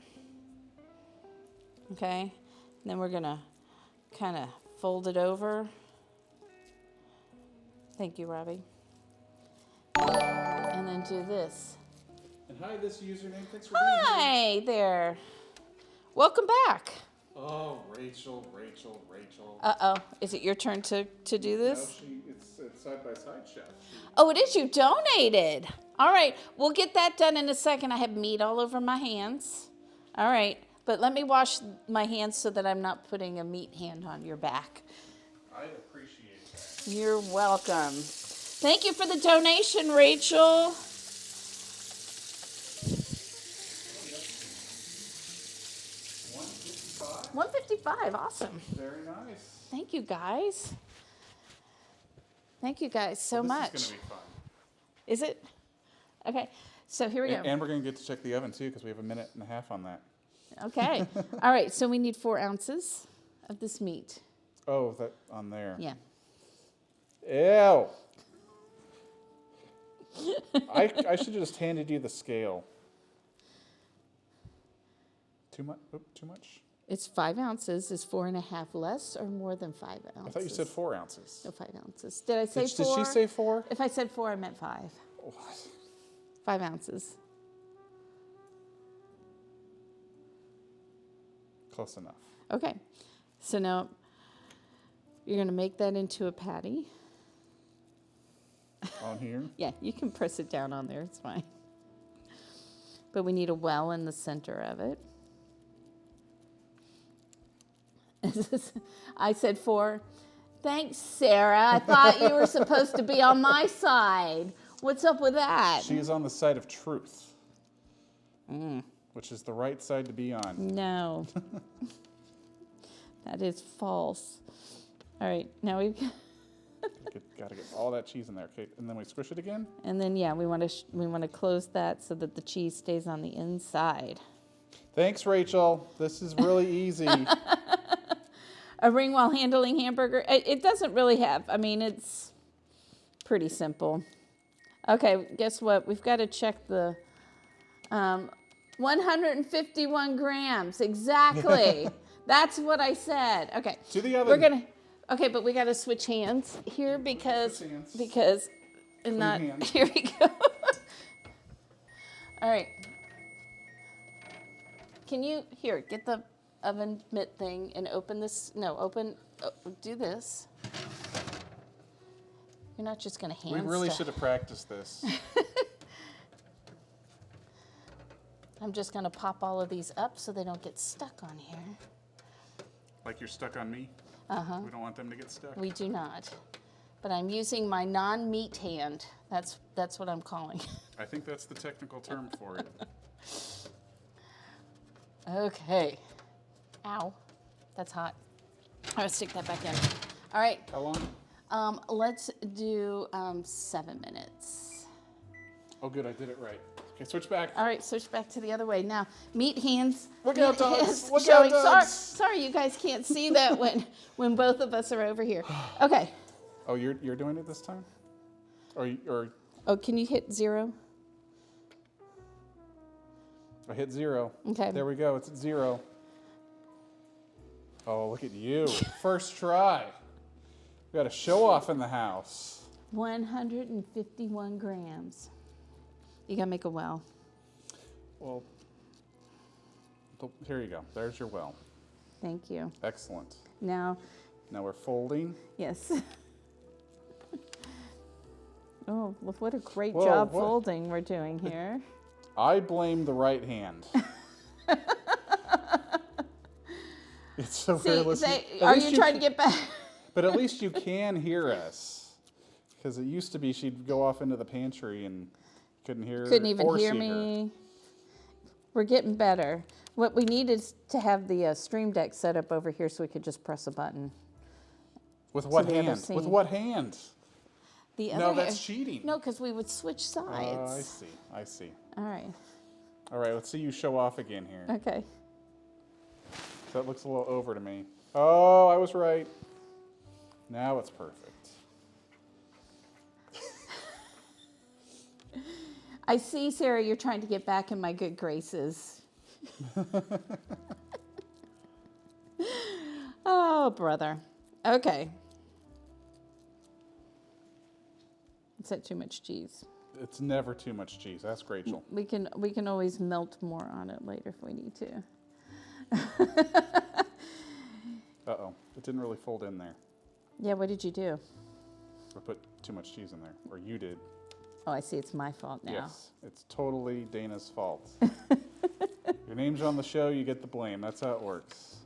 okay? And then we're gonna kind of fold it over. Thank you, Robbie. And then do this. And hi, this username. Thanks for being here. Hi there. Welcome back. Oh, Rachel. Uh-oh. Is it your turn to do this? No, it's side by side, chef. Oh, it is. You donated. All right. We'll get that done in a second. I have meat all over my hands. All right. But let me wash my hands so that I'm not putting a meat hand on your back. I appreciate that. You're welcome. Thank you for the donation, Rachel. $155. Awesome. Very nice. Thank you, guys. Thank you guys so much. This is going to be fun. Is it? Okay. So here we go. And we're going to get to check the oven, too, because we have 1.5 minutes on that. Okay. All right. So we need 4 ounces of this meat. Oh, that on there. Yeah. Ew. I should have just handed you the scale. Too much? Too much? It's 5 ounces. Is 4.5 less or more than 5 ounces? I thought you said 4 ounces. No, 5 ounces. Did I say 4? Did she say 4? If I said 4, I meant 5. What? 5 ounces. Close enough. Okay. So now you're going to make that into a patty. On here? Yeah, you can press it down on there. It's fine. But we need a well in the center of it. I said 4. Thanks, Sarah. I thought you were supposed to be on my side. What's up with that? She is on the side of truth, which is the right side to be on. No. That is false. All right, now we've Got to get all that cheese in there. Okay, and then we squish it again? and then yeah, we want to close that so that the cheese stays on the inside. Thanks, Rachel. This is really easy. A ring while handling hamburger. It doesn't really have, it's pretty simple. Okay, guess what? We've got to check the 151 grams. Exactly. That's what I said. Okay. To the oven. Okay, but we got to switch hands here because Clean hands. here we go. All right. Can you get the oven mitt thing and open this? No, do this. You're not just going to hand We really stuff. should have practiced this. I'm just going to pop all of these up so they don't get stuck on here. Like you're stuck on me? Uh-huh. We don't want them to get stuck. We do not. But I'm using my non-meat hand. That's what I'm calling it. I think that's the technical term for it. Okay. Ow. That's hot. All right, stick that back in. All right. How long? Let's do 7 minutes. Oh, good. I did it right. Okay, switch back. All right, switch back to the other way. Now, meat hands. Look out, meat dogs. hands Look showing. out, dogs. Sorry, you guys can't see that when both of us are over here. Okay. Oh, you're doing it this time? Or Oh, can you hit 0? I hit 0. Okay. There we go. It's at 0. Oh, look at you. First try. We got a show off in the house. 151 grams. You gotta make a well. Well, here you go. There's your well. Thank you. Excellent. Now Now we're folding. yes. Oh, well, what a great Whoa, job what? folding we're doing here. I blame the right hand. It's so weird listening. At Are least you trying to get back? But at least you can hear us. Because it used to be she'd go off into the pantry and couldn't hear Couldn't even or hear see me. We're getting better. What we need is to have the Stream Deck set up over here so we could just press a button. With what the other hand? With scene. what hand? The No, other that's cheating. No, because we would switch sides. I see. I see. All right. All right, let's see you show off again here. Okay. That looks a little over to me. Oh, I was right. Now it's perfect. I see, Sarah, you're trying to get back in my good graces. Oh, brother. Okay. Is that too much cheese? It's never too much cheese. Ask Rachel. We can always melt more on it later if we need to. Uh-oh. It didn't really fold in there. Yeah, what did you do? I put too much cheese in there. Or you did. Oh, I see. It's my fault now. Yes. It's totally Dana's fault. Your name's on the show, you get the blame. That's how it works.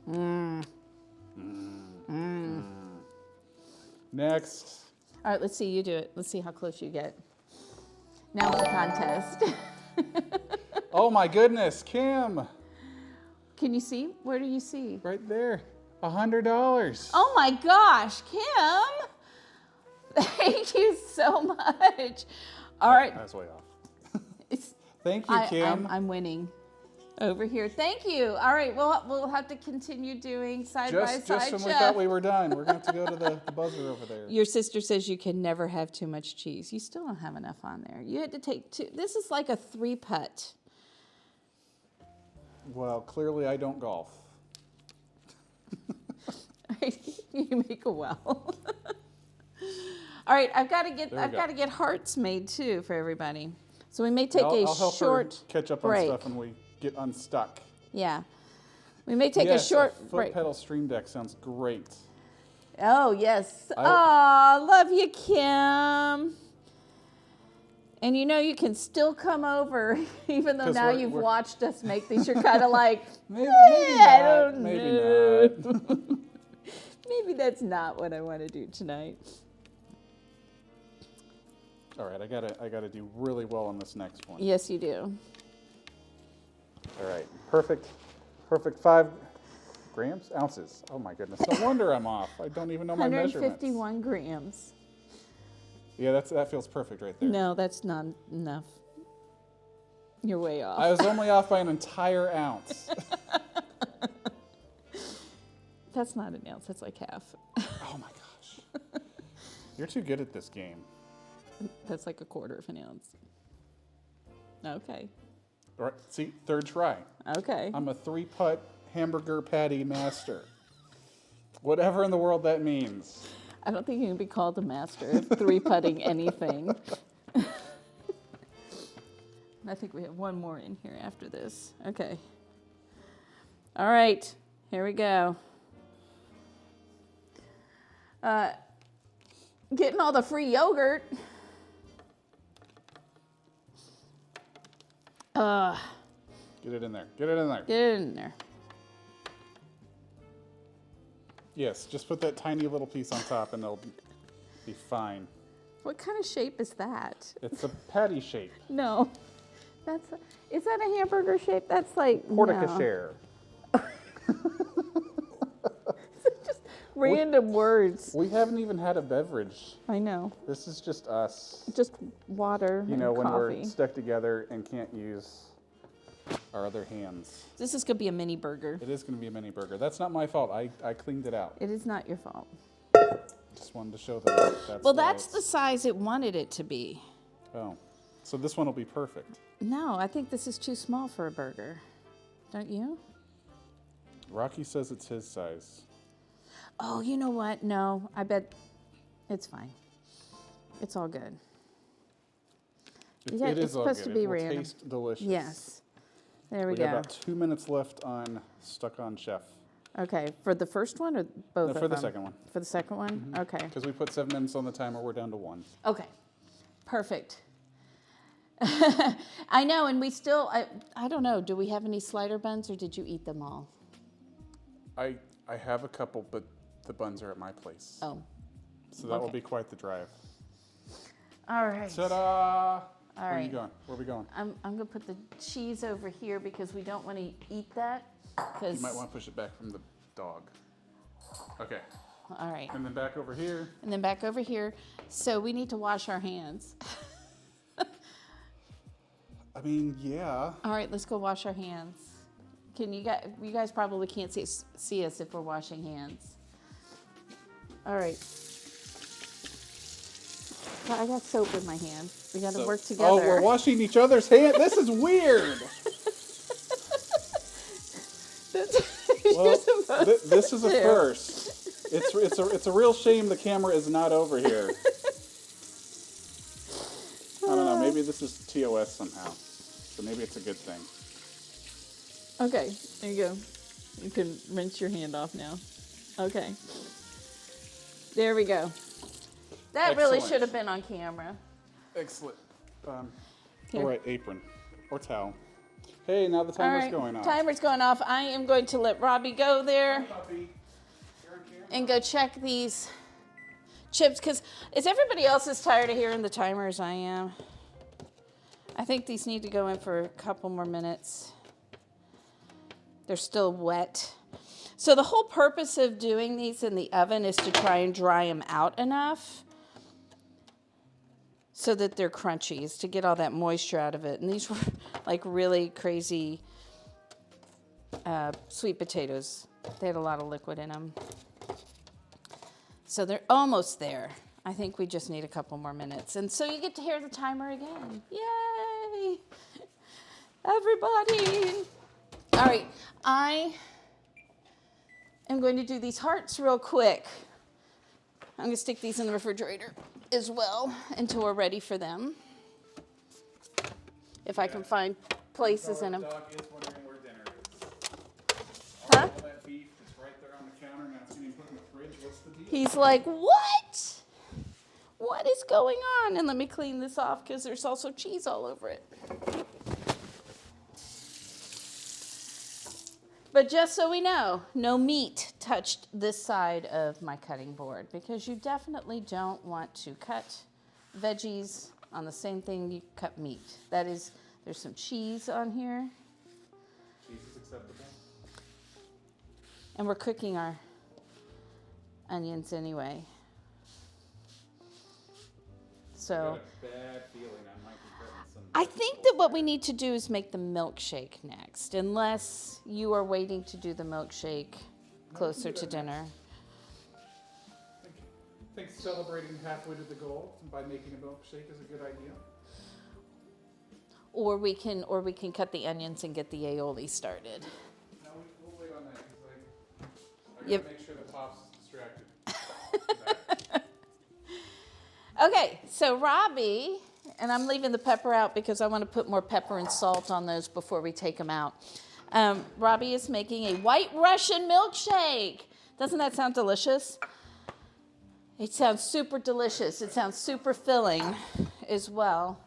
Next. All right, let's see you do it. Let's see how close you get. Now it's a contest. Oh my goodness, Kim. Can you see? Where do you see? Right there. $100. Oh my gosh, Kim! Thank you so much. All right. That's way off. It's, Thank you, Kim. I'm winning over here. Thank you. All right, we'll have to continue doing side by just side. when we thought we were done, we're going to have to go to the buzzer over there. Your sister says you can never have too much cheese. You still don't have enough on there. You had to take 2. This is like a 3-putt. Well, clearly I don't golf. You make a well. All right, I've got to There we go. get hearts made too for everybody. So we may take I'll help short her catch up break. on stuff when we get unstuck. Yeah. We may take Yes, a short foot break. pedal stream deck sounds great. Oh, yes. Oh, love you, Kim. And you know you can still come over, even though 'Cause now we're- you've we're- watched us make these. You're kind of like, Maybe I not. don't Maybe know. not. Maybe that's not what I want to do tonight. All right, I gotta do really well on this next one. Yes, you do. All right, perfect 5 grams, ounces. Oh my goodness, no wonder I'm off. I don't even know my measurements. 151 grams. Yeah, that feels perfect right there. No, that's not enough. You're way off. I was only off by an entire ounce. That's not an ounce. That's like half. Oh my gosh. You're too good at this game. That's like a quarter of an ounce. Okay. All right, see, 3rd try. Okay. I'm a 3-putt hamburger patty master. Whatever in the world that means. I don't think you can be called a master of 3-putting anything. I think we have one more in here after this. Okay. All right. Here we go. Getting all the free yogurt. Get it in there. Get it in there. Get it in there. Yes, just put that tiny little piece on top and it'll be fine. What kind of shape is that? It's a patty shape. No. Is that a hamburger shape? That's like Porticachere. Just random words. We haven't even had a beverage. I know. This is just us. Just water You and know, when coffee. we're stuck together and can't use our other hands. This is gonna be a mini burger. It is going to be a mini burger. That's not my fault. I cleaned it out. It is not your fault. Just wanted to show them. That's Well, why that's the it's- size it wanted it to be. Oh. So this one will be perfect. No, I think this is too small for a burger. Don't you? Rocky says it's his size. Oh, you know what? No, I bet it's fine. It's all good. It Yeah, is it's all supposed good. to be it will random. taste delicious. Yes. There we We got go. about 2 minutes left on Stuck on Chef. Okay, for the first one or both of them? For the second one. For the second one? Okay. Because we put 7 minutes on the timer, we're down to 1. Okay. Perfect. I know, and we still, I don't know, do we have any slider buns or did you eat them all? I have a couple, but the buns are at my place. Oh. So that will okay. be quite the drive. All right. Ta-da! Where are right. you going? Where are we going? I'm going to put the cheese over here because we don't want to eat that. You might want to push it back from the dog. Okay. All right. And then back over here. And then back over here. So we need to wash our hands. I mean, yeah. All right, let's go wash our hands. Can you guys probably can't see us if we're washing hands. All right. I got soap in my hand. We got to work together. Oh, we're washing each other's hands. This is weird. Well, this is a first. It's a real shame the camera is not over here. I don't know. Maybe this is TOS somehow. So maybe it's a good thing. Okay, there you go. You can rinse your hand off now. Okay. There we go. That really Excellent. should have been on camera. Excellent. Here. All right, apron or towel. Hey, now the timer's going off. Timer's going off. I am going to let Robbie go there Puppy. and go check these chips because is everybody else as tired of hearing the timer as I am? I think these need to go in for a couple more minutes. They're still wet. So the whole purpose of doing these in the oven is to try and dry them out enough so that they're crunchy, is to get all that moisture out of it. And these were like really crazy sweet potatoes. They had a lot of liquid in them. So they're almost there. I think we just need a couple more minutes. And so you get to hear the timer again. Yay! Everybody! All right, I am going to do these hearts real quick. I'm going to stick these in the refrigerator as well until we're ready for them. If I can find places in them. The dog is wondering where dinner is. Huh? All that beef is right there on the counter, not seen him put in the fridge. What's the deal? He's like, what? What is going on? And let me clean this off because there's also cheese all over it. But just so we know, no meat touched this side of my cutting board because you definitely don't want to cut veggies on the same thing you cut meat. That is, there's some cheese on here. Cheese is acceptable. And we're cooking our onions anyway. So I got a bad feeling I might be cutting some. I think that what we need to do is make the milkshake next, unless you are waiting to do the milkshake closer to dinner. I think celebrating halfway to the goal by making a milkshake is a good idea. Or we can cut the onions and get the aioli started. No, we'll wait on that because I gotta Yep. make sure that Pops is distracted. Okay, so Robbie, and I'm leaving the pepper out because I want to put more pepper and salt on those before we take them out. Robbie is making a White Russian milkshake. Doesn't that sound delicious? It sounds super delicious. It sounds super filling as well.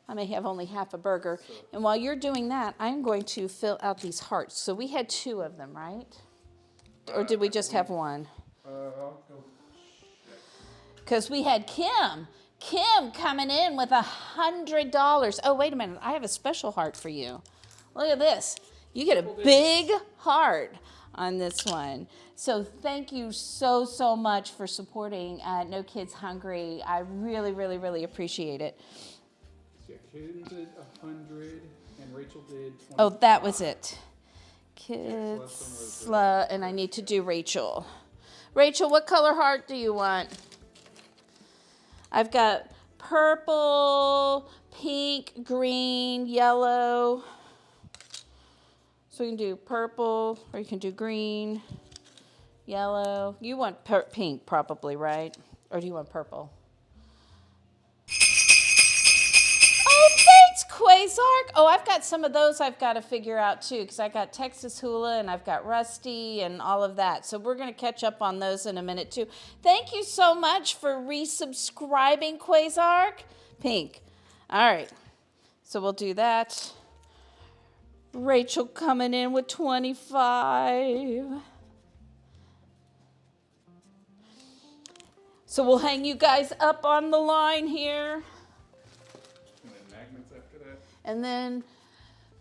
I may have only half a burger. And while you're doing that, I'm going to fill out these hearts. So we had 2 of them, right? Or did we just have 1? I'll go. Because we had Kim coming in with $100. Oh, wait a minute. I have a special heart for you. Look at this. You get a big heart on this one. So thank you so, so much for supporting No Kids Hungry. I really, really, really appreciate it. Yeah, Kim did 100 and Rachel did 20. Oh, that was it. Yeah, Kids, and I need to do Rachel. Rachel, what color heart do you want? I've got purple, pink, green, yellow. So you can do purple, or you can do green, yellow. You want pink probably, right? Or do you want purple? Oh, thanks, Quasark. Oh, I've got some of those I've got to figure out too, because I got Texas Hula and I've got Rusty and all of that. So we're going to catch up on those in a minute too. Thank you so much for resubscribing, Quasark. Pink. All right. So we'll do that. Rachel coming in with 25. So we'll hang you guys up on the line here. And then magnets after that. And then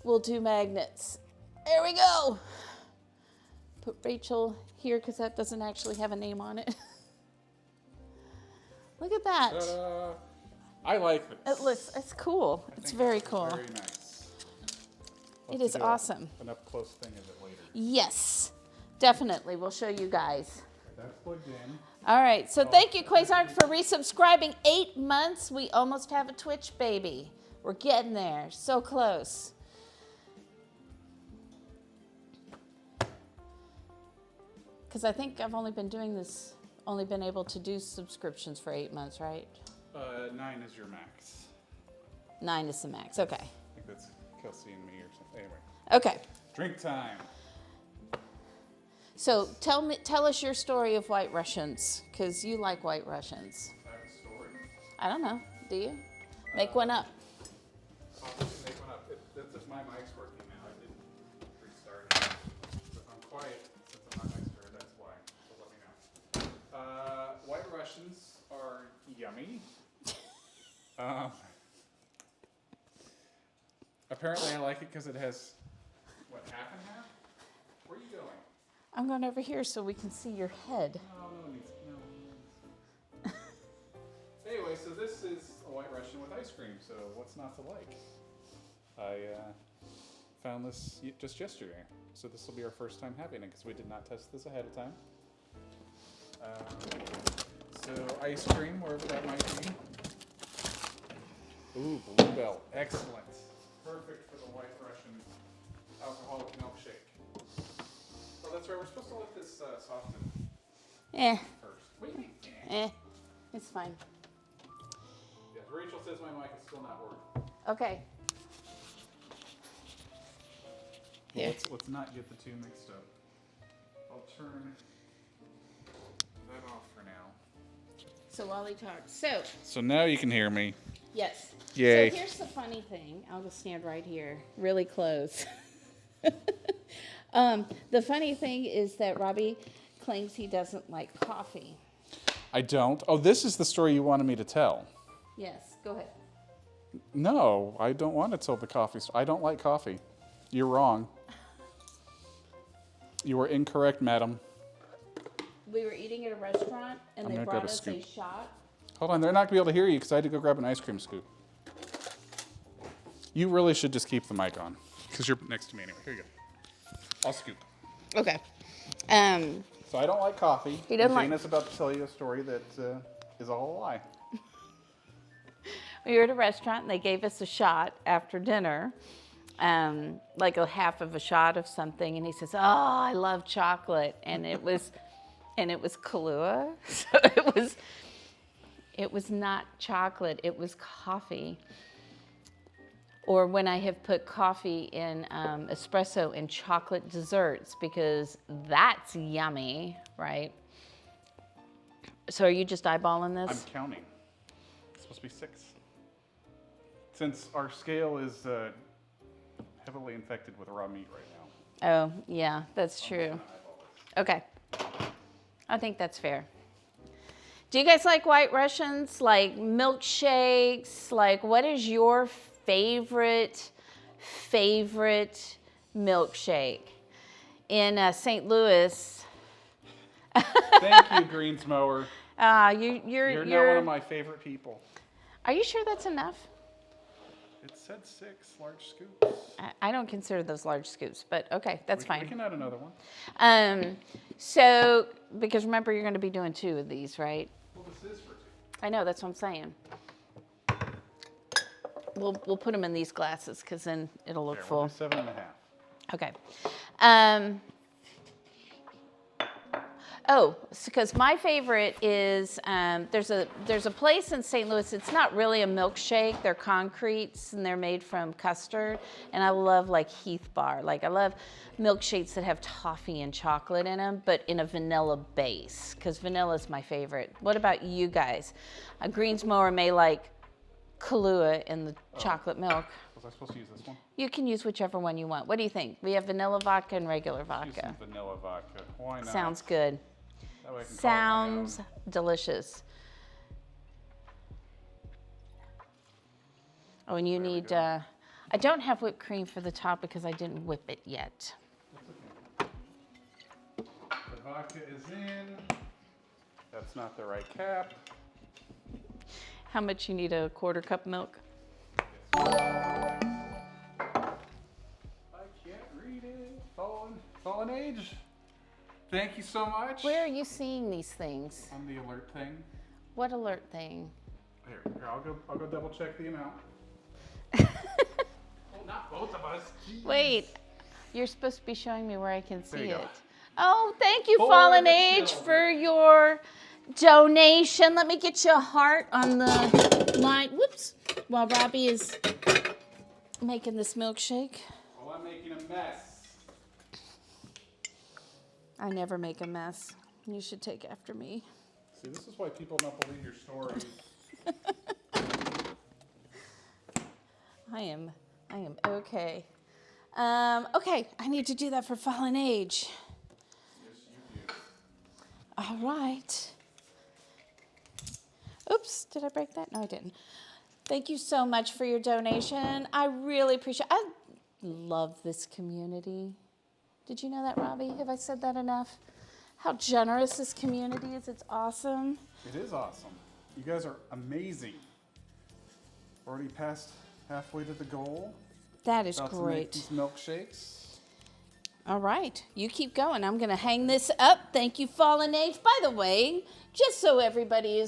we'll do magnets. There we go. Put Rachel here because that doesn't actually have a name on it. Look at that. Ta-da! I like this. It's cool. It's very cool. Very nice. It is awesome. An up close thing of it later. Yes, definitely. We'll show you guys. That's plugged in. All right. So thank you, Quasark, for resubscribing. 8 months. We almost have a Twitch baby. We're getting there. So close. Because I think I've only been able to do subscriptions for 8 months, right? 9 is your max. 9 is the max. Okay. I think that's Kelsey and me or something. Anyway. Okay. Drink time. So tell us your story of White Russians, because you like White Russians. I have a story. I don't know. Do you? Make one up. I'll just make one up. That's if my mic's working now. I didn't restart it. So if I'm quiet, since I'm not next to her, that's why. So let me know. White Russians are yummy. Apparently I like it because it has, what, half and half? Where are you going? I'm going over here so we can see your head. No. Anyway, so this is a White Russian with ice cream, so what's not to like? I found this just yesterday, so this will be our first time having it because we did not test this ahead of time. So ice cream, wherever that might be. Ooh, Bluebell, excellent. Perfect for the White Russian alcoholic milkshake. Oh, that's right, we're supposed to let this soften first. What do you mean? It's fine. Yes, Rachel says my mic is still not working. Okay. Here. Let's not get the two mixed up. I'll turn that off for now. So while he talks. So now you can hear me. Yes. Yay. So here's the funny thing. I'll just stand right here, really close. The funny thing is that Robbie claims he doesn't like coffee. I don't. Oh, this is the story you wanted me to tell. Yes, go ahead. No, I don't want to tell the coffee story. I don't like coffee. You're wrong. You are incorrect, madam. We were eating at a restaurant, and they brought us a shot. Hold on, they're not going to be able to hear you because I had to go grab an ice cream scoop. You really should just keep the mic on because you're next to me anyway. Here you go. I'll scoop. Okay. So I don't like coffee. He doesn't like. Dana's about to tell you a story that is all a lie. We were at a restaurant, and they gave us a shot after dinner, like a half of a shot of something, and he says, "Oh, I love chocolate," and it was Kahlua, so it was not chocolate, it was coffee. Or when I have put coffee in espresso in chocolate desserts, because that's yummy, right? So are you just eyeballing this? I'm counting. It's supposed to be 6. Since our scale is heavily infected with raw meat right now. Oh, yeah, that's true. Okay. I think that's fair. Do you guys like White Russians? Like milkshakes? Like, what is your favorite milkshake? In St. Louis. Thank you, Greens Mower. You're not one of my favorite people. Are you sure that's enough? It said 6 large scoops. I don't consider those large scoops, but okay, that's fine. We can add another one. So, because remember, you're going to be doing 2 of these, right? Well, this is for 2. I know, that's what I'm saying. We'll put them in these glasses because then it'll look Here, full. we'll do 7.5. Okay. Because my favorite is there's a place in St. Louis. It's not really a milkshake. They're concretes and they're made from custard. And I love like Heath Bar. Like I love milkshakes that have toffee and chocolate in them, but in a vanilla base. Because vanilla is my favorite. What about you guys? A Greensmower may like Kahlua in the chocolate milk. Was I supposed to use this one? You can use whichever one you want. What do you think? We have vanilla vodka and regular Use vodka. some vanilla vodka. Why not? Sounds good. That way I can call it my own. Sounds delicious. Oh, and you There we need, go. I don't have whipped cream for the top because I didn't whip it yet. That's okay. The vodka is in. That's not the right cap. How much you need a quarter cup milk? I can't read it. Fallen age. Thank you so much. Where are you seeing these things? On the alert thing. What alert thing? Here, I'll go double check the amount. Well, not both of us. Jeez. Wait, you're supposed to be showing me where I can There see you go. it. Oh, thank you, For Fallen the Age, children. for your donation. Let me get you a heart on the line. Whoops. While Robbie is making this milkshake. Well, I'm making a mess. I never make a mess. You should take after me. See, this is why people don't believe your stories. I am okay. Okay, I need to do that for Fallen Age. Yes, you do. All right. Oops, did I break that? No, I didn't. Thank you so much for your donation. I really appreciate it. I love this community. Did you know that, Robbie? Have I said that enough? How generous this community is. It's awesome. It is awesome. You guys are amazing. Already past halfway to the goal. That is About to make great. these milkshakes. All right, you keep going. I'm going to hang this up. Thank you, Fallen Age. By the way, just so everybody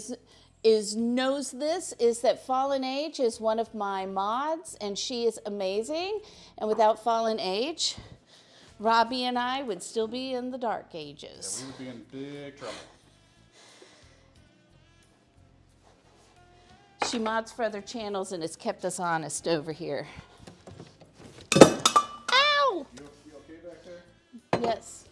knows this, is that Fallen Age is one of my mods, and she is amazing. And without Fallen Age, Robbie and I would still be in the dark Yeah, ages. we would be in big trouble. She mods for other channels and has kept us honest over here. Ow! You okay back there? Yes.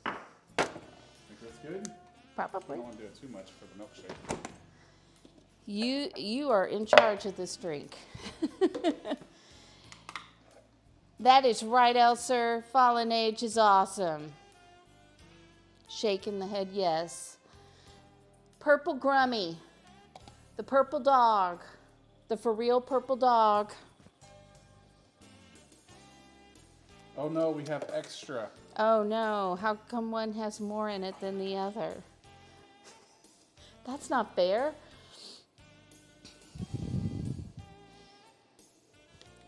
Think that's good? I Probably. don't want to do it too much for the milkshake. You are in charge of this drink. That is right, Elser. Fallen Age is awesome. Shaking the head, yes. Purple Grummy. The purple dog. The for real purple dog. Oh no, we have extra. Oh no, how come one has more in it than the other? That's not fair.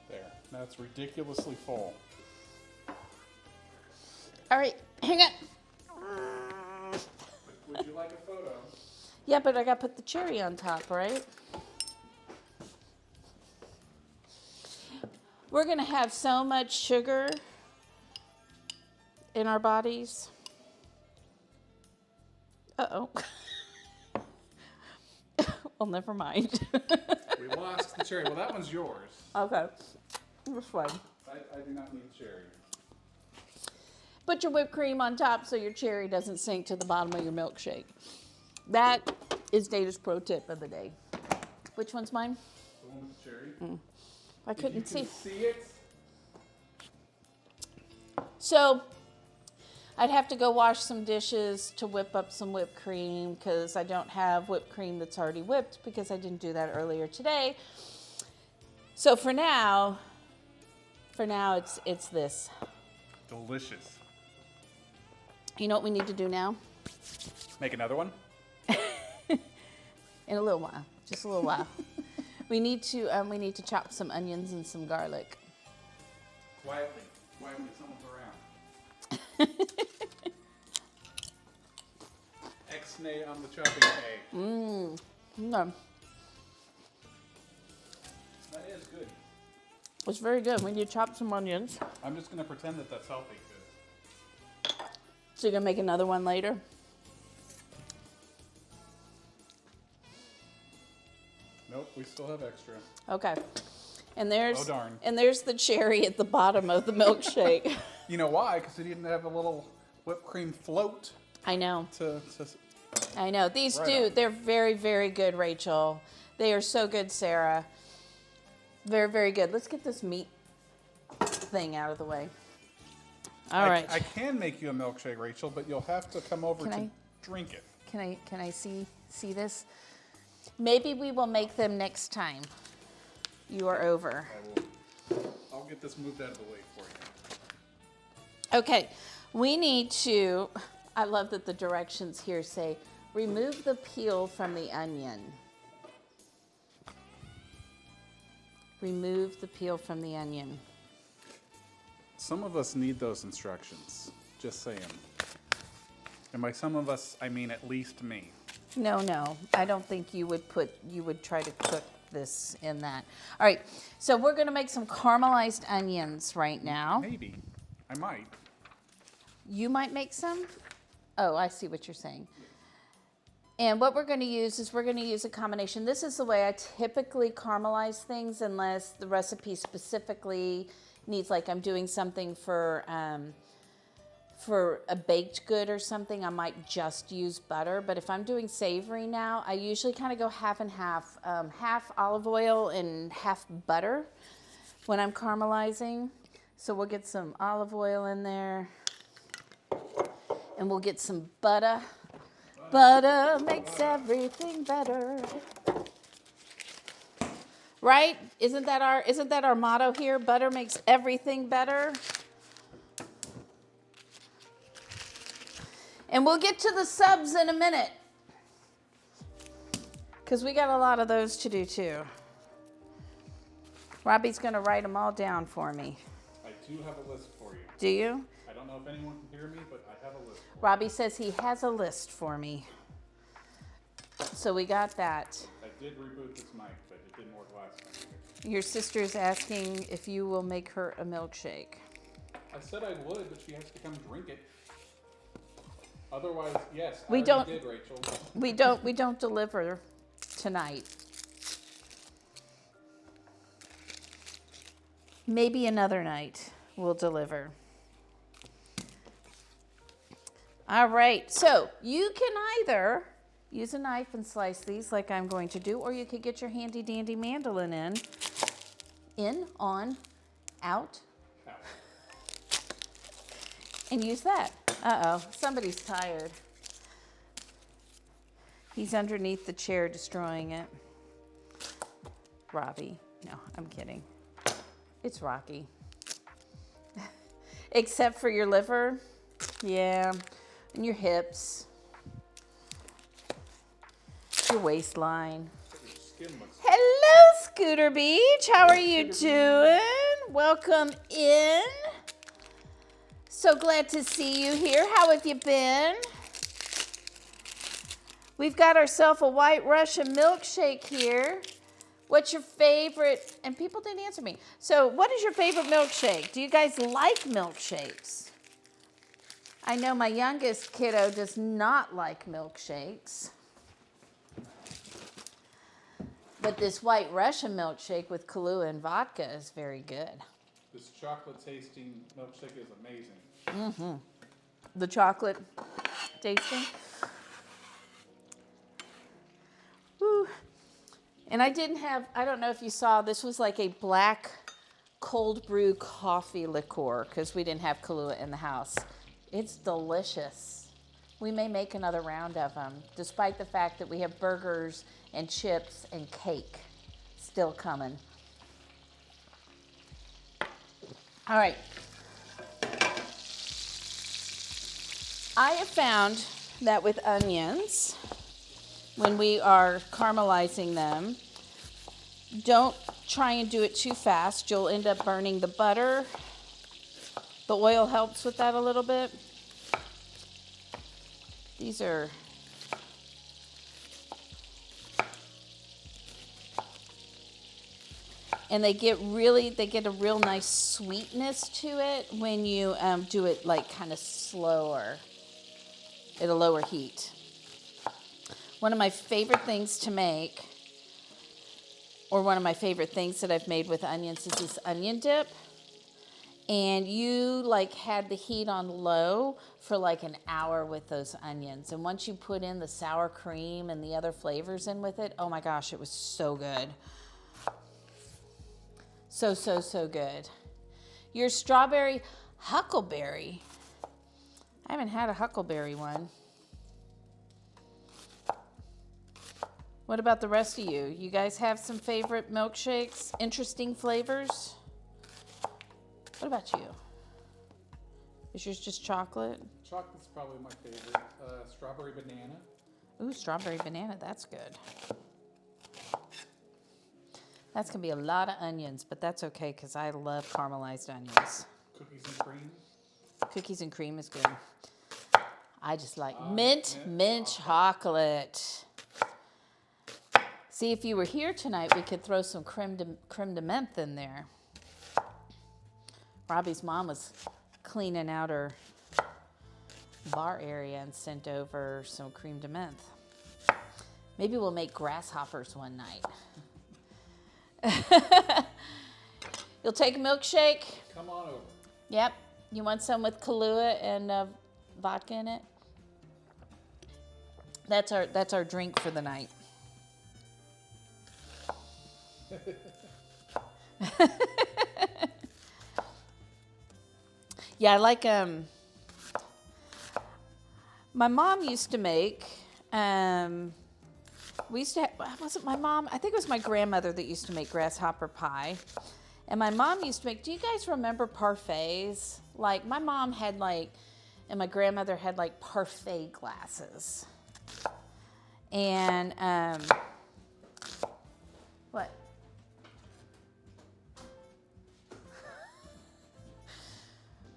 There. That's ridiculously full. All right, hang on. Would you like a photo? Yeah, but I gotta put the cherry on top, right? We're gonna have so much sugar in our bodies. Uh-oh. Well, never mind. We lost the cherry. Well, that one's yours. Okay. That's fine. I do not need cherry. Put your whipped cream on top so your cherry doesn't sink to the bottom of your milkshake. That is Data's pro tip of the day. Which one's mine? The one with the cherry. I If you couldn't see. can see it. So I'd have to go wash some dishes to whip up some whipped cream because I don't have whipped cream that's already whipped because I didn't do that earlier today. So for now it's this. Delicious. You know what we need to do now? Make another one? In a little while, just a little while. We need to chop some onions and some garlic. Quietly, someone's around. Ex-nay on the chopping A. No, That is good. it's very good. We need to chop some onions. I'm just gonna pretend that that's healthy. So you're gonna make another one later? Nope, we still have extra. Okay. And there's Oh, darn. and there's the cherry at the bottom of the milkshake. You know why? Because he didn't have a little whipped cream float I know. to I know. These Right on. they're very, very good, Rachel. They are so good, Sarah. Very, very good. Let's get this meat thing out of the way. All right. I can make you a milkshake, Rachel, but you'll have to come over Can to I? drink it. Can I see this? Maybe we will make them next time. You are over. I'll get this moved out of the way for you. Okay. We need to, I love that the directions here say, remove the peel from the onion. Remove the peel from the onion. Some of us need those instructions. Just saying. And by some of us, I mean at least me. No, I don't think you would try to cook this in that. All right, so we're gonna make some caramelized onions right now. Maybe. I might. You might make some? Oh, I see what you're saying. And what we're gonna use is we're gonna use a combination. This is the way I typically caramelize things unless the recipe specifically needs, like I'm doing something for a baked good or something, I might just use butter. But if I'm doing savory now, I usually kind of go half and half, half olive oil and half butter when I'm caramelizing. So we'll get some olive oil in there and we'll get some butter. Butter makes everything better. Right? Isn't that our motto here? Butter makes everything better. And we'll get to the subs in a minute, because we got a lot of those to do too. Robbie's going to write them all down for me. I do have a list for you. Do you? I don't know if anyone can hear me, but I have a list. Robbie says he has a list for me. So we got that. I did reboot this mic, but it didn't work last time. Your sister's asking if you will make her a milkshake. I said I would, but she has to come drink it. Otherwise, yes, We I don't- already did, Rachel. We don't deliver tonight. Maybe another night we'll deliver. All right, so you can either use a knife and slice these like I'm going to do, or you could get your handy dandy mandolin in, on, out, Ow. and use that. Uh-oh, somebody's tired. He's underneath the chair destroying it. Robbie. No, I'm kidding. It's Rocky. Except for your liver. Yeah. And your hips. Your waistline. Your skin looks Hello, Scooter Beach. How are you doing? Welcome in. So glad to see you here. How have you been? We've got ourselves a White Russian milkshake here. What's your favorite? And people didn't answer me. So what is your favorite milkshake? Do you guys like milkshakes? I know my youngest kiddo does not like milkshakes. But this White Russian milkshake with Kahlua and vodka is very good. This chocolate tasting milkshake is amazing. The chocolate tasting. Woo. And I don't know if you saw, this was like a black cold brew coffee liqueur because we didn't have Kahlua in the house. It's delicious. We may make another round of them, despite the fact that we have burgers and chips and cake still coming. All right. I have found that with onions, when we are caramelizing them. Don't try and do it too fast. You'll end up burning the butter. The oil helps with that a little bit. These are and they get a real nice sweetness to it when you do it like kind of slower at a lower heat. One of my favorite things to make, or one of my favorite things that I've made with onions, is this onion dip. And you like had the heat on low for like an hour with those onions. And once you put in the sour cream and the other flavors in with it, oh my gosh, it was so good. So, so, so good. Your strawberry huckleberry. I haven't had a huckleberry one. What about the rest of you? You guys have some favorite milkshakes? Interesting flavors? What about you? Is yours just chocolate? Chocolate's probably my favorite. Strawberry banana. Ooh, strawberry banana, that's good. That's gonna be a lot of onions, but that's okay because I love caramelized onions. Cookies and cream. Cookies and cream is good. I just like mint chocolate. See, if you were here tonight, we could throw some creme de menthe in there. Robbie's mom was cleaning out her bar area and sent over some creme de menthe. Maybe we'll make grasshoppers one night. You'll take a milkshake? Come on over. Yep. You want some with Kahlua and vodka in it? That's our drink for the night. Yeah, I like my mom used to make we used to have, was it my mom? I think it was my grandmother that used to make grasshopper pie. And my mom used to make, do you guys remember parfaits? Like my mom had like, and my grandmother had like parfait glasses. And what?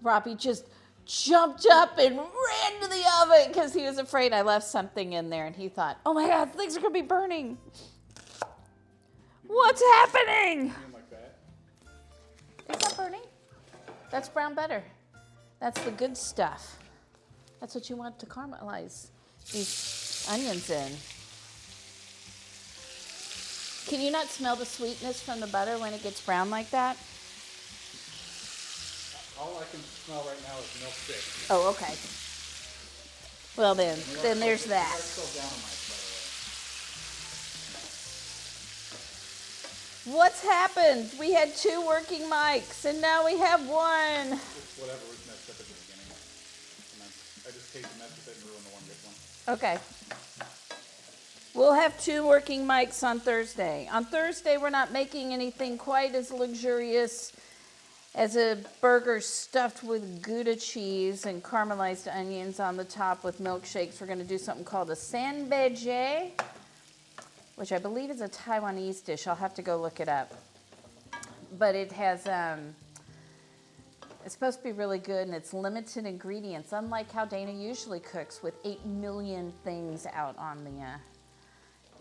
Robbie just jumped up and ran to the oven because he was afraid I left something in there, and he thought, oh my God, things are going to be burning. What's happening? Like that. Is that burning? That's brown butter. That's the good stuff. That's what you want to caramelize these onions in. Can you not smell the sweetness from the butter when it gets brown like that? All I can smell right now is milk thick. Oh, okay. Well then there's that. You are still down on mic, by the way. What's happened? We had 2 working mics, and now we have 1. It's whatever was messed up at the beginning. And I just hate to mess with it and ruin the one good one. Okay. We'll have 2 working mics on Thursday. On Thursday, we're not making anything quite as luxurious as a burger stuffed with Gouda cheese and caramelized onions on the top with milkshakes. We're going to do something called a sanbeje, which I believe is a Taiwanese dish. I'll have to go look it up. But it has, it's supposed to be really good, and it's limited ingredients, unlike how Dana usually cooks with 8 million things out on the,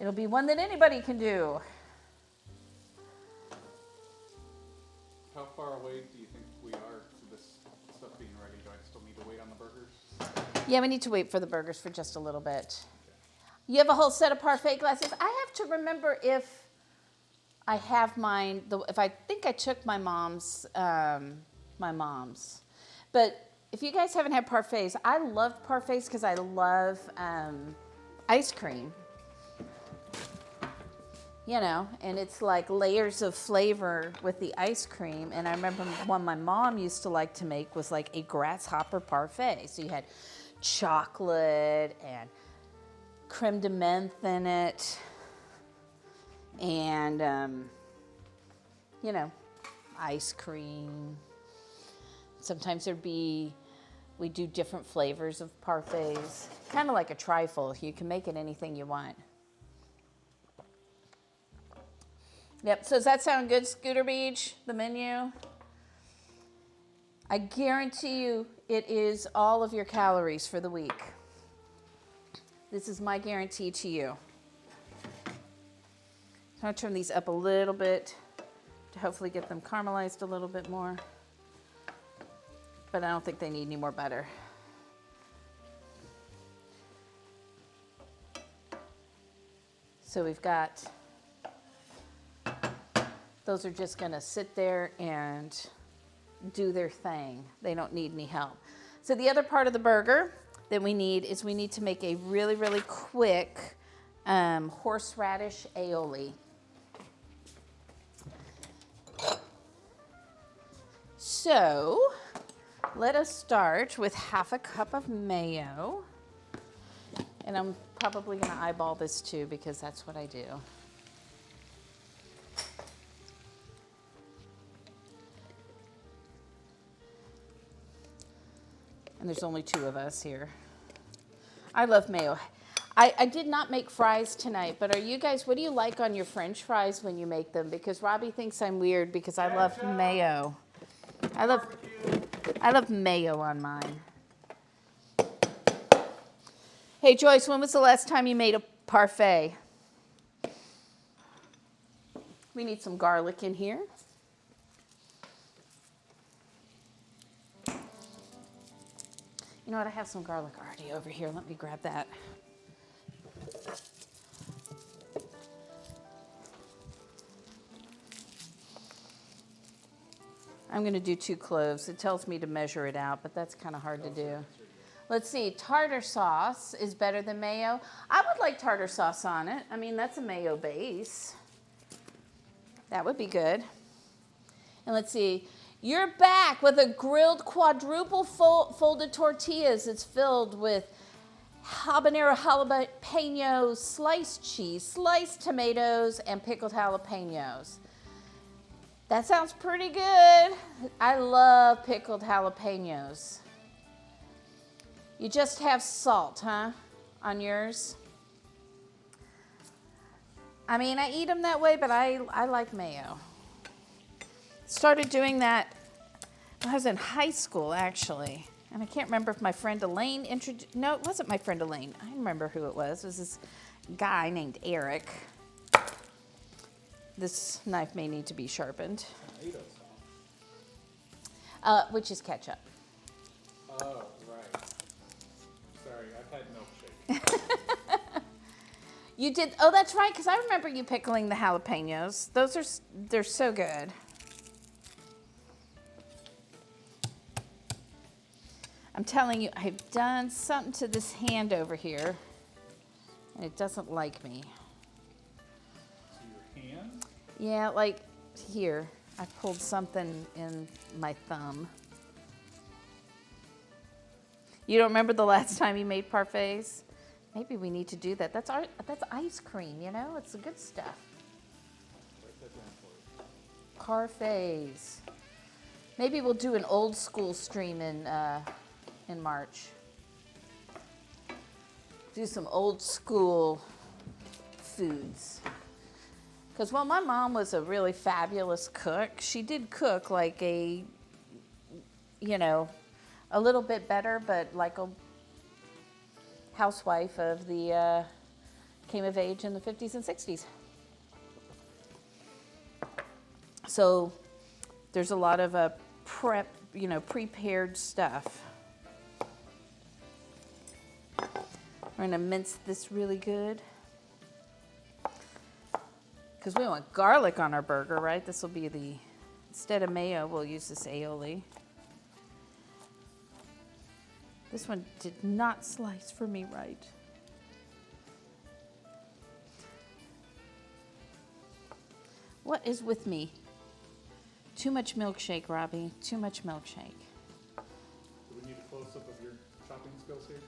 it'll be one that anybody can do. How far away do you think we are to this stuff being ready? Do I still need to wait on the burgers? Yeah, we need to wait for the burgers for just a little bit. You have a whole set of parfait glasses. I have to remember if I have mine. If I think I took my mom's. But if you guys haven't had parfaits, I love parfaits because I love ice cream. You know, and it's like layers of flavor with the ice cream. And I remember one my mom used to like to make was like a grasshopper parfait. So you had chocolate and creme de menthe in it, and you know, ice cream. Sometimes we do different flavors of parfaits, kind of like a trifle. You can make it anything you want. Yep, so does that sound good, Scooter Beach, the menu? I guarantee you it is all of your calories for the week. This is my guarantee to you. So I'll turn these up a little bit to hopefully get them caramelized a little bit more. But I don't think they need any more butter. So we've got, those are just gonna sit there and do their thing. They don't need any help. So the other part of the burger that we need is we need to make a really, really quick horseradish aioli. So let us start with half a cup of mayo. And I'm probably gonna eyeball this too because that's what I do. And there's only 2 of us here. I love mayo. I did not make fries tonight, but are you guys, what do you like on your French fries when you make them? Because Robbie thinks I'm weird because I love mayo. I love mayo on mine. Hey Joyce, when was the last time you made a parfait? We need some garlic in here. You know what, I have some garlic already over here. Let me grab that. I'm gonna do 2 cloves. It tells me to measure it out, but that's kind of hard to do. Let's see, tartar sauce is better than mayo. I would like tartar sauce on it. I mean, that's a mayo base. That would be good. And let's see, you're back with a grilled quadruple folded tortillas. It's filled with habanero jalapenos, sliced cheese, sliced tomatoes, and pickled jalapenos. That sounds pretty good. I love pickled jalapenos. You just have salt, huh, on yours? I mean, I eat them that way, but I like mayo. Started doing that when I was in high school, actually. And I can't remember if my friend Elaine introduced, no, it wasn't my friend Elaine. I remember who it was. It was this guy named Eric. This knife may need to be sharpened. Which is ketchup. Oh, right. Sorry, I've had milkshake. You did, oh, that's right, because I remember you pickling the jalapenos. They're so good. I'm telling you, I've done something to this hand over here, and it doesn't like me. To your hand? Yeah, like here. I pulled something in my thumb. You don't remember the last time you made parfaits? Maybe we need to do that. That's ice cream, you know? It's the good stuff. Write that down for you. Parfaits. Maybe we'll do an old school stream in March. Do some old school foods. Because while my mom was a really fabulous cook, she did cook like a, you know, a little bit better, but like a housewife of the, came of age in the 50s and 60s. So there's a lot of prepared stuff. We're gonna mince this really good. Because we want garlic on our burger, right? This will be the, instead of mayo, we'll use this aioli. This one did not slice for me right. What is with me? Too much milkshake, Robbie. Too much milkshake. Do we need a close-up of your chopping skills here?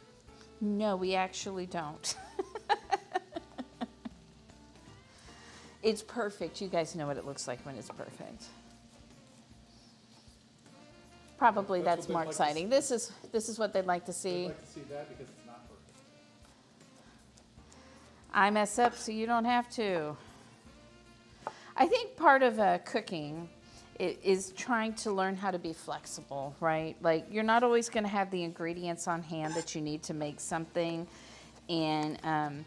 No, we actually don't. It's perfect. You guys know what it looks like when it's perfect. Probably that's more exciting. This is what they'd like to see. I'd like to see that because it's not perfect. I mess up so you don't have to. I think part of cooking is trying to learn how to be flexible, right? Like you're not always going to have the ingredients on hand that you need to make something, and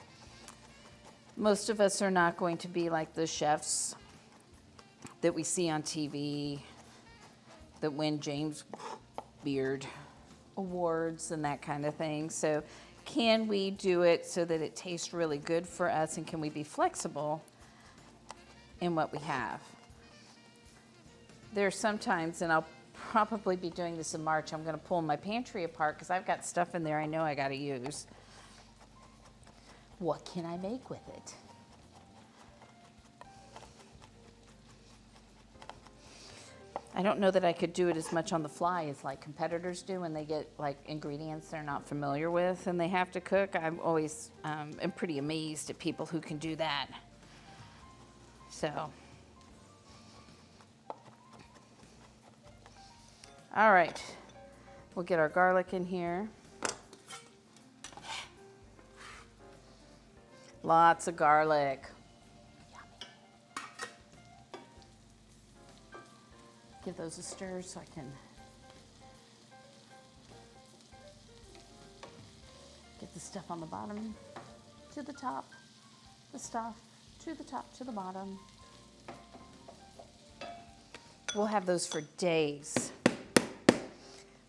most of us are not going to be like the chefs that we see on TV that win James Beard awards and that kind of thing. So can we do it so that it tastes really good for us, and can we be flexible in what we have? There are sometimes, and I'll probably be doing this in March, I'm going to pull my pantry apart because I've got stuff in there I know I got to use. What can I make with it? I don't know that I could do it as much on the fly as like competitors do when they get like ingredients they're not familiar with and they have to cook. I'm always am pretty amazed at people who can do that. So, all right, we'll get our garlic in here. Lots of garlic. Give those a stir so I can get the stuff on the bottom to the top, the stuff to the top to the bottom. We'll have those for days.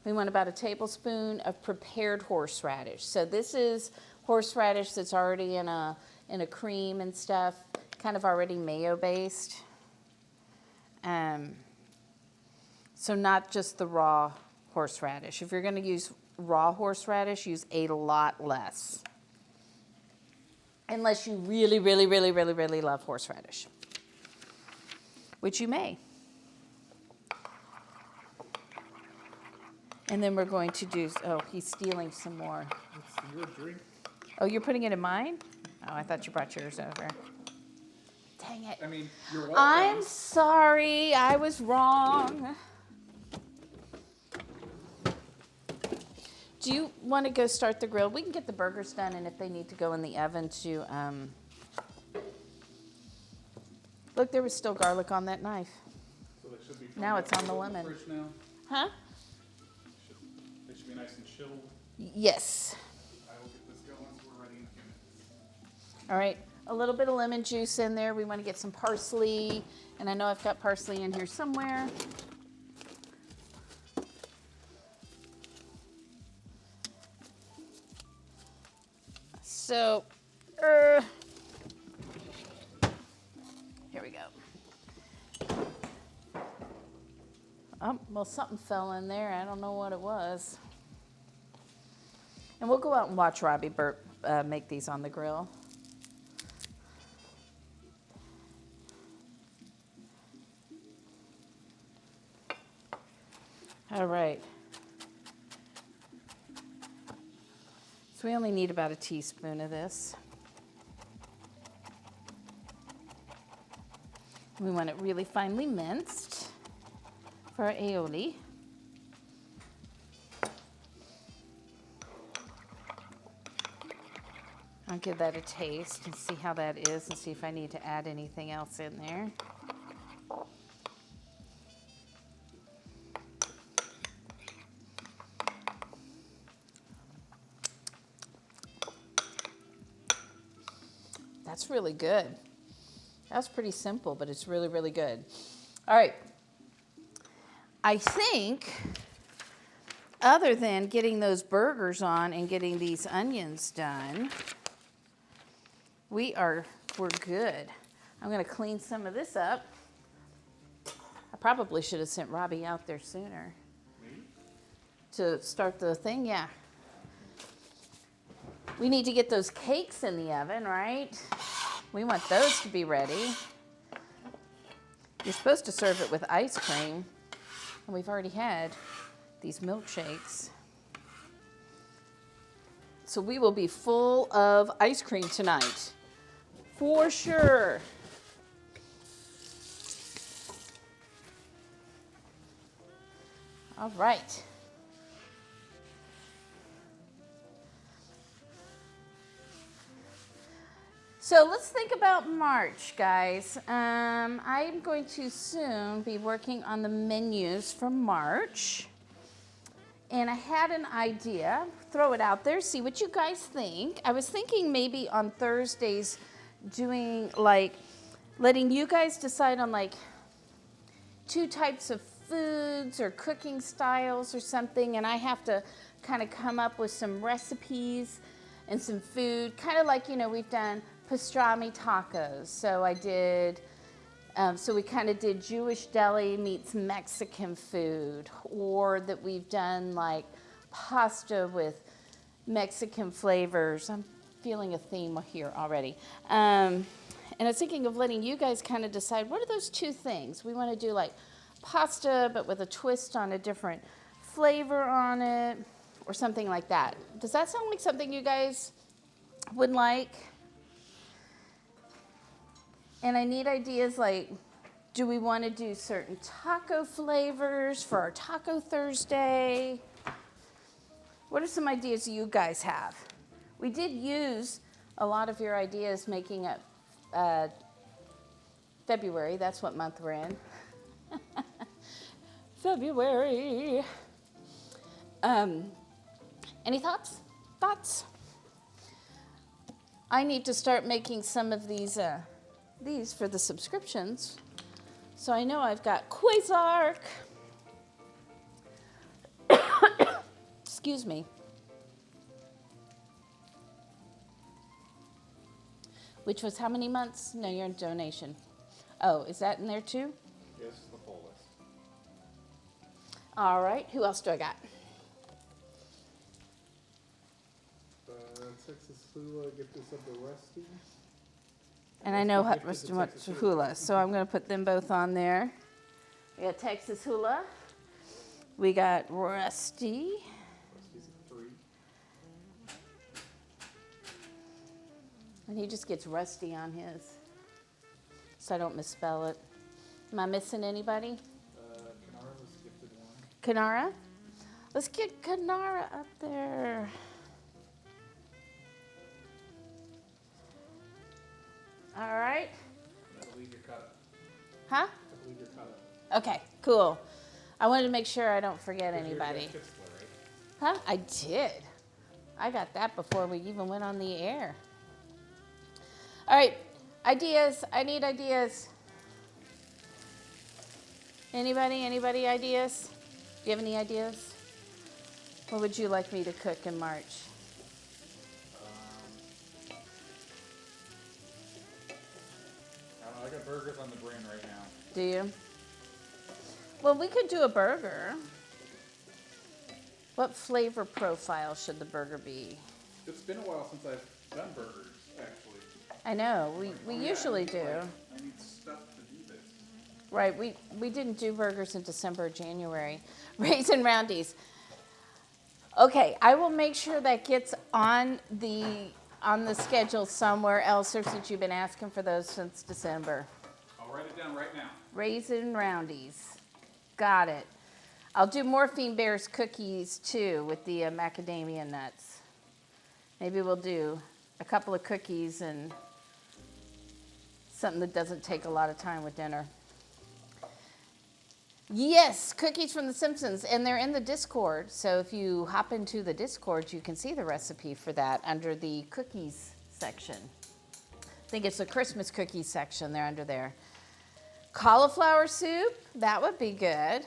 We want about a tablespoon of prepared horseradish. So this is horseradish that's already in a cream and stuff, kind of already mayo based. So not just the raw horseradish. If you're going to use raw horseradish, use a lot less. Unless you really, really, really, really, really love horseradish, which you may. And then we're going to do, oh, he's stealing some more. It's your drink. Oh, you're putting it in mine? Oh, I thought you brought yours over. Dang it. I mean, you're welcome. I'm sorry, I was wrong. Do you want to go start the grill? We can get the burgers done, and if they need to go in the oven to, look, there was still garlic on that knife. So they should be Now it's on the in lemon. fridge now. Huh? They should be nice and chilled. Yes. I will get this going so we're ready in a few minutes. All right, a little bit of lemon juice in there. We want to get some parsley, and I know I've got parsley in here somewhere. So, here we go. Oh, well, something fell in there. I don't know what it was. And we'll go out and watch Robbie make these on the grill. All right. So we only need about a teaspoon of this. We want it really finely minced for our aioli. I'll give that a taste and see how that is and see if I need to add anything else in there. That's really good. That's pretty simple, but it's really, really good. All right. I think other than getting those burgers on and getting these onions done, we're good. I'm going to clean some of this up. I probably should have sent Robbie out there sooner. Me? To start the thing, yeah. We need to get those cakes in the oven, right? We want those to be ready. You're supposed to serve it with ice cream, and we've already had these milkshakes. So we will be full of ice cream tonight, for sure. All right. So let's think about March, guys. I'm going to soon be working on the menus for March. And I had an idea, throw it out there, see what you guys think. I was thinking maybe on Thursdays doing like, letting you guys decide on like 2 types of foods or cooking styles or something, and I have to kind of come up with some recipes and some food, kind of like, you know, we've done pastrami tacos. So I did, so we kind of did Jewish deli meets Mexican food, or that we've done like pasta with Mexican flavors. I'm feeling a theme here already. And I was thinking of letting you guys kind of decide, what are those 2 things? We want to do like pasta, but with a twist on a different flavor on it, or something like that. Does that sound like something you guys would like? And I need ideas like, do we want to do certain taco flavors for our Taco Thursday? What are some ideas you guys have? We did use a lot of your ideas making up February. That's what month we're in. February. Any thoughts? Thoughts? I need to start making some of these for the subscriptions. So I know I've got Quasark. Excuse me. Which was how many months? No, you're in donation. Oh, is that in there too? Yes, the full list. All right, who else do I got? Texas Hula, get this up to Rusty. And I know Gifted Rusty to wants Texas hula, so I'm going to put them both on there. We got Texas Hula. We got Rusty. Rusty's at 3. And he just gets Rusty on his, so I don't misspell it. Am I missing anybody? Kanara was gifted 1. Kanara? Let's get Kanara up there. All right. I believe you're cut up. Huh? I believe you're cut up. Okay, cool. I wanted to make sure I don't forget Because you already anybody. got Fixler, right? Huh? I did. I got that before we even went on the air. All right, ideas. I need ideas. Anybody ideas? Do you have any ideas? What would you like me to cook in March? I don't know, I got burgers on the brain right now. Do you? Well, we could do a burger. What flavor profile should the burger be? It's been a while since I've done burgers, actually. I know, we Oh, yeah, usually I need, do. I need stuff to do this. Right, we didn't do burgers in December or January. Raisin Roundies. Okay, I will make sure that gets on the schedule somewhere else, or since you've been asking for those since December. I'll write it down right now. Raisin Roundies. Got it. I'll do Morphine Bears cookies too with the macadamia nuts. Maybe we'll do a couple of cookies and something that doesn't take a lot of time with dinner. Yes, cookies from The Simpsons, and they're in the Discord. So if you hop into the Discord, you can see the recipe for that under the cookies section. I think it's the Christmas cookies section. They're under there. Cauliflower soup, that would be good.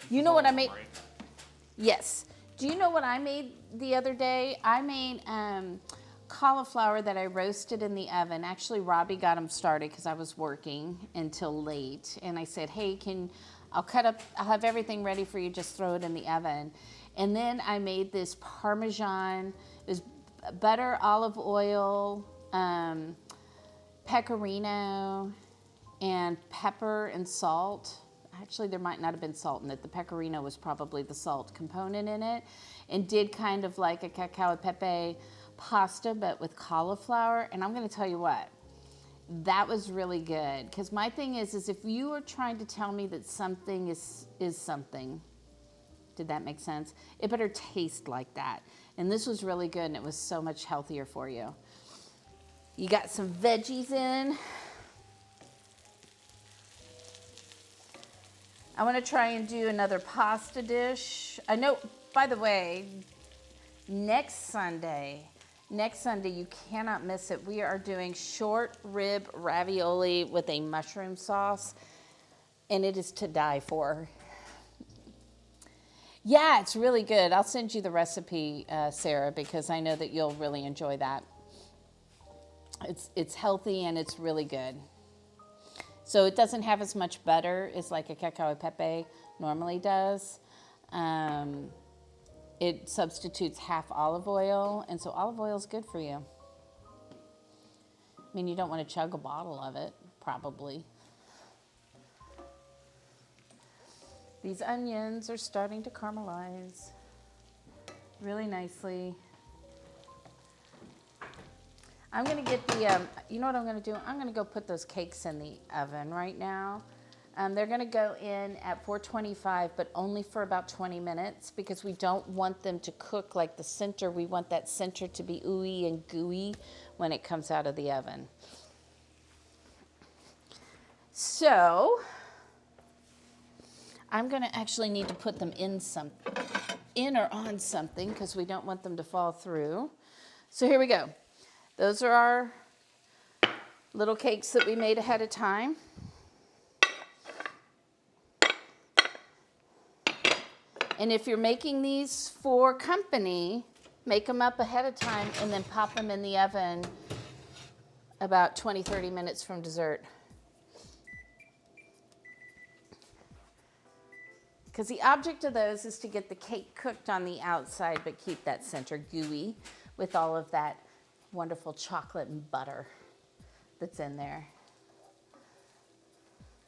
You know what I made? Right. Yes. Do you know what I made the other day? I made cauliflower that I roasted in the oven. Actually, Robbie got them started because I was working until late. And I said, hey, I'll have everything ready for you, just throw it in the oven. And then I made this Parmesan, it was butter, olive oil, pecorino, and pepper and salt. Actually, there might not have been salt in it. The pecorino was probably the salt component in it. And did kind of like a cacao e pepe pasta, but with cauliflower. And I'm going to tell you what, that was really good. Because my thing is if you are trying to tell me that something is something, did that make sense? It better taste like that. And this was really good, and it was so much healthier for you. You got some veggies in. I want to try and do another pasta dish. I know, by the way, next Sunday, you cannot miss it. We are doing short rib ravioli with a mushroom sauce, and it is to die for. Yeah, it's really good. I'll send you the recipe, Sarah, because I know that you'll really enjoy that. It's healthy and it's really good. So it doesn't have as much butter as like a cacao e pepe normally does. It substitutes half olive oil, and so olive oil is good for you. I mean, you don't want to chug a bottle of it, probably. These onions are starting to caramelize really nicely. I'm going to get the, you know what I'm going to do? I'm going to go put those cakes in the oven right now. They're going to go in at 425, but only for about 20 minutes because we don't want them to cook like the center. We want that center to be ooey and gooey when it comes out of the oven. So I'm going to actually need to put them in or on something because we don't want them to fall through. So here we go. Those are our little cakes that we made ahead of time. And if you're making these for company, make them up ahead of time and then pop them in the oven about 20, 30 minutes from dessert. Because the object of those is to get the cake cooked on the outside, but keep that center gooey with all of that wonderful chocolate and butter that's in there.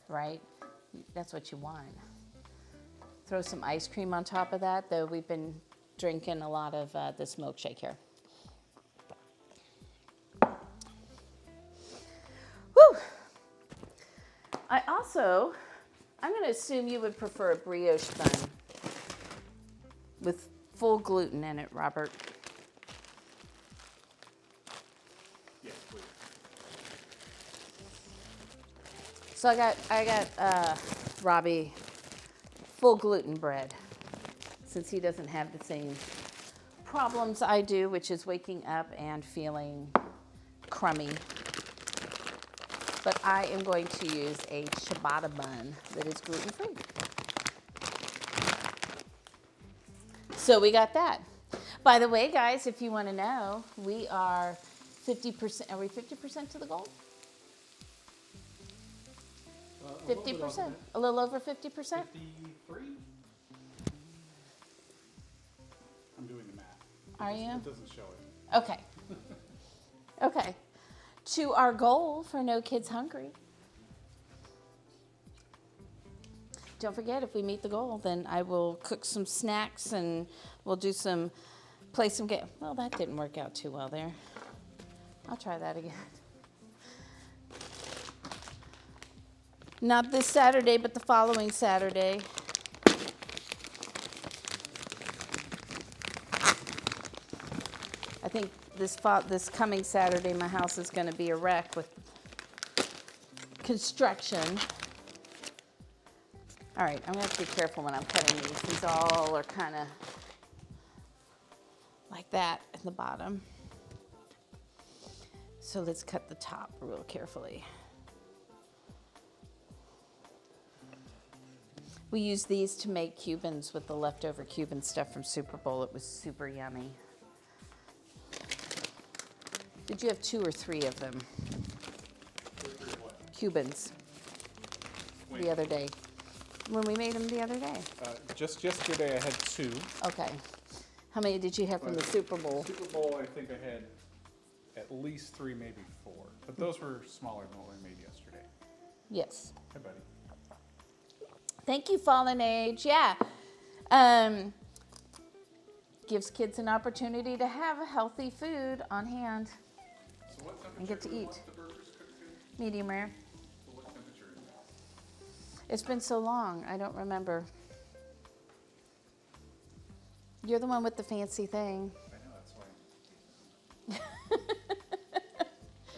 Right? That's what you want. Throw some ice cream on top of that, though we've been drinking a lot of this milkshake here. Whew! I'm going to assume you would prefer a brioche bun with full gluten in it, Robert. Yes, please. So I got Robbie full gluten bread, since he doesn't have the same problems I do, which is waking up and feeling crummy. But I am going to use a ciabatta bun that is gluten-free. So we got that. By the way, guys, if you want to know, we are 50%. Are we 50% to the goal? 50%? A little over 50%? 53? I'm doing the math. Are you? It doesn't show it. Okay. Okay. To our goal for No Kids Hungry. Don't forget, if we meet the goal, then I will cook some snacks and we'll do play some game. Well, that didn't work out too well there. I'll try that again. Not this Saturday, but the following Saturday. I think this coming Saturday, my house is going to be a wreck with construction. All right, I'm going to have to be careful when I'm cutting these. These all are kind of like that at the bottom. So let's cut the top real carefully. We used these to make Cubans with the leftover Cuban stuff from Super Bowl. It was super yummy. Did you have 2 or 3 of them? Cubans. Wait. The other day. When we made them the other day. Just yesterday I had 2. Okay. How many did you have from the Super Bowl? Super Bowl, I think I had at least 3, maybe 4. But those were smaller than what we made yesterday. Yes. Hi, buddy. Thank you, Fallen Age. Yeah. Gives kids an opportunity to have healthy food on hand So what temperature and get to do you eat. want the burgers cooked to? Medium rare. So what temperature is that? It's been so long, I don't remember. You're the one with the fancy thing. I know, that's why.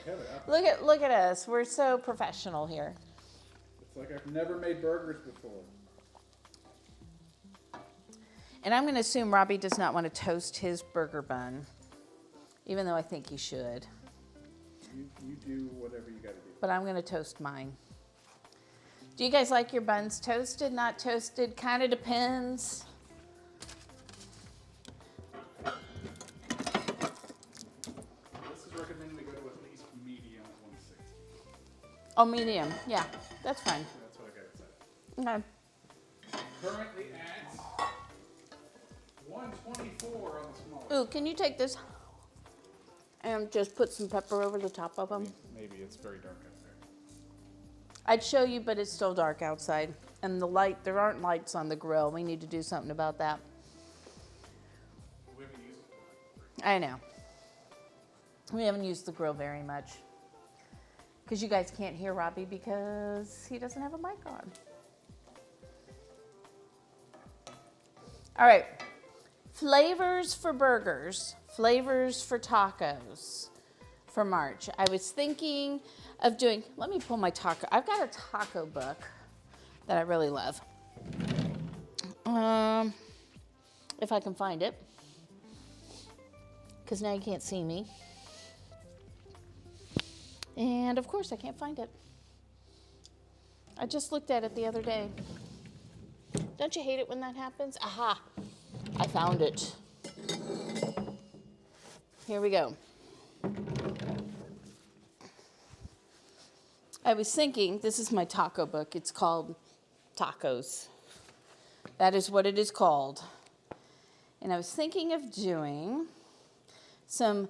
I Look at us. We're so professional here. It's like I've never made burgers before. And I'm going to assume Robbie does not want to toast his burger bun, even though I think he should. You do whatever you gotta do. But I'm going to toast mine. Do you guys like your buns toasted, not toasted? Kind of depends. This is recommending we go to at least medium at 160. Oh, medium. Yeah, that's fine. That's what I got it set at. Okay. Currently at 124 on the small. Ooh, can you take this and just put some pepper over the top of them? Maybe it's very dark out there. I'd show you, but it's still dark outside. And the light, there aren't lights on the grill. We need to do something about that. We haven't used it for I know. We haven't used the grill very much. Because you guys can't hear Robbie because he doesn't have a mic on. All right. Flavors for burgers. Flavors for tacos for March. I was thinking of doing, let me pull my taco. I've got a taco book that I really love. If I can find it. Because now you can't see me. And of course I can't find it. I just looked at it the other day. Don't you hate it when that happens? Aha, I found it. Here we go. I was thinking, this is my taco book. It's called Tacos. That is what it is called. And I was thinking of doing some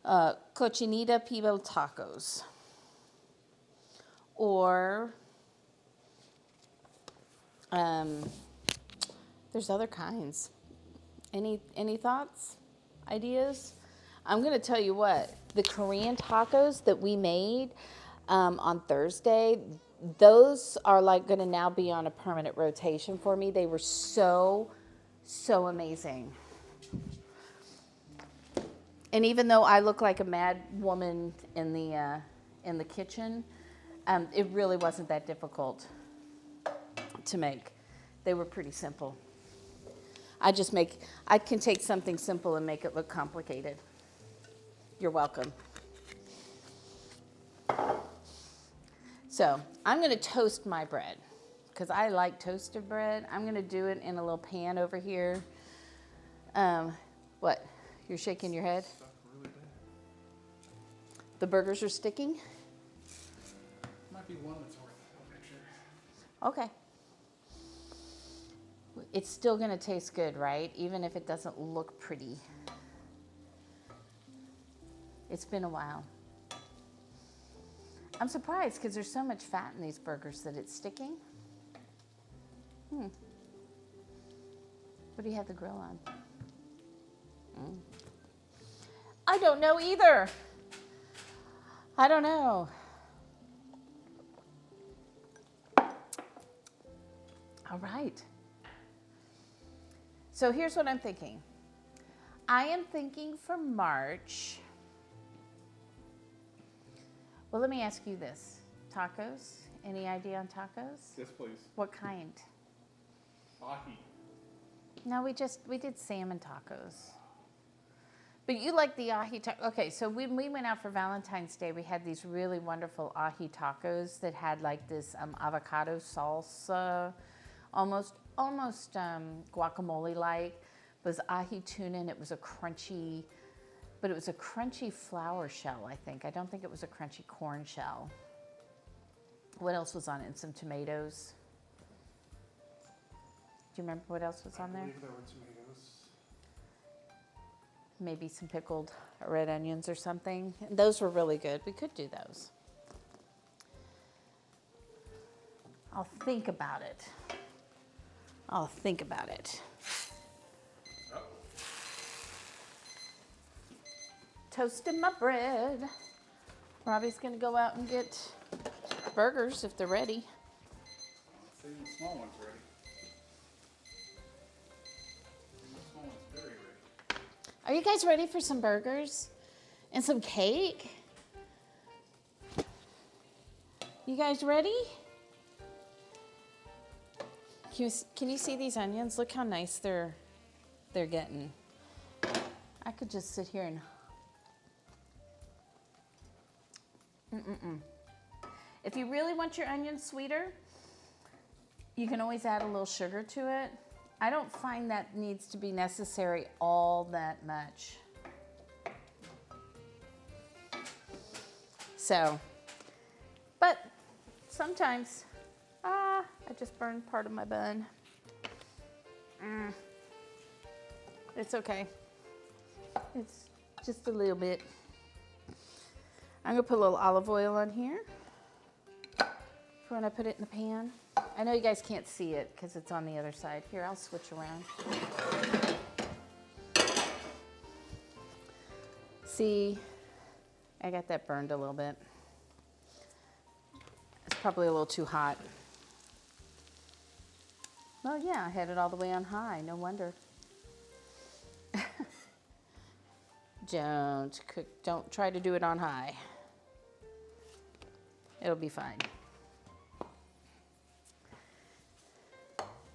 cochinita pibil tacos. Or there's other kinds. Any thoughts? Ideas? I'm going to tell you what, the Korean tacos that we made on Thursday, those are like going to now be on a permanent rotation for me. They were so amazing. And even though I look like a mad woman in the kitchen, it really wasn't that difficult to make. They were pretty simple. I can take something simple and make it look complicated. You're welcome. So I'm going to toast my bread because I like toasted bread. I'm going to do it in a little pan over here. What? You're shaking your head? Stuck really bad. The burgers are sticking? Might be one that's worth a picture. Okay. It's still going to taste good, right? Even if it doesn't look pretty. It's been a while. I'm surprised because there's so much fat in these burgers that it's sticking. What do you have the grill on? I don't know either. I don't know. All right. So here's what I'm thinking. I am thinking for March. Well, let me ask you this. Tacos? Any idea on tacos? Yes, please. What kind? Ahi. No, we did salmon tacos. But you like the ahi taco. Okay, so when we went out for Valentine's Day, we had these really wonderful ahi tacos that had like this avocado salsa, almost guacamole-like. It was ahi tuna and it was a crunchy, but it was a crunchy flour shell, I think. I don't think it was a crunchy corn shell. What else was on it? And some tomatoes. Do you remember what else was on there? I believe there were tomatoes. Maybe some pickled red onions or something. Those were really good. We could do those. I'll think about it. Oh. Toasting my bread. Robbie's going to go out and get burgers if they're ready. Let's see, the small one's ready. The small one's very ready. Are you guys ready for some burgers and some cake? You guys ready? Can you see these onions? Look how nice they're getting. I could just sit here and If you really want your onions sweeter, you can always add a little sugar to it. I don't find that needs to be necessary all that much. So, but sometimes, I just burned part of my bun. It's okay. It's just a little bit. I'm gonna put a little olive oil on here for when I put it in the pan. I know you guys can't see it because it's on the other side. Here, I'll switch around. See, I got that burned a little bit. It's probably a little too hot. Oh yeah, I had it all the way on high, no wonder. Don't try to do it on high. It'll be fine.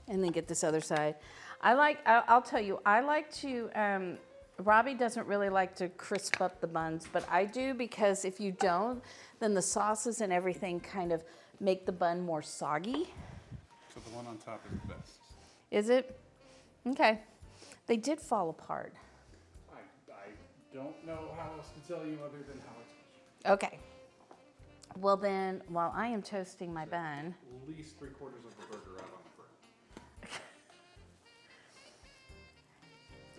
And then get this other side. I'll tell you, I like to, Robbie doesn't really like to crisp up the buns, but I do, because if you don't, then the sauces and everything kind of make the bun more soggy. So the one on top is the best. Is it? Okay. They did fall apart. I don't know how else to tell you other than how it's Okay. Well then, while I am toasting my bun. at least 3/4 of the burger out on the grill.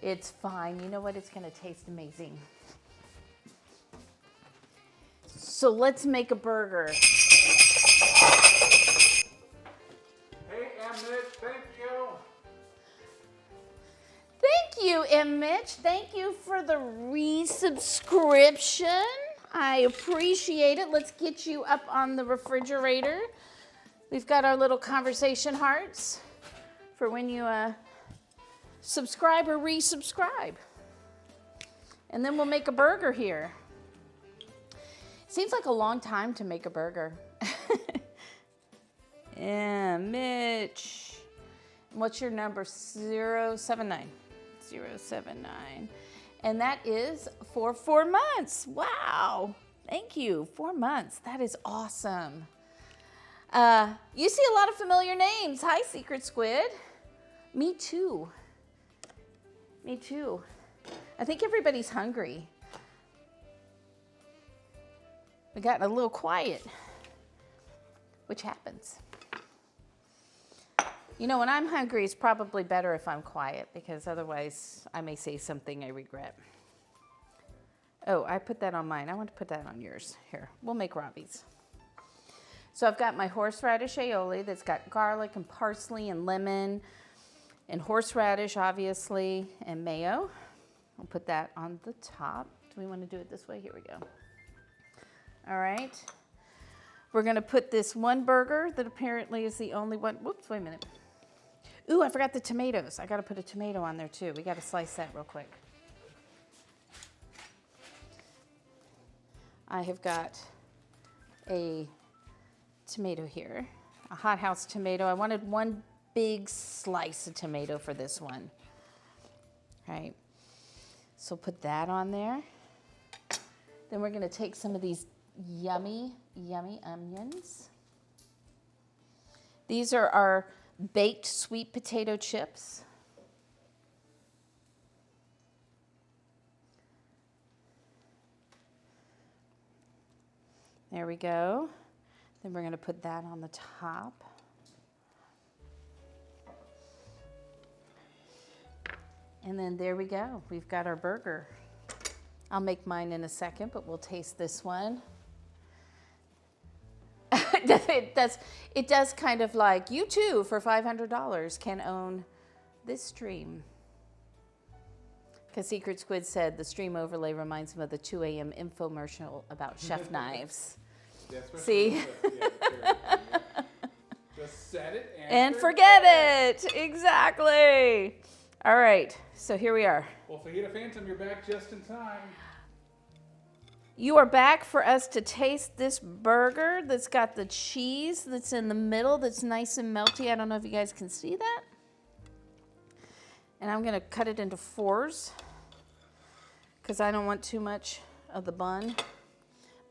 It's fine. You know what? It's going to taste amazing. So let's make a burger. Hey, Mitch, thank you. Thank you, M. Mitch. Thank you for the resubscription. I appreciate it. Let's get you up on the refrigerator. We've got our little conversation hearts for when you subscribe or resubscribe. And then we'll make a burger here. Seems like a long time to make a burger. Yeah, Mitch. What's your number? 079. 079. And that is for 4 months. Wow. Thank you. 4 months. That is awesome. You see a lot of familiar names. Hi, Secret Squid. Me too. Me too. I think everybody's hungry. We got a little quiet, which happens. You know, when I'm hungry, it's probably better if I'm quiet, because otherwise I may say something I regret. Oh, I put that on mine. I want to put that on yours. Here, we'll make Robbie's. So I've got my horseradish aioli that's got garlic and parsley and lemon and horseradish, obviously, and mayo. I'll put that on the top. Do we want to do it this way? Here we go. All right. We're going to put this one burger that apparently is the only one. Whoops, wait a minute. Ooh, I forgot the tomatoes. I got to put a tomato on there too. We got to slice that real quick. I have got a tomato here, a hothouse tomato. I wanted one big slice of tomato for this one. All right. So put that on there. Then we're going to take some of these yummy, yummy onions. These are our baked sweet potato chips. There we go. Then we're going to put that on the top. And then there we go. We've got our burger. I'll make mine in a second, but we'll taste this one. It does kind of like, you too, for $500 can own this stream. Because Secret Squid said the stream overlay reminds him of the 2 a.m. infomercial about chef knives. Yeah, See? Just set it And forget it. Exactly. All right, so here we are. Well, Fajita Phantom, you're back just in time. You are back for us to taste this burger that's got the cheese that's in the middle that's nice and melty. I don't know if you guys can see that. And I'm gonna cut it into 4s because I don't want too much of the bun.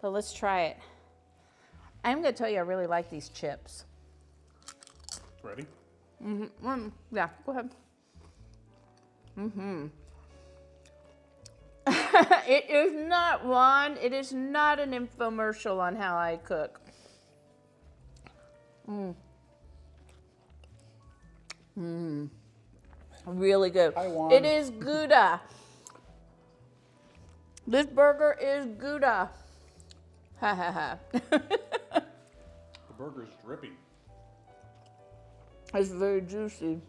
But let's try it. I'm gonna tell you I really like these chips. Ready? Yeah, go ahead. It is not one. It is not an infomercial on how I cook. Really good. I won. It is Gouda. This burger is Gouda. Ha ha ha. The burger's dripping. It's very juicy.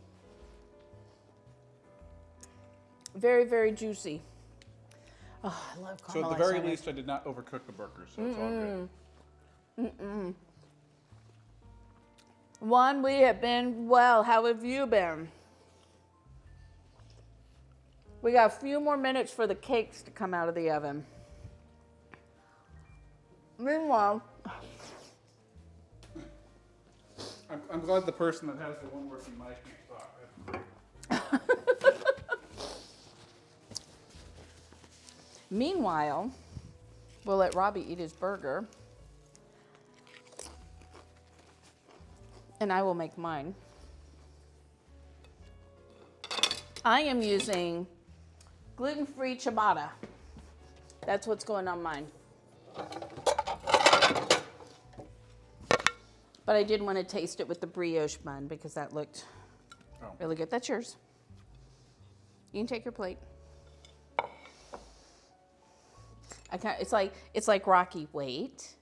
Very, very juicy. Oh, I love caramelized So at the very onions. least, I did not overcook the burger, so it's all good. Juan, we have been well. How have you been? We got a few more minutes for the cakes to come out of the oven. Meanwhile, I'm glad the person that has the one working mic can't talk. That's great. meanwhile, we'll let Robbie eat his burger. And I will make mine. I am using gluten-free ciabatta. That's what's going on mine. But I did want to taste it with the brioche bun because that looked really good. That's yours. You can take your plate. It's like Rocky. Wait.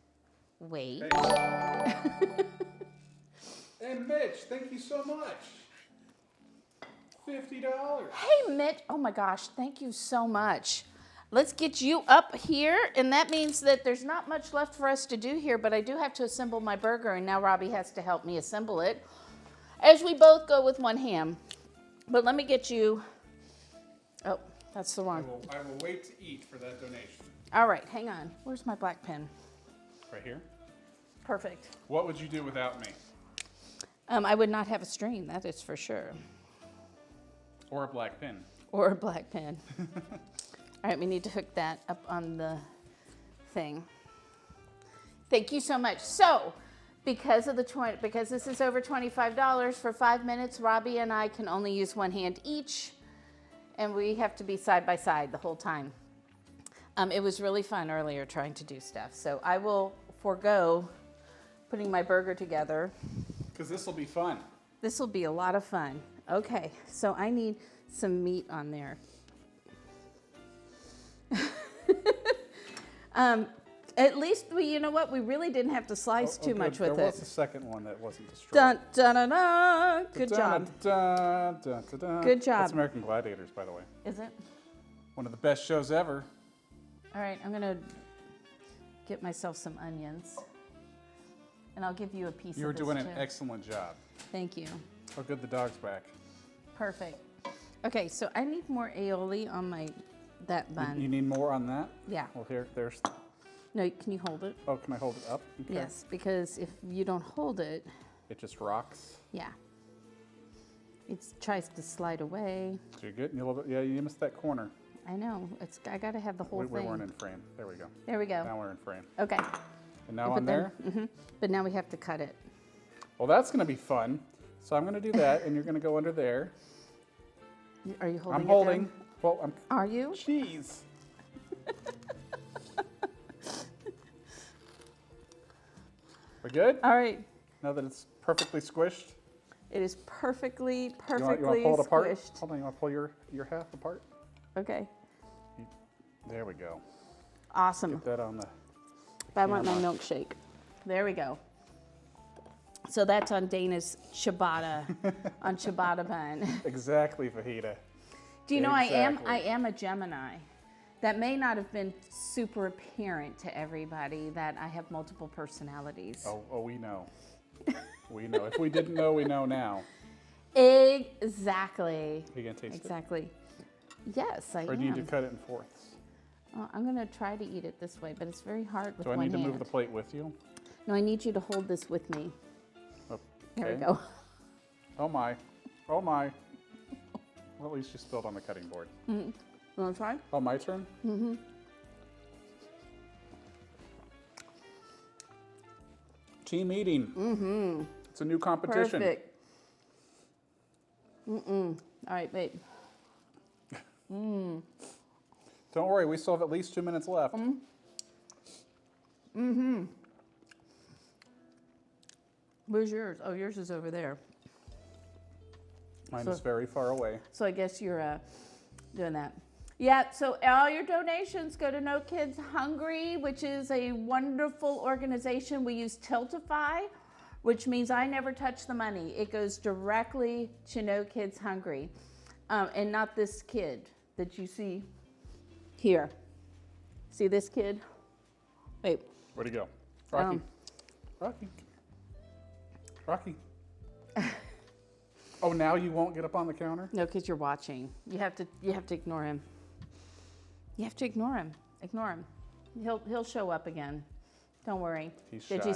Hey, Mitch, thank you so much. $50. Hey, Mitch. Oh my gosh, thank you so much. Let's get you up here, and that means that there's not much left for us to do here, but I do have to assemble my burger, and now Robbie has to help me assemble it as we both go with one hand. But let me get you. Oh, that's the wrong. I will wait to eat for that donation. All right, hang on. Where's my black pen? Right here. Perfect. What would you do without me? I would not have a stream, that is for sure. Or a black pin. Or a black pen. All right, we need to hook that up on the thing. Thank you so much. So, because this is over $25 for 5 minutes, Robbie and I can only use one hand each, and we have to be side by side the whole time. It was really fun earlier trying to do stuff, so I will forego putting my burger together. Because this will be fun. This will be a lot of fun. Okay, so I need some meat on there. At least you know what? We really didn't have to slice too much with there it. was a second one that wasn't destroyed. Dun, dun, dun, dun. Good job. Dun, dun, dun, dun. Good job. That's American Gladiators, by the way. Is it? One of the best shows ever. All right, I'm gonna get myself some onions, and I'll give you a piece You were of this doing an too. excellent job. Thank you. Oh, good, the dog's back. Perfect. Okay, so I need more aioli on that bun. You need more on that? Yeah. Well, there's. No, can you hold it? Oh, can I hold it up? Okay. Yes, because if you don't hold it, It just rocks. yeah, it tries to slide away. So you're good? You missed that corner. I know. I gotta have the whole We thing. weren't in frame. There we go. There we go. Now we're in frame. Okay. And now But on there? But now we have to cut it. Well, that's going to be fun. So I'm going to do that, and you're going to go under there. Are you holding I'm it holding. down? Well, I'm. Are you? Jeez. We're good? All right. Now that it's perfectly squished? It is perfectly You want to pull it apart? squished. Hold on, you want to pull your half apart? Okay. There we go. Awesome. Get that on the I want my camera. milkshake. There we go. So that's on Dana's ciabatta, on ciabatta bun. Exactly, fajita. Do you know Exactly. I am a Gemini. That may not have been super apparent to everybody that I have multiple personalities. Oh, we know. We know. If we didn't know, we know now. Exactly. You gonna taste Exactly. Yes, I it? Or am. do you need to cut it in fourths? I'm gonna try to eat it this way, but it's very hard with Do I one need to hand. move the plate with you? No, I need you to hold this with me. Okay. There we go. Oh my. Oh my. Well, at least you spilled on the cutting board. You wanna try? Oh, my turn? Mm-hmm. Team eating. Mm-hmm. It's a new competition. Perfect. All right, wait. Don't worry, we still have at least 2 minutes left. Where's yours? Oh, yours is over there. Mine is very far away. So I guess you're doing that. Yeah, so all your donations go to No Kids Hungry, which is a wonderful organization. We use Tiltify, which means I never touch the money. It goes directly to No Kids Hungry. And not this kid that you see here. See this kid? Wait. Where'd he go? Rocky. Rocky. Rocky. Oh, now you won't get up on the counter? No, because you're watching. You have to ignore him. You have to ignore him. Ignore him. He'll show up again. Don't worry. He's Did shy. you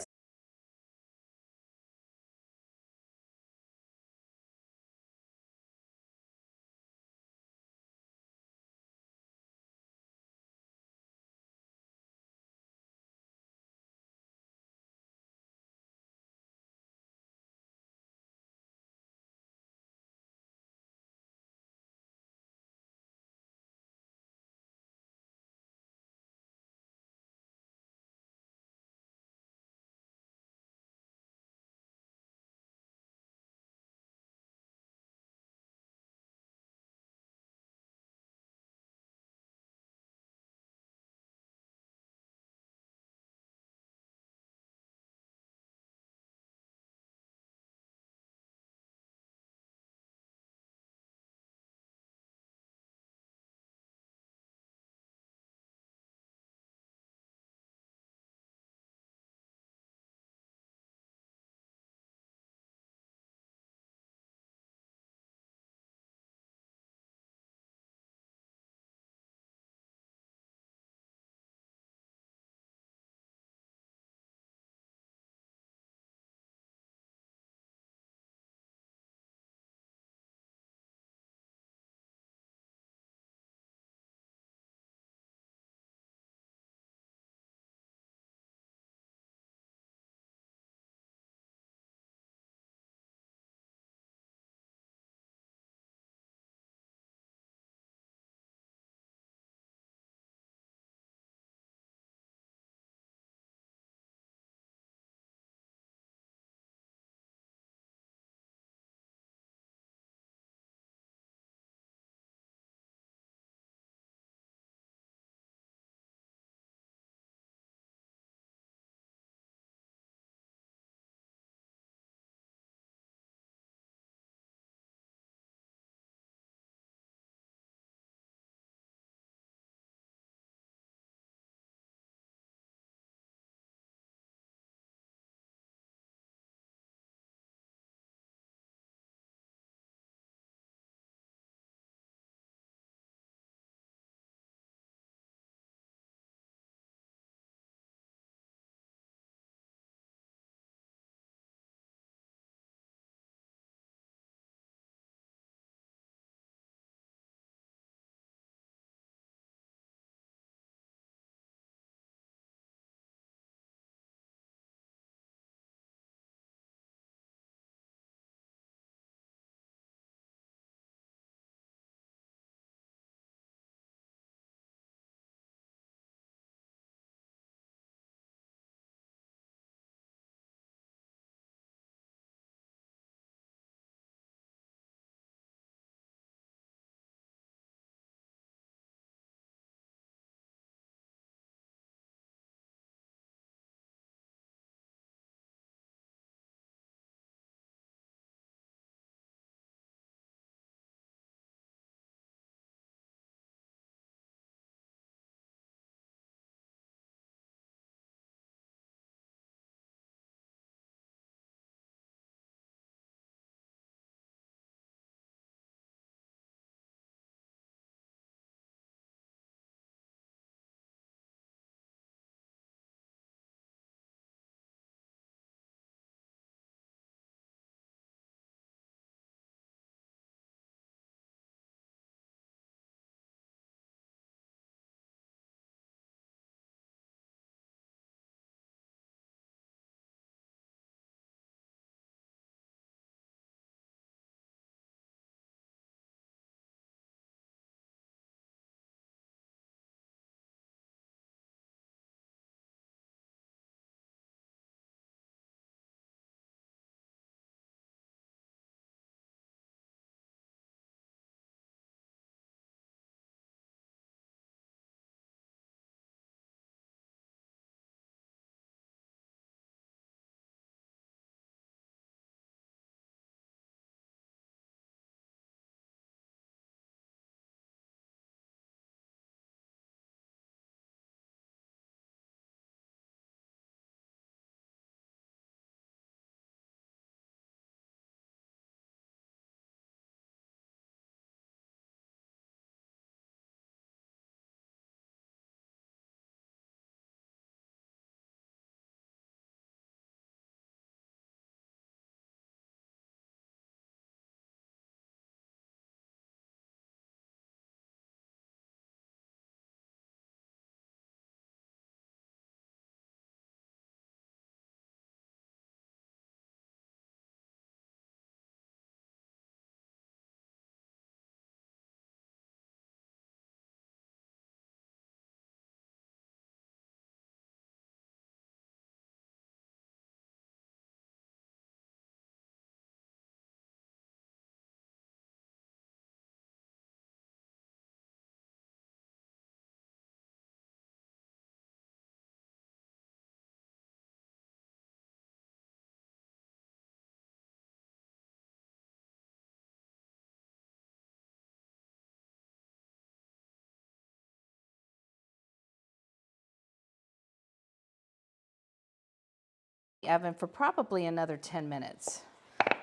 the oven for probably another 10 minutes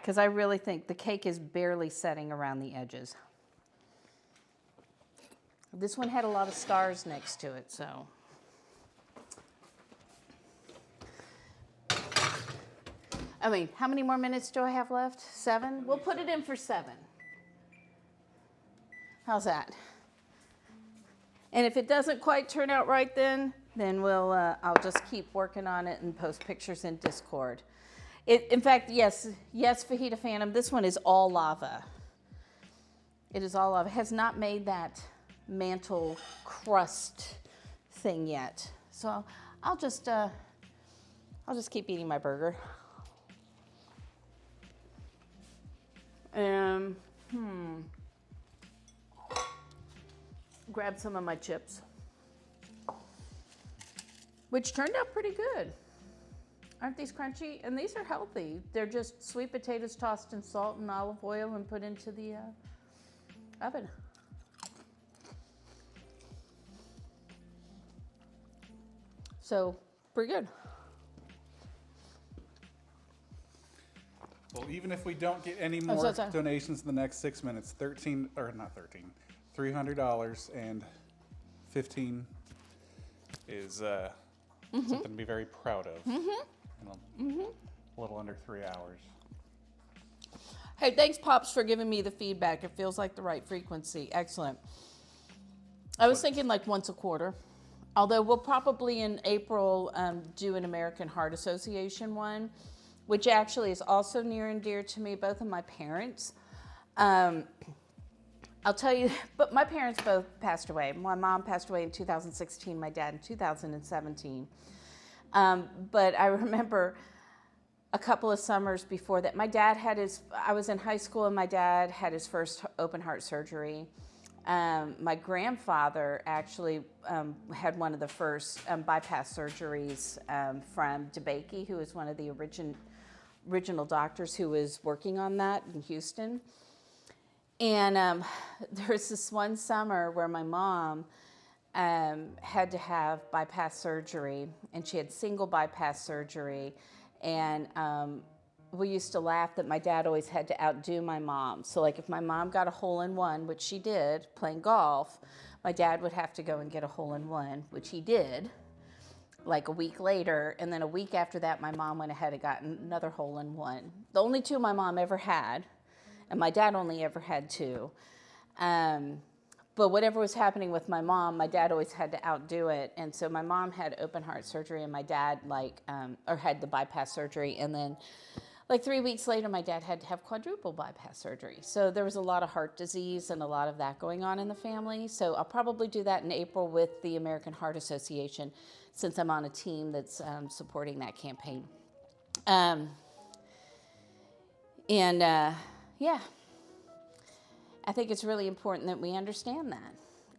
because I really think the cake is barely setting around the edges. This one had a lot of stars next to it, so. I mean, how many more minutes do I have left? 7? We'll put it in for 7. How's that? And if it doesn't quite turn out right then I'll just keep working on it and post pictures in Discord. In fact, yes, Fajita Phantom, this one is all lava. It is all lava. It has not made that mantle crust thing yet. So I'll just keep eating my burger. Grab some of my chips, which turned out pretty good. Aren't these crunchy? And these are healthy. They're just sweet potatoes tossed in salt and olive oil and put into the oven. So, pretty good. Well, even if we don't get any more donations in the next 6 minutes, $300 and 15 is something to be very proud of. In a little under 3 hours. Hey, thanks, Pops, for giving me the feedback. It feels like the right frequency. Excellent. I was thinking like once a quarter. Although we'll probably in April do an American Heart Association one, which actually is also near and dear to me, both of my parents. I'll tell you, but my parents both passed away. My mom passed away in 2016, my dad in 2017. But I remember a couple of summers before that, I was in high school and my dad had his first open heart surgery. My grandfather actually had one of the first bypass surgeries from DeBakey, who was one of the original doctors who was working on that in Houston. And there was this one summer where my mom had to have bypass surgery, and she had single bypass surgery. And we used to laugh that my dad always had to outdo my mom. So like if my mom got a hole-in-one, which she did, playing golf, my dad would have to go and get a hole-in-one, which he did, like a week later. And then a week after that, my mom went ahead and got another hole-in-one. The only two my mom ever had, and my dad only ever had 2. But whatever was happening with my mom, my dad always had to outdo it. And so my mom had open heart surgery, and my dad had the bypass surgery. And then like 3 weeks later, my dad had to have quadruple bypass surgery. So there was a lot of heart disease and a lot of that going on in the family. So I'll probably do that in April with the American Heart Association, since I'm on a team that's supporting that campaign. Yeah, I think it's really important that we understand that.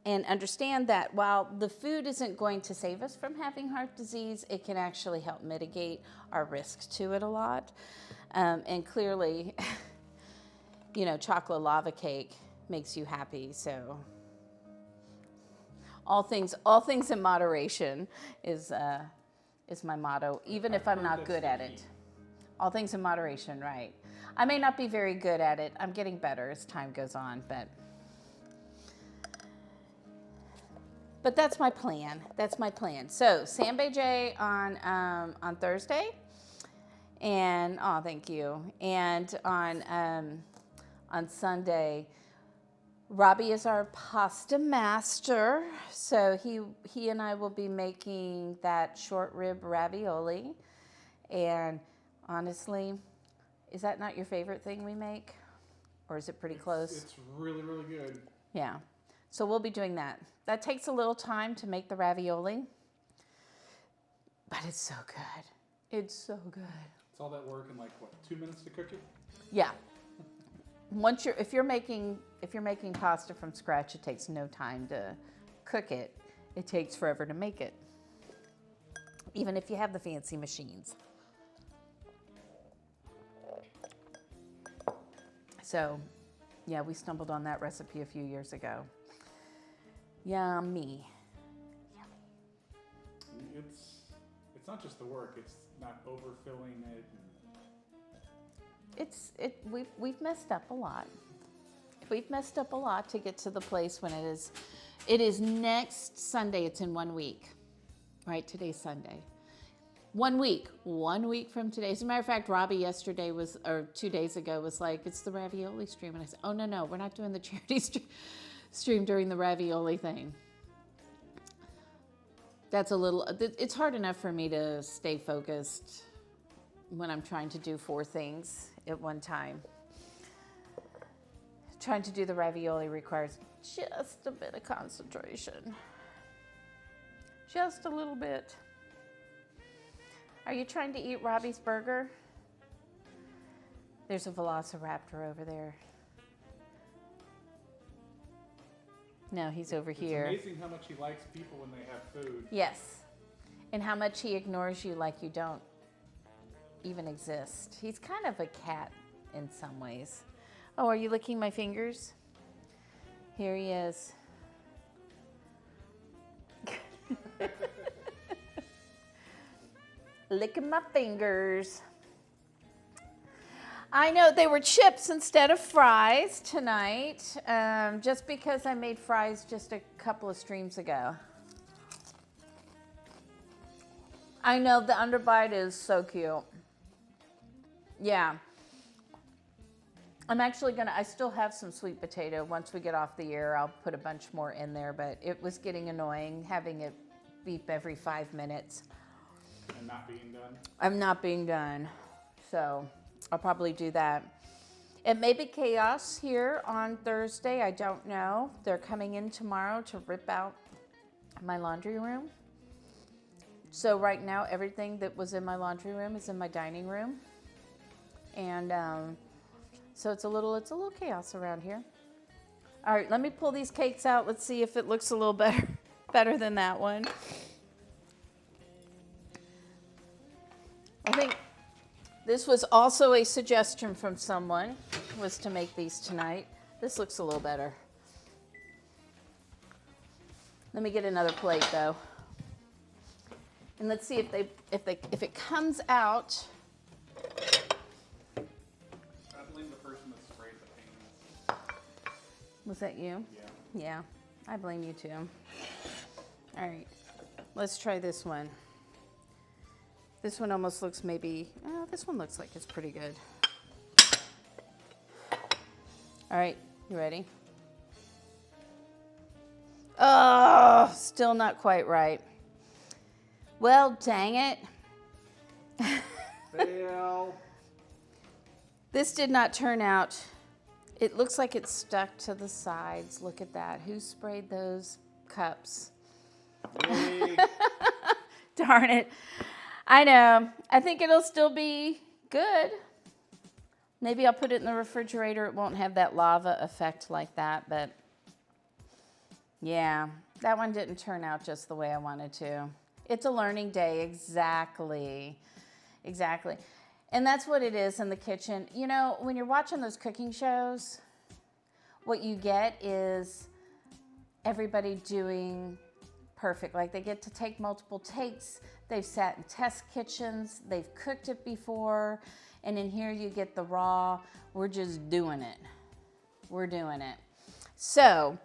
And understand that while the food isn't going to save us from having heart disease, it can actually help mitigate our risk to it a lot. And clearly, chocolate lava cake makes you happy. So all things in moderation is my motto, even if I'm not good at it. All things in moderation, right. I may not be very good at it. I'm getting better as time goes on, but that's my plan. That's my plan. So Sambe J on Thursday, and thank you. And on Sunday, Robbie is our pasta master, so he and I will be making that short rib ravioli. And honestly, is that not your favorite thing we make? Or is it pretty close? It's really, really good. Yeah. So we'll be doing that. That takes a little time to make the ravioli, but it's so good. It's so good. It's all that work in 2 minutes to cook it? Yeah. If you're making pasta from scratch, it takes no time to cook it. It takes forever to make it. Even if you have the fancy machines. So, yeah, we stumbled on that recipe a few years ago. Yummy. It's not just the work, it's not overfilling it. We've messed up a lot. We've messed up a lot to get to the place when it is next Sunday. It's in 1 week, right? Today's Sunday. 1 week from today. As a matter of fact, Robbie yesterday or 2 days ago was like, it's the ravioli stream. And I said, oh, no, we're not doing the charity stream during the ravioli thing. It's hard enough for me to stay focused when I'm trying to do 4 things at one time. Trying to do the ravioli requires just a bit of concentration. Just a little bit. Are you trying to eat Robbie's burger? There's a velociraptor over there. No, he's over here. It's amazing how much he likes people when they have food. Yes. And how much he ignores you like you don't even exist. He's kind of a cat in some ways. Oh, are you licking my fingers? Here he is. Licking my fingers. I know they were chips instead of fries tonight, just because I made fries just a couple of streams ago. I know the underbite is so cute. Yeah. I'm actually I still have some sweet potato. Once we get off the air, I'll put a bunch more in there, but it was getting annoying having it beep every 5 minutes. And not being done? I'm not being done. So I'll probably do that. It may be chaos here on Thursday. I don't know. They're coming in tomorrow to rip out my laundry room. So right now, everything that was in my laundry room is in my dining room. And so it's a little chaos around here. All right, let me pull these cakes out. Let's see if it looks a little better than that one. I think this was also a suggestion from someone, was to make these tonight. This looks a little better. Let me get another plate though. And let's see if it comes out. I blame the person that sprayed the paint. Was that you? Yeah. Yeah, I blame you too. All right, let's try this one. This one almost looks this one looks like it's pretty good. All right, you ready? Oh, still not quite right. Well, dang it. Fail. This did not turn out. It looks like it's stuck to the sides. Look at that. Who sprayed those cups? Me. Darn it. I know. I think it'll still be good. Maybe I'll put it in the refrigerator. It won't have that lava effect like that, but yeah, that one didn't turn out just the way I wanted to. It's a learning day. Exactly. And that's what it is in the kitchen. You know, when you're watching those cooking shows, what you get is everybody doing perfect. Like they get to take multiple takes. They've sat in test kitchens. They've cooked it before. And in here you get the raw. We're just doing it. We're doing it. So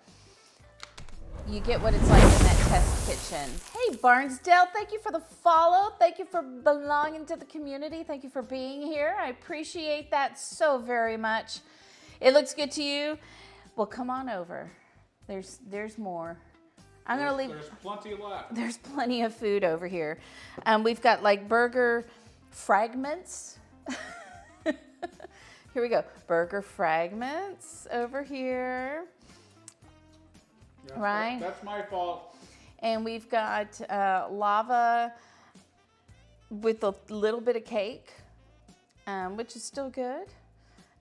you get what it's like in that test kitchen. Hey, Barnsdale, thank you for the follow. Thank you for belonging to the community. Thank you for being here. I appreciate that so very much. It looks good to you? Well, come on over. There's more. There's plenty left. There's plenty of food over here. We've got like burger fragments. Here we go. Burger fragments over here. Yes, right? That's my fault. And we've got lava with a little bit of cake, which is still good.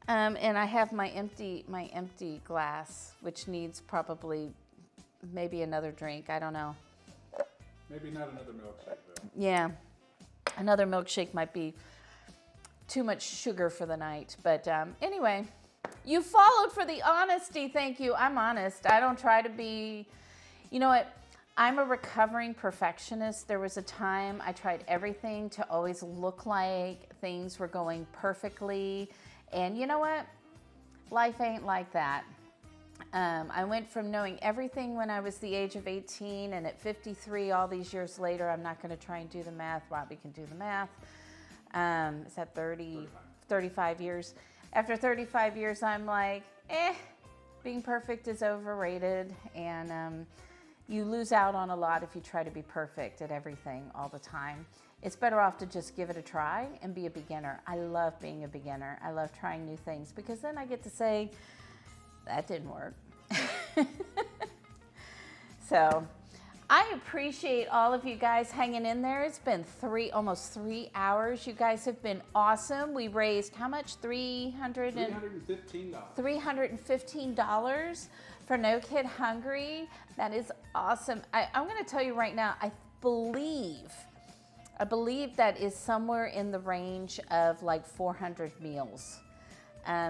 And I have my empty glass, which needs probably maybe another drink. I don't know. Maybe not another milkshake though. Yeah, another milkshake might be too much sugar for the night. But anyway, you followed for the honesty. Thank you. I'm honest. I don't try to be, you know what? I'm a recovering perfectionist. There was a time I tried everything to always look like things were going perfectly. And you know what? Life ain't like that. I went from knowing everything when I was the age of 18, and at 53, all these years later, I'm not going to try and do the math. Robbie can do the math. Is that 35 years? After 35 years, I'm like, being perfect is overrated, and you lose out on a lot if you try to be perfect at everything all the time. It's better off to just give it a try and be a beginner. I love being a beginner. I love trying new things because then I get to say, that didn't work. So I appreciate all of you guys hanging in there. It's been almost 3 hours. You guys have been awesome. We raised how much? $315 for No Kid Hungry. That is awesome. I'm going to tell you right now, I believe that is somewhere in the range of like 400 meals.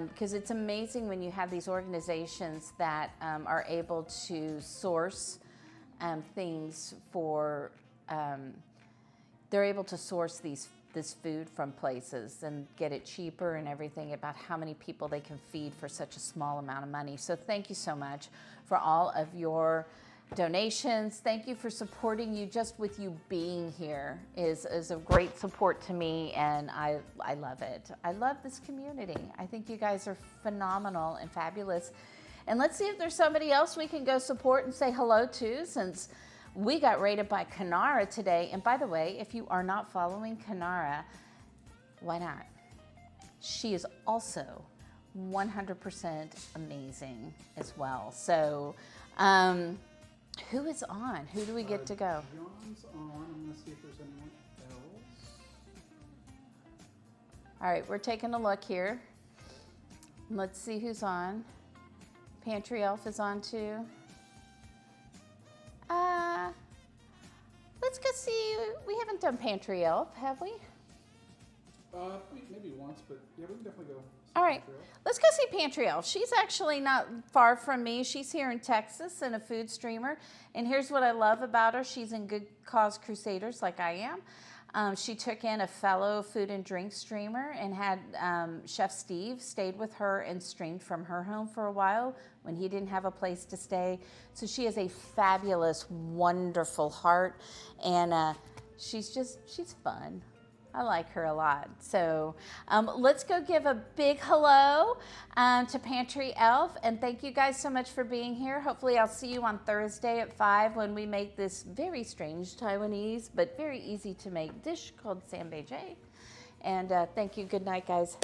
Because it's amazing when you have these organizations that are able to source things for, they're able to source this food from places and get it cheaper and everything, about how many people they can feed for such a small amount of money. So thank you so much for all of your donations. Thank you for supporting. You just with you being here is a great support to me, and I love it. I love this community. I think you guys are phenomenal and fabulous. And let's see if there's somebody else we can go support and say hello to, since we got rated by Kanara today. And by the way, if you are not following Kanara, why not? She is also 100% amazing as well. So, who is on? Who do we get to go? John's on. I'm going to see if there's anyone else. All right, we're taking a look here. Let's see who's on. Pantry Elf is on too. Let's go see. We haven't done Pantry Elf, have we? Maybe once, but yeah, we can definitely go. All right, let's go see Pantry Elf. She's actually not far from me. She's here in Texas and a food streamer. And here's what I love about her. She's in Good Cause Crusaders like I am. She took in a fellow food and drink streamer and had Chef Steve stayed with her and streamed from her home for a while when he didn't have a place to stay. So she has a fabulous, wonderful heart, and she's fun. I like her a lot. So let's go give a big hello to Pantry Elf, and thank you guys so much for being here. Hopefully I'll see you on Thursday at 5 when we make this very strange Taiwanese but very easy to make dish called sambae. And thank you. Good night, guys.